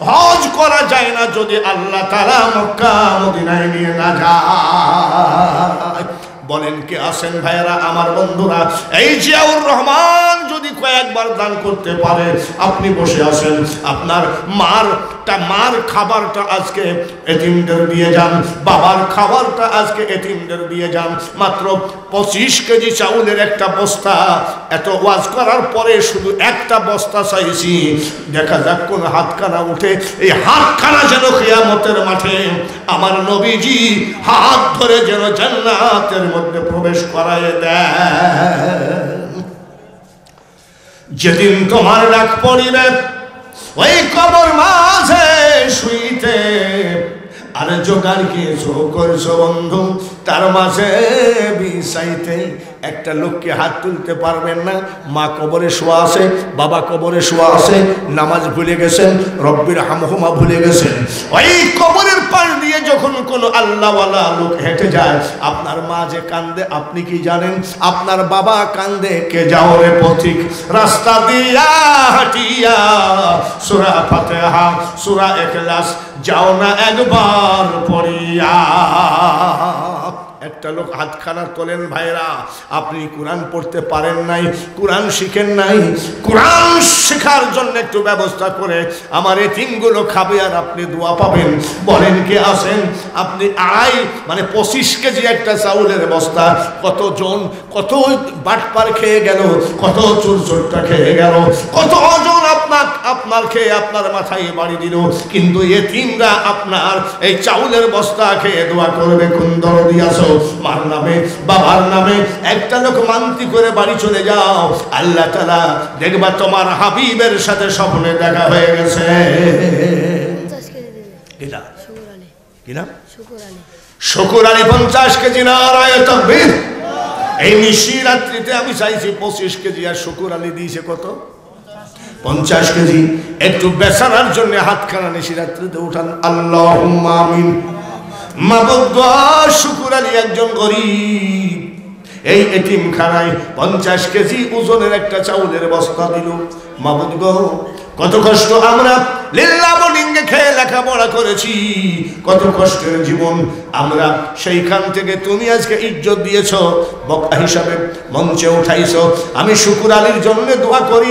হজ করা যায় না যদি আল্লাহ তাআলা মক্কা মদিনায় নিয়ে না যায়। বলেন কে আছেন ভাইরা আমার বন্ধুরা? এই জিয়াউর রহমান যদি কয়েকবার দান করতে পারে, আপনি বসে আছেন, আপনার মার খাবারটা আজকে এতিমদের দিয়ে যান, বাবার খাবারটা আজকে এতিমদের দিয়ে যান। মাত্র 25 কেজি চাউলের একটা বস্তা। এত ওয়াজ করার পরে শুধু একটা বস্তা চাইছি, দেখা যাক কোন হাতখানা উঠে। এই হাতখানা যেন কিয়ামতের মাঠে আমার নবীজি হাত ধরে যেন জান্নাতের মধ্যে প্রবেশ করায় দেন। যেদিন তোমার ডাক পড়িবে ওই কবর মাঝে শুইতে, আরে জোগাড় কিছু করছো বন্ধু তার মাঝে বিছাইতে। একটা লোককে হাত তুলতে পারবেন না, মা কবরে শোয়া আছে, বাবা কবরে শোয়া আছে, নামাজ ভুলে গেছেন, রব্বির হামহুমা ভুলে গেছেন। ওই কবরের পাশ দিয়ে যখন কোনো আল্লাহওয়ালা লোক হেঁটে যায়, আপনার মা যে কান্দে আপনি কি জানেন? আপনার বাবা কান্দে, কে যাও রে পথিক রাস্তা দিয়া হাঁটিয়া, সূরা ফাতিহা সূরা ইখলাস যাও না একবার পড়িয়া। একটা লোক হাতখানা তোলেন ভাইরা, আপনি কোরআন পড়তে পারেন নাই, কোরআন শিখেন নাই, কোরআন শেখার জন্য একটু ব্যবস্থা করে আমার এতিমগুলো খাবে আর আপনি দোয়া পাবেন। বলেন কে আছেন? আপনি 25 কেজি একটা চাউলের বস্তা, কতজন কত বাটপার খেয়ে গেল, কত চুরচুরটা খেয়ে গেল, কত ওজন আপনার খেয়ে আপনার মাথায় বাড়ি দিল, কিন্তু এতিমরা আপনার এই চাউলের বস্তা খেয়ে দোয়া করবে। কোন দরদি আছো? মার নামে বাবার নামে একটা লোক মানতি করে বাড়ি চলে যাও, আল্লাহ তাআলা দেখবা তোমার হাবিবের সাথে স্বপ্নে দেখা হয়ে গেছে। শুকুর আলী 50 কেজি। নারায়ে তাকবীর। এই নিশিরাত্রিতে আমি চাইছি 25 কেজি, আর শুকুর আলী দিয়েছে কত? 50 কেজি। একটু বেচারার জন্য হাতখানা নিশিরাত্রিতে উঠান, আল্লাহুম্মা আমিন। মাবুদ গো, শুকুর আলী একজন গরিব, এই এতিমখানায় 50 কেজি ওজনের একটা চাউলের বস্তা দিল। মাবুদ গো, কত কষ্ট আমরা লিল্লাহ বোর্ডিংয়ে খেয়ে লেখাপড়া করেছি, কত কষ্টের জীবন আমরা, সেইখান থেকে তুমি আজকে ইজ্জত দিয়েছ, বক্তা হিসাবে মঞ্চে উঠাইছ। আমি শুকুর আলীর জন্য দোয়া করি,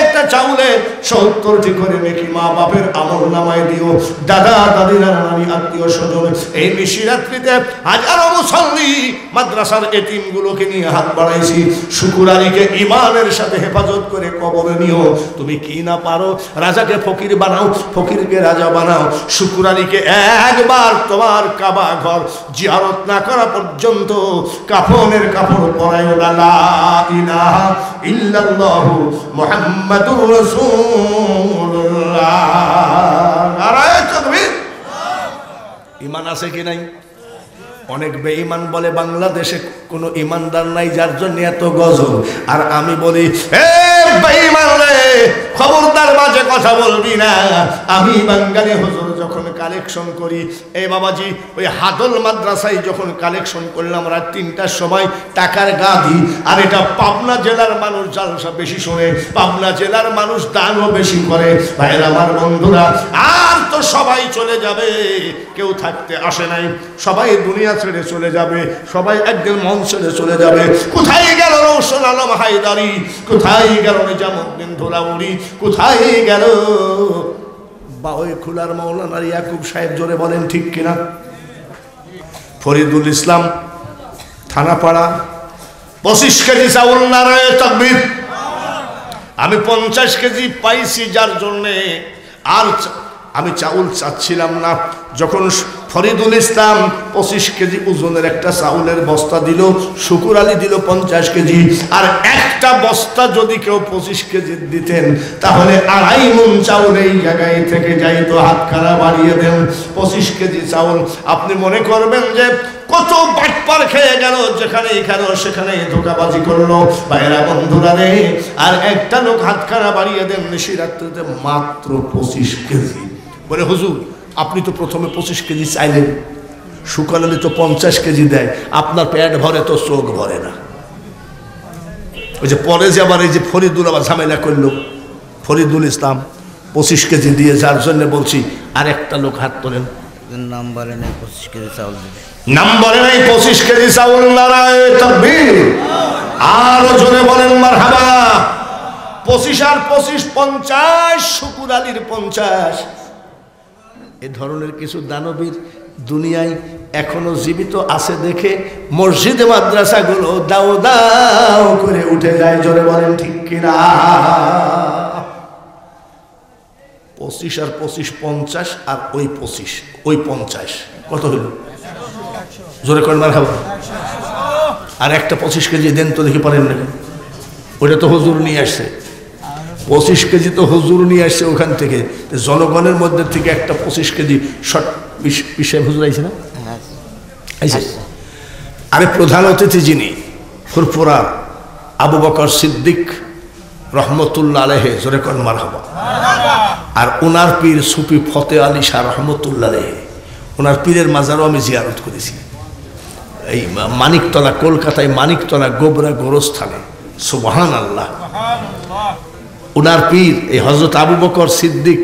একটা চাউলে 70টি করে নেকি মা বাপের আমল নামায় দিও, দাদা দাদিরা নানি আত্মীয় স্বজন। এই নিশিরাত্রিতে হাজারো মুসল্লি মাদ্রাসার এতিমগুলোকে নিয়ে হাত বাড়াইছি। শুকুর আলীকে ইমানের সাথে হেফাজত করে কবরে নিও। তুমি কি না পারো? রাজাকে ফকির বানাও, ফকিরকে রাজা বানাও। শুকুর আলীকে একবার তোমার কাবা ঘর জিয়ারত না করা পর্যন্ত কাফনের কাপড় পরায়ও না। লা ইলাহা ইল্লাল্লাহু মুহাম্মাদুর রাসূলুল্লাহ। নারায়ে তাকবীর। ঈমান আছে কি নাই? অনেক বেঈমান বলে বাংলাদেশে কোনো ইমানদার নাই, যার জন্য এত গজব। আর আমি বলি, এ বেঈমান রে, খবরদার মাঝে কথা বলবি না। আমি বাঙালি হুজুর যখন কালেকশন করি, এই বাবাজি ওই হাদল মাদ্রাসায় যখন কালেকশন করলাম রাত ৩টার সময় টাকার গাদি, আর এটা পাবনা জেলার মানুষ জালসা বেশি শোনে, পাবনা জেলার মানুষ দানও বেশি করে। ভাইয়ের আমার বন্ধুরা, আর তো সবাই চলে যাবে, কেউ থাকতে আসে নাই, সবাই দুনিয়া ছেড়ে চলে যাবে, সবাই একদিন মন ছেড়ে চলে যাবে। কোথায় গেল রৌশন আলম হায়দারি, কোথায় গেল নিজামুদ্দিন ধুলাউড়ি, কোথায় গেল বা ওই খুলার মৌলানা ইয়াকুব সাহেব, জোরে বলেন ঠিক কিনা? ফরিদুল ইসলাম থানাপাড়া 25 কেজি চাউল, নারায়ে তাকবীর। আমি 50 কেজি পাইছি, যার জন্যে আর আমি চাউল চাচ্ছিলাম না। যখন ফরিদুল ইসলাম 25 কেজি ওজনের একটা চাউলের বস্তা দিল, শুকুর আলী দিল 50 কেজি, আর একটা বস্তা যদি কেউ 25 কেজি দিতেন তাহলে 2.5 মণ চাউল এই জায়গায় থেকে যাইতো। হাত খাড়া বাড়িয়ে দেন 25 কেজি চাউল। আপনি মনে করবেন যে কত বাটপার খেয়ে গেল, যেখানে এখানে সেখানে ধোকাবাজি করলো। ভাইয়েরা বন্ধুরা রে, আর একটা লোক হাত খাড়া বাড়িয়ে দেন নিশিরাত্রিতে মাত্র 25 কেজি। বলে হুজুর আপনি তো প্রথমে 25 কেজি চাইলেন, শুকাল আলী তো 50 কেজি দেয়, আপনার পেট ভরে তো চোখ ভরে না। ওই যে পরে যে আবার এই যে ফরিদুল আবার ঝামেলা করলো, ফরিদুল ইসলাম 25 কেজি দিয়ে, যার জন্য বলছি আর একটা লোক হাত তোলেন। নাম্বারে নেই 25 কেজি চাউল দিবে, নাম্বারে নেই 25 কেজি চাউল, নারায়ে তাকবীর। আর জোরে বলেন মারহাবা। 25 আর 25 50, শুকুর আলীর 50। এ ধরনের কিছু দানবীর দুনিয়ায় এখনো জীবিত আছে দেখে মসজিদ মাদ্রাসাগুলো দাও দাও করে উঠে যায়, জোরে বলেন ঠিক কিনা? 25 আর 25 50, আর ওই 25 ওই 50 কত হইল? জোরে করেন মারহাবা। আর একটা 25 কেজি দেন তো দেখি, পারেন না? ওইটা তো হুজুর নিয়ে আসছে, 25 কেজি তো হুজুর নিয়ে আসছে ওখান থেকে। জনগণের মধ্যে থেকে একটা 25 কেজি শর্ট পিসে হুজুর আইছে না? আইছে। আরে প্রধান অতিথি যিনি, ফুরফুরা আবু বকর সিদ্দিক রহমতুল্লাহ আলাইহি, জোরে করেন মারহাবা। আর ওনার পীর সুফি ফতে আলী শাহ রহমতুল্লাহ আলাইহি, ওনার পীরের মাজারও আমি জিয়ারত করেছি এই মানিকতলা, কলকাতায় মানিকতলা গোবরা গোরস্থানে। সুবহানাল্লাহ। ওনার পীর এই হযরত আবু বকর সিদ্দিক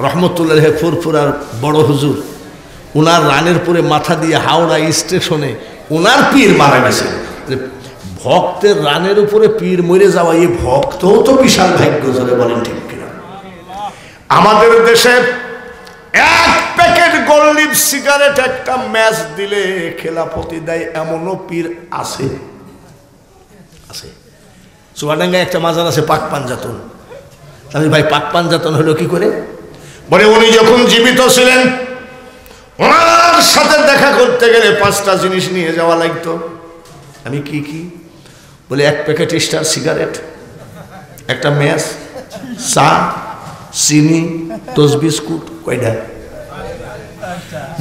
রহমতুল্লাহ আলাইহি ফুরফুরার বড় হুজুর, ওনার রানের পরে মাথা দিয়ে হাওড়া স্টেশনে ওনার পীর মারা গেছে। ভক্তের রানের উপরে পীর মরে যাওয়া, এই ভক্তও তো বিশাল ভাগ্য, জোরে বলেন ঠিক কিনা? আমাদের দেশে 1 প্যাকেট গোল্ড সিগারেট একটা ম্যাচ দিলে খেলাপতি দেয়, এমনও পীর আছে। আছে চুয়াডাঙ্গায় একটা মাজার আছে পাক পাঞ্জাতন। আমি ভাই পাক পাঞ্জাতন হলো কি করে? বলে উনি যখন জীবিত ছিলেন ওনার সাথে দেখা করতে গেলে 5টা জিনিস নিয়ে যাওয়া লাগতো। আমি কি কি? বলে 1 প্যাকেট স্টার সিগারেট, একটা ম্যাচ, চা, চিনি, টোস বিস্কুট, কয়টা?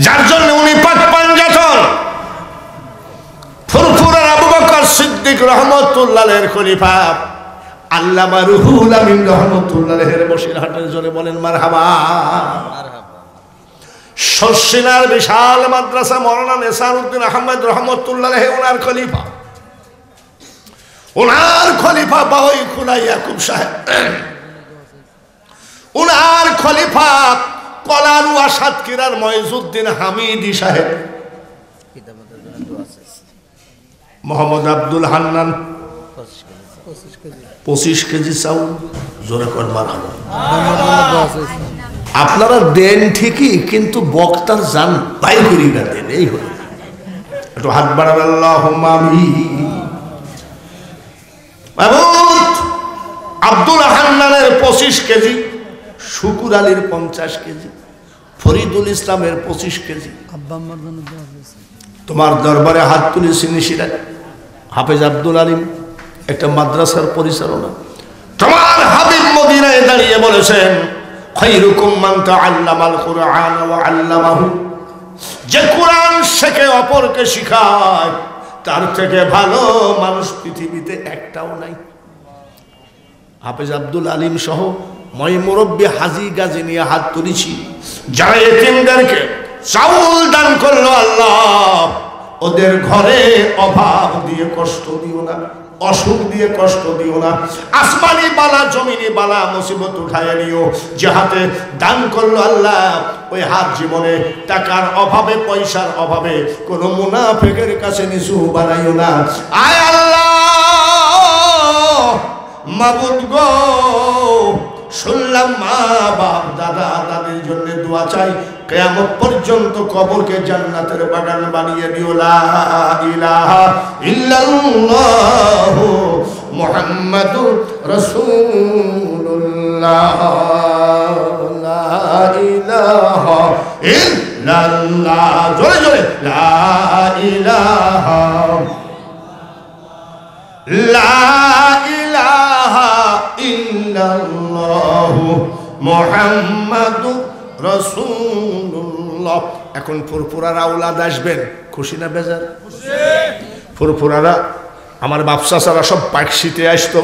যার জন্য উনি পাক পাঞ্জাতন ফুরফুরার আবু বকর সিদ্দিক রহমতুল্লাহ আলাইহির খলিফা আল্লামা রুহুল আমিন রহমতুল্লাহ আলাইহির বসিরহাটের, জোরে বলেন মারহাবা। শর্ষিনার বিশাল মাদ্রাসা মাওলানা নেসারউদ্দিন আহমদ রহমতুল্লাহ আলাইহি ওনার খলিফা। ওনার খলিফা বাহই খুলা ইয়াকুব সাহেব, ওনার খলিফা কলারুয়া সাতক্ষীরার ময়জুদ্দিন হামিদি সাহেব, মোহাম্মদ আব্দুল হান্নান 25 কেজি চাউল, জোরে কর মারহাবা। আপনারা দেন ঠিকই, কিন্তু বক্তার জান বাই করি না দেন, এই হল। একটু হাত বাড়াবেন আল্লাহুম্মা আমিন। আব্দুল হান্নানের 25 কেজি, শুকুর আলীর 50 কেজি, ফরিদুল ইসলামের 25 কেজি। তোমার দরবারে হাত তুলেছি নিশিরাত হাফেজ আব্দুল আলিম, একটা মাদ্রাসার পরিচালনা। তোমার হাবিব মদিনায় দাঁড়িয়ে বলেছেন খায়রুকুম মান তাআল্লামাল কুরআন ওয়া আল্লামাহু, যে কোরআন শেখে অপরকে শিখায় তার থেকে ভালো মানুষ পৃথিবীতে একটাও নাই। হাফেজ আব্দুল আলিম সহ মই মুরব্বী হাজি গাজী নিয়ে হাত তুলেছি, যারা এতিমদেরকে চাউল দান করলো আল্লাহ ওদের ঘরে অভাব দিয়ে কষ্ট দিও না, অসুখ দিয়ে কষ্ট দিও না, আসমানি বালা জমিনি বালা মুসিবত উঠায় নিও। যে হাতে দান করলো আল্লাহ ওই হাত জীবনে টাকার অভাবে পয়সার অভাবে কোনো মুনাফিকের কাছে নিচু বানাইও না। আয় আল্লাহ মাবুদ গো, শুনলাম মা বাপ দাদা দাদির জন্য দোয়া চাই, কিয়ামত পর্যন্ত কবরকে জান্নাতের বাগান বানিয়ে দিও। লা ইলাহা ইল্লাল্লাহু মুহাম্মাদুর রাসূলুল্লাহ, লা ইলাহা ইল্লাল্লাহ, জোরে জোরে লা ইলাহা লা ইলাহা ইল্লাল্লাহু মুহাম্মাদুর রাসূলুল্লাহ। এখন ফুরফুরারা আওলাদ আসবেন, খুশি না বেজার? ফুরফুরারা আমার বাপসাসারা সব পাকশিতে আসতো।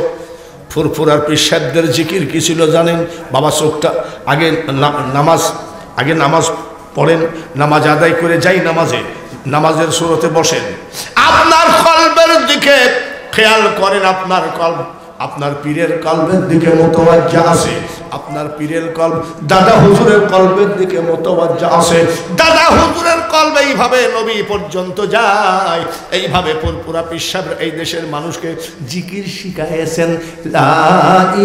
ফুরফুরার পিসাবদের জিকির কি ছিল জানেন? বাবা চোখটা আগে নামাজ পড়েন, নামাজ আদায় করে যাই নামাজের সুরতে বসেন, আপনার কলবের দিকে খেয়াল করেন, আপনার পীরের কলবের দিকে মুতাওয়াজ্জা আছে, আপনার পীরের কলব দাদা হুজুরের কলবের দিকে মুতাওয়াজ্জা আছে। দাদা হুজুরের কলব এইভাবে নবী পর্যন্ত যায়, এইভাবে পুরা পীর সাহেব এই দেশের মানুষকে জিকির শিখাইছেন। লা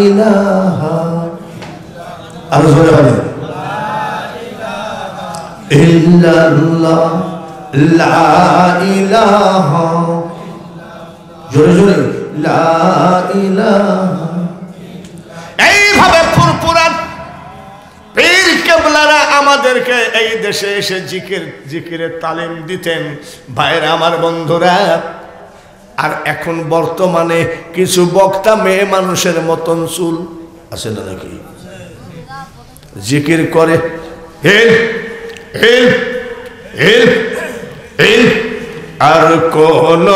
ইলাহা আর জোরে বলেন ইল্লাল্লাহ, লা ইলাহা, জোরে জোরে লা ইলাহা। এইভাবে ফুরফুরার পীর কেবলারা আমাদেরকে এই দেশে এসে জিকিরের তালিম দিতেন। ভাইরা আমার বন্ধুরা, আর এখন বর্তমানে কিছু বক্তা মেয়ে মানুষের মতন চুল আছে না নাকি, জিকির করে হেল হেল হেল হেল, আর কোন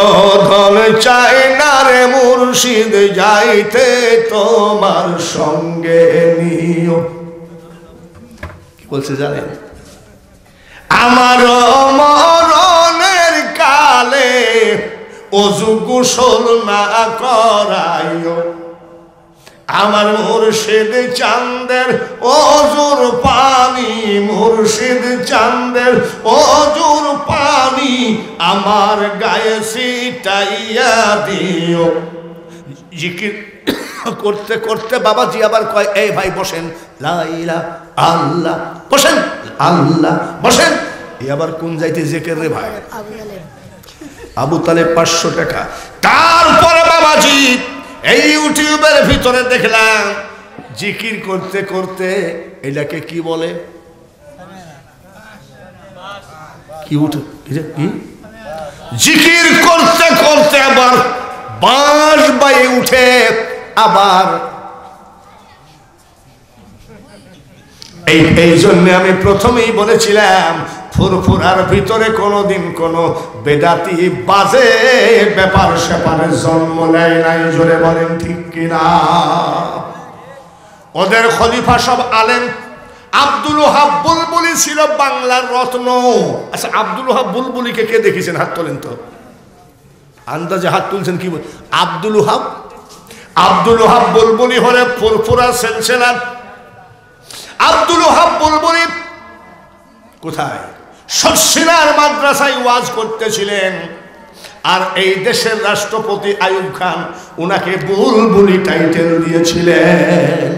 ধন চাই না রে মুর্শিদ যাইতে তোমার সঙ্গে নিও। কি বলছে জানেন? আমার মরণের কালে ওযু গোসল না করাইও, আমার মুর্শিদ চাঁদের ওজুর পানি, মুর্শিদ চাঁদের ওজুর পানি আমার গায়ে ছিটাইয়া দিও। জিকির করতে করতে বাবাজি আবার কয়, এই ভাই বসেন, লা ইলাহা আল্লাহ, বসেন আল্লাহ, বসেন। এই আবার কোন যাইতে জিকির রে ভাই? আবু তালেব 500 টাকা। তারপরে বাবাজি এই ইউটিউবের ভিতরে দেখলাম জিকির করতে করতে, এটাকে কি বলে, কি জিকির করতে করতে আবার বাঁশ বাইয়ে উঠে, আবার এই জন্য আমি প্রথমেই বলেছিলাম ফুরফুরার ভিতরে কোনোদিন কোনো বেদাতি বাজে ব্যাপার স্যাপারের জন্ম নেয় নাই। জোরে বলেন ঠিক কিনা? ওদের খলিফা সব আলেম। আব্দুল ওহাব বুলবুলি ছিল বাংলার রত্ন। আচ্ছা, আব্দুল ওহাব বুলবুলিকে কে দেখেছেন? হাত তোলেন তো, আন্দাজে হাত তুলছেন। কি আব্দুল ওহাব বুলবুলি হলে ফুরফুরা সিলসিলার আব্দুল ওহাব বুলবুলি কোথায়? শর্ষিনার মাদ্রাসায় ওয়াজ করতেছিলেন, আর এই দেশের রাষ্ট্রপতি আইয়ুব খান ওনাকে বুলবুলি টাইটেল দিয়েছিলেন।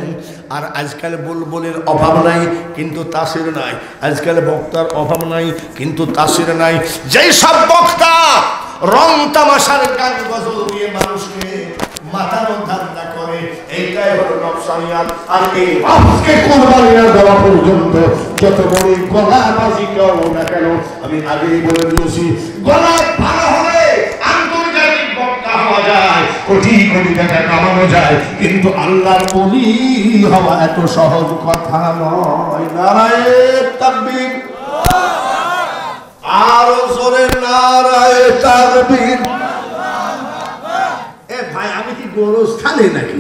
আর আজকাল বুলবুলির অভাব নাই কিন্তু তাসির নাই, আজকাল বক্তার অভাব নাই কিন্তু তাসির নাই। যেই সব বক্তা রং তামাশার গান গজল দিয়ে মানুষকে মাথানো ধান্দা করে, এইটাই হলো নকশানিয়াত। আর এই বাপকে কুরবানি না দেওয়া পর্যন্ত যত বড় গলাবাজি করো না কেন, আমি আগেই বলে দিয়েছি, গলা ভালো হলে আন্তর্জাতিক বক্তা হওয়া যায়, কোটি কোটি টাকা কামানো যায়, কিন্তু আল্লাহর ওলি হওয়া এত সহজ কথা নয়। নারায়ে তাকবীর, আর জোরে নারায়ে তাকবীর। ভাই আমি কি গোরস্থানে নাকি?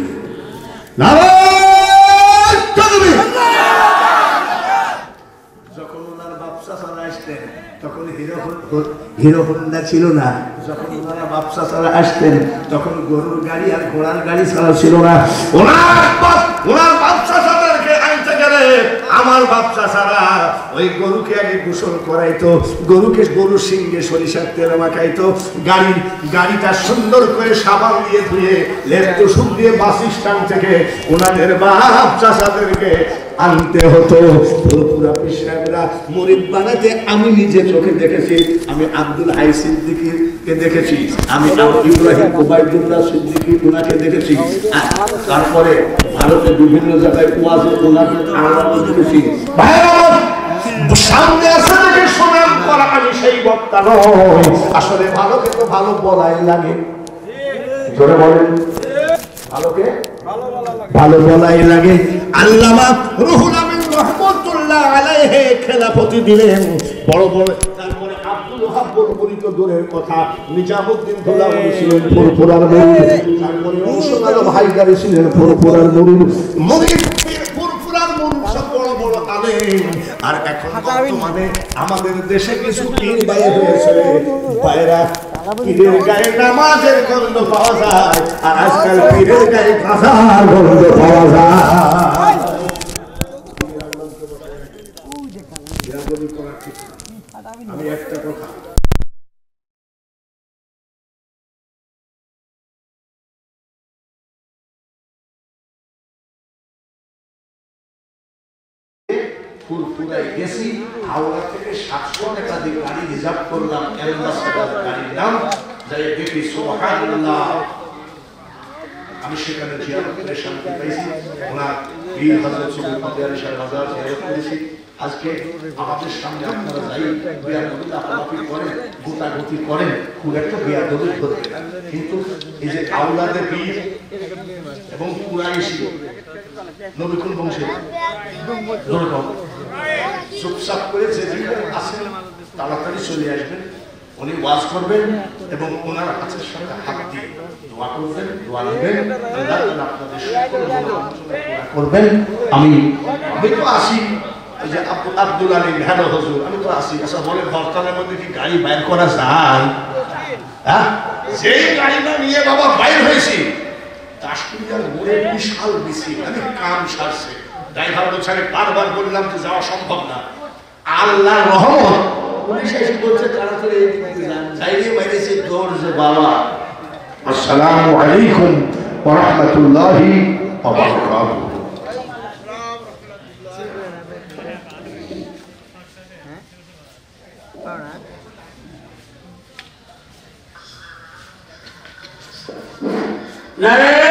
নারায়ে আসতেন তখন হিরো হোন্ডা ছিল না, যখন ওনারা বাপসা ছাড়া আসতেন তখন গরুর গাড়ি আর ঘোড়ার গাড়ি ছাড়া ছিল না। ওনার বাপসা ছাড়াকে আনতে গেলে আমার বাপসা ছাড়া ওই গরুকে আগে গোসল করাইতো, গরুর সিংহে সরিষার তেল মাখাইতো, গাড়িটা সুন্দর করে সাবান দিয়ে ধুয়ে লেপটো সুখ দিয়ে বাস স্ট্যান্ড থেকে ওনাদের বাপসা ছাড়াদেরকে আনতে হতো। পুরা পিসাবরা মুরিদ বানাতে আমি নিজে চোখে দেখেছি। আমি আব্দুল হাই সিদ্দিকীকে দেখেছি, আমি ইব্রাহিম ওবায়দুল্লাহ সিদ্দিকী ওনাকে দেখেছি, তারপরে ভারতে বিভিন্ন জায়গায় ওয়াজে ওনাদের আওয়াজ দেখেছি। সামনে আসে দেখে শোনার পর আমি সেই বক্তা নয়। আসলে ভালোকে তো ভালো বলাই লাগে, জোরে বলেন, ভালোকে ভালো বলাই লাগে। আল্লামা রুহুল আমিন রহমাতুল্লাহ আলাইহি খেলাফতি দিলেন বড় বড়। তারপরে আব্দুল ওয়াহাব বলবলিত দূরের কথা, নিজামউদ্দিন দৌলাওয়ালি ছিলেন ফুরফুরার মুরিদ, তারপরে রওশন আলম হায়দারি ছিলেন ফুরফুরার মুরিদ, ফুরফুরার মুরিদ সব বড় বড় আলেম। আর এখন বর্তমানে আমাদের দেশে কিছু পীর বাইরে হয়েছে, বাইরা পীরের গায়ে নামাজের গন্ধ পাওয়া যায়, আর আজকাল পীরের গায়ে কাঁসার গন্ধ পাওয়া যায়। আমি একটা কথা ফুরফুরায় গেছি, হাওড়া থেকে 700 টাকা দিয়ে গাড়ি রিজার্ভ করলাম, অ্যাম্বাসেডর গাড়ির নাম, যাই দেখি সুবহানাল্লাহ। আমি সেখানে জিয়ারত করে শান্তি পাইছি, ওনার পীর হযরত সুবহানাল্লাহ আলী শাহ মাজার জিয়ারত করেছি। আজকে আমাদের সামনে আপনারা যাই বেয়াদবি লাফালাফি করেন, গোটাগুটি করেন, খুব একটা বেয়াদবি হতে, কিন্তু এই যে আওলাদে পীর এবং কুরাইশি নবী কোন বংশের চুপচাপ করে যে আসেন তাড়াতাড়ি চলে আসবেন, উনি ওয়াজ করবেন এবং ওনার হাতের সাথে হাত দিয়ে দোয়া করবেন, দোয়া নেবেন, আল্লাহ আপনাদের সকল মনোবাঞ্ছনা করবেন। আমি তো আসি, ওই যে আব্দুল আলী হ্যালো হুজুর, আমি তো আসি। আচ্ছা বলে হরতালের মধ্যে কি গাড়ি বাইর করা যায়? হ্যাঁ, যেই গাড়িটা নিয়ে বাবা বাইর হয়েছি, কাশ্মীরের মোড়ে বিশাল মিছিল, আমি কাম সারছে, ড্রাইভার বলছে, আমি বারবার বললাম যে যাওয়া সম্ভব না, আল্লাহ রহমত পুলিশ এসে বলছে তাড়াতাড়ি এদিকে যান, যাইয়ে বাইরেছে দৌড় যে বাবা। আসসালামু আলাইকুম ওয়া রাহমাতুল্লাহি ওয়া বারাকাতুহু। নারায়ণ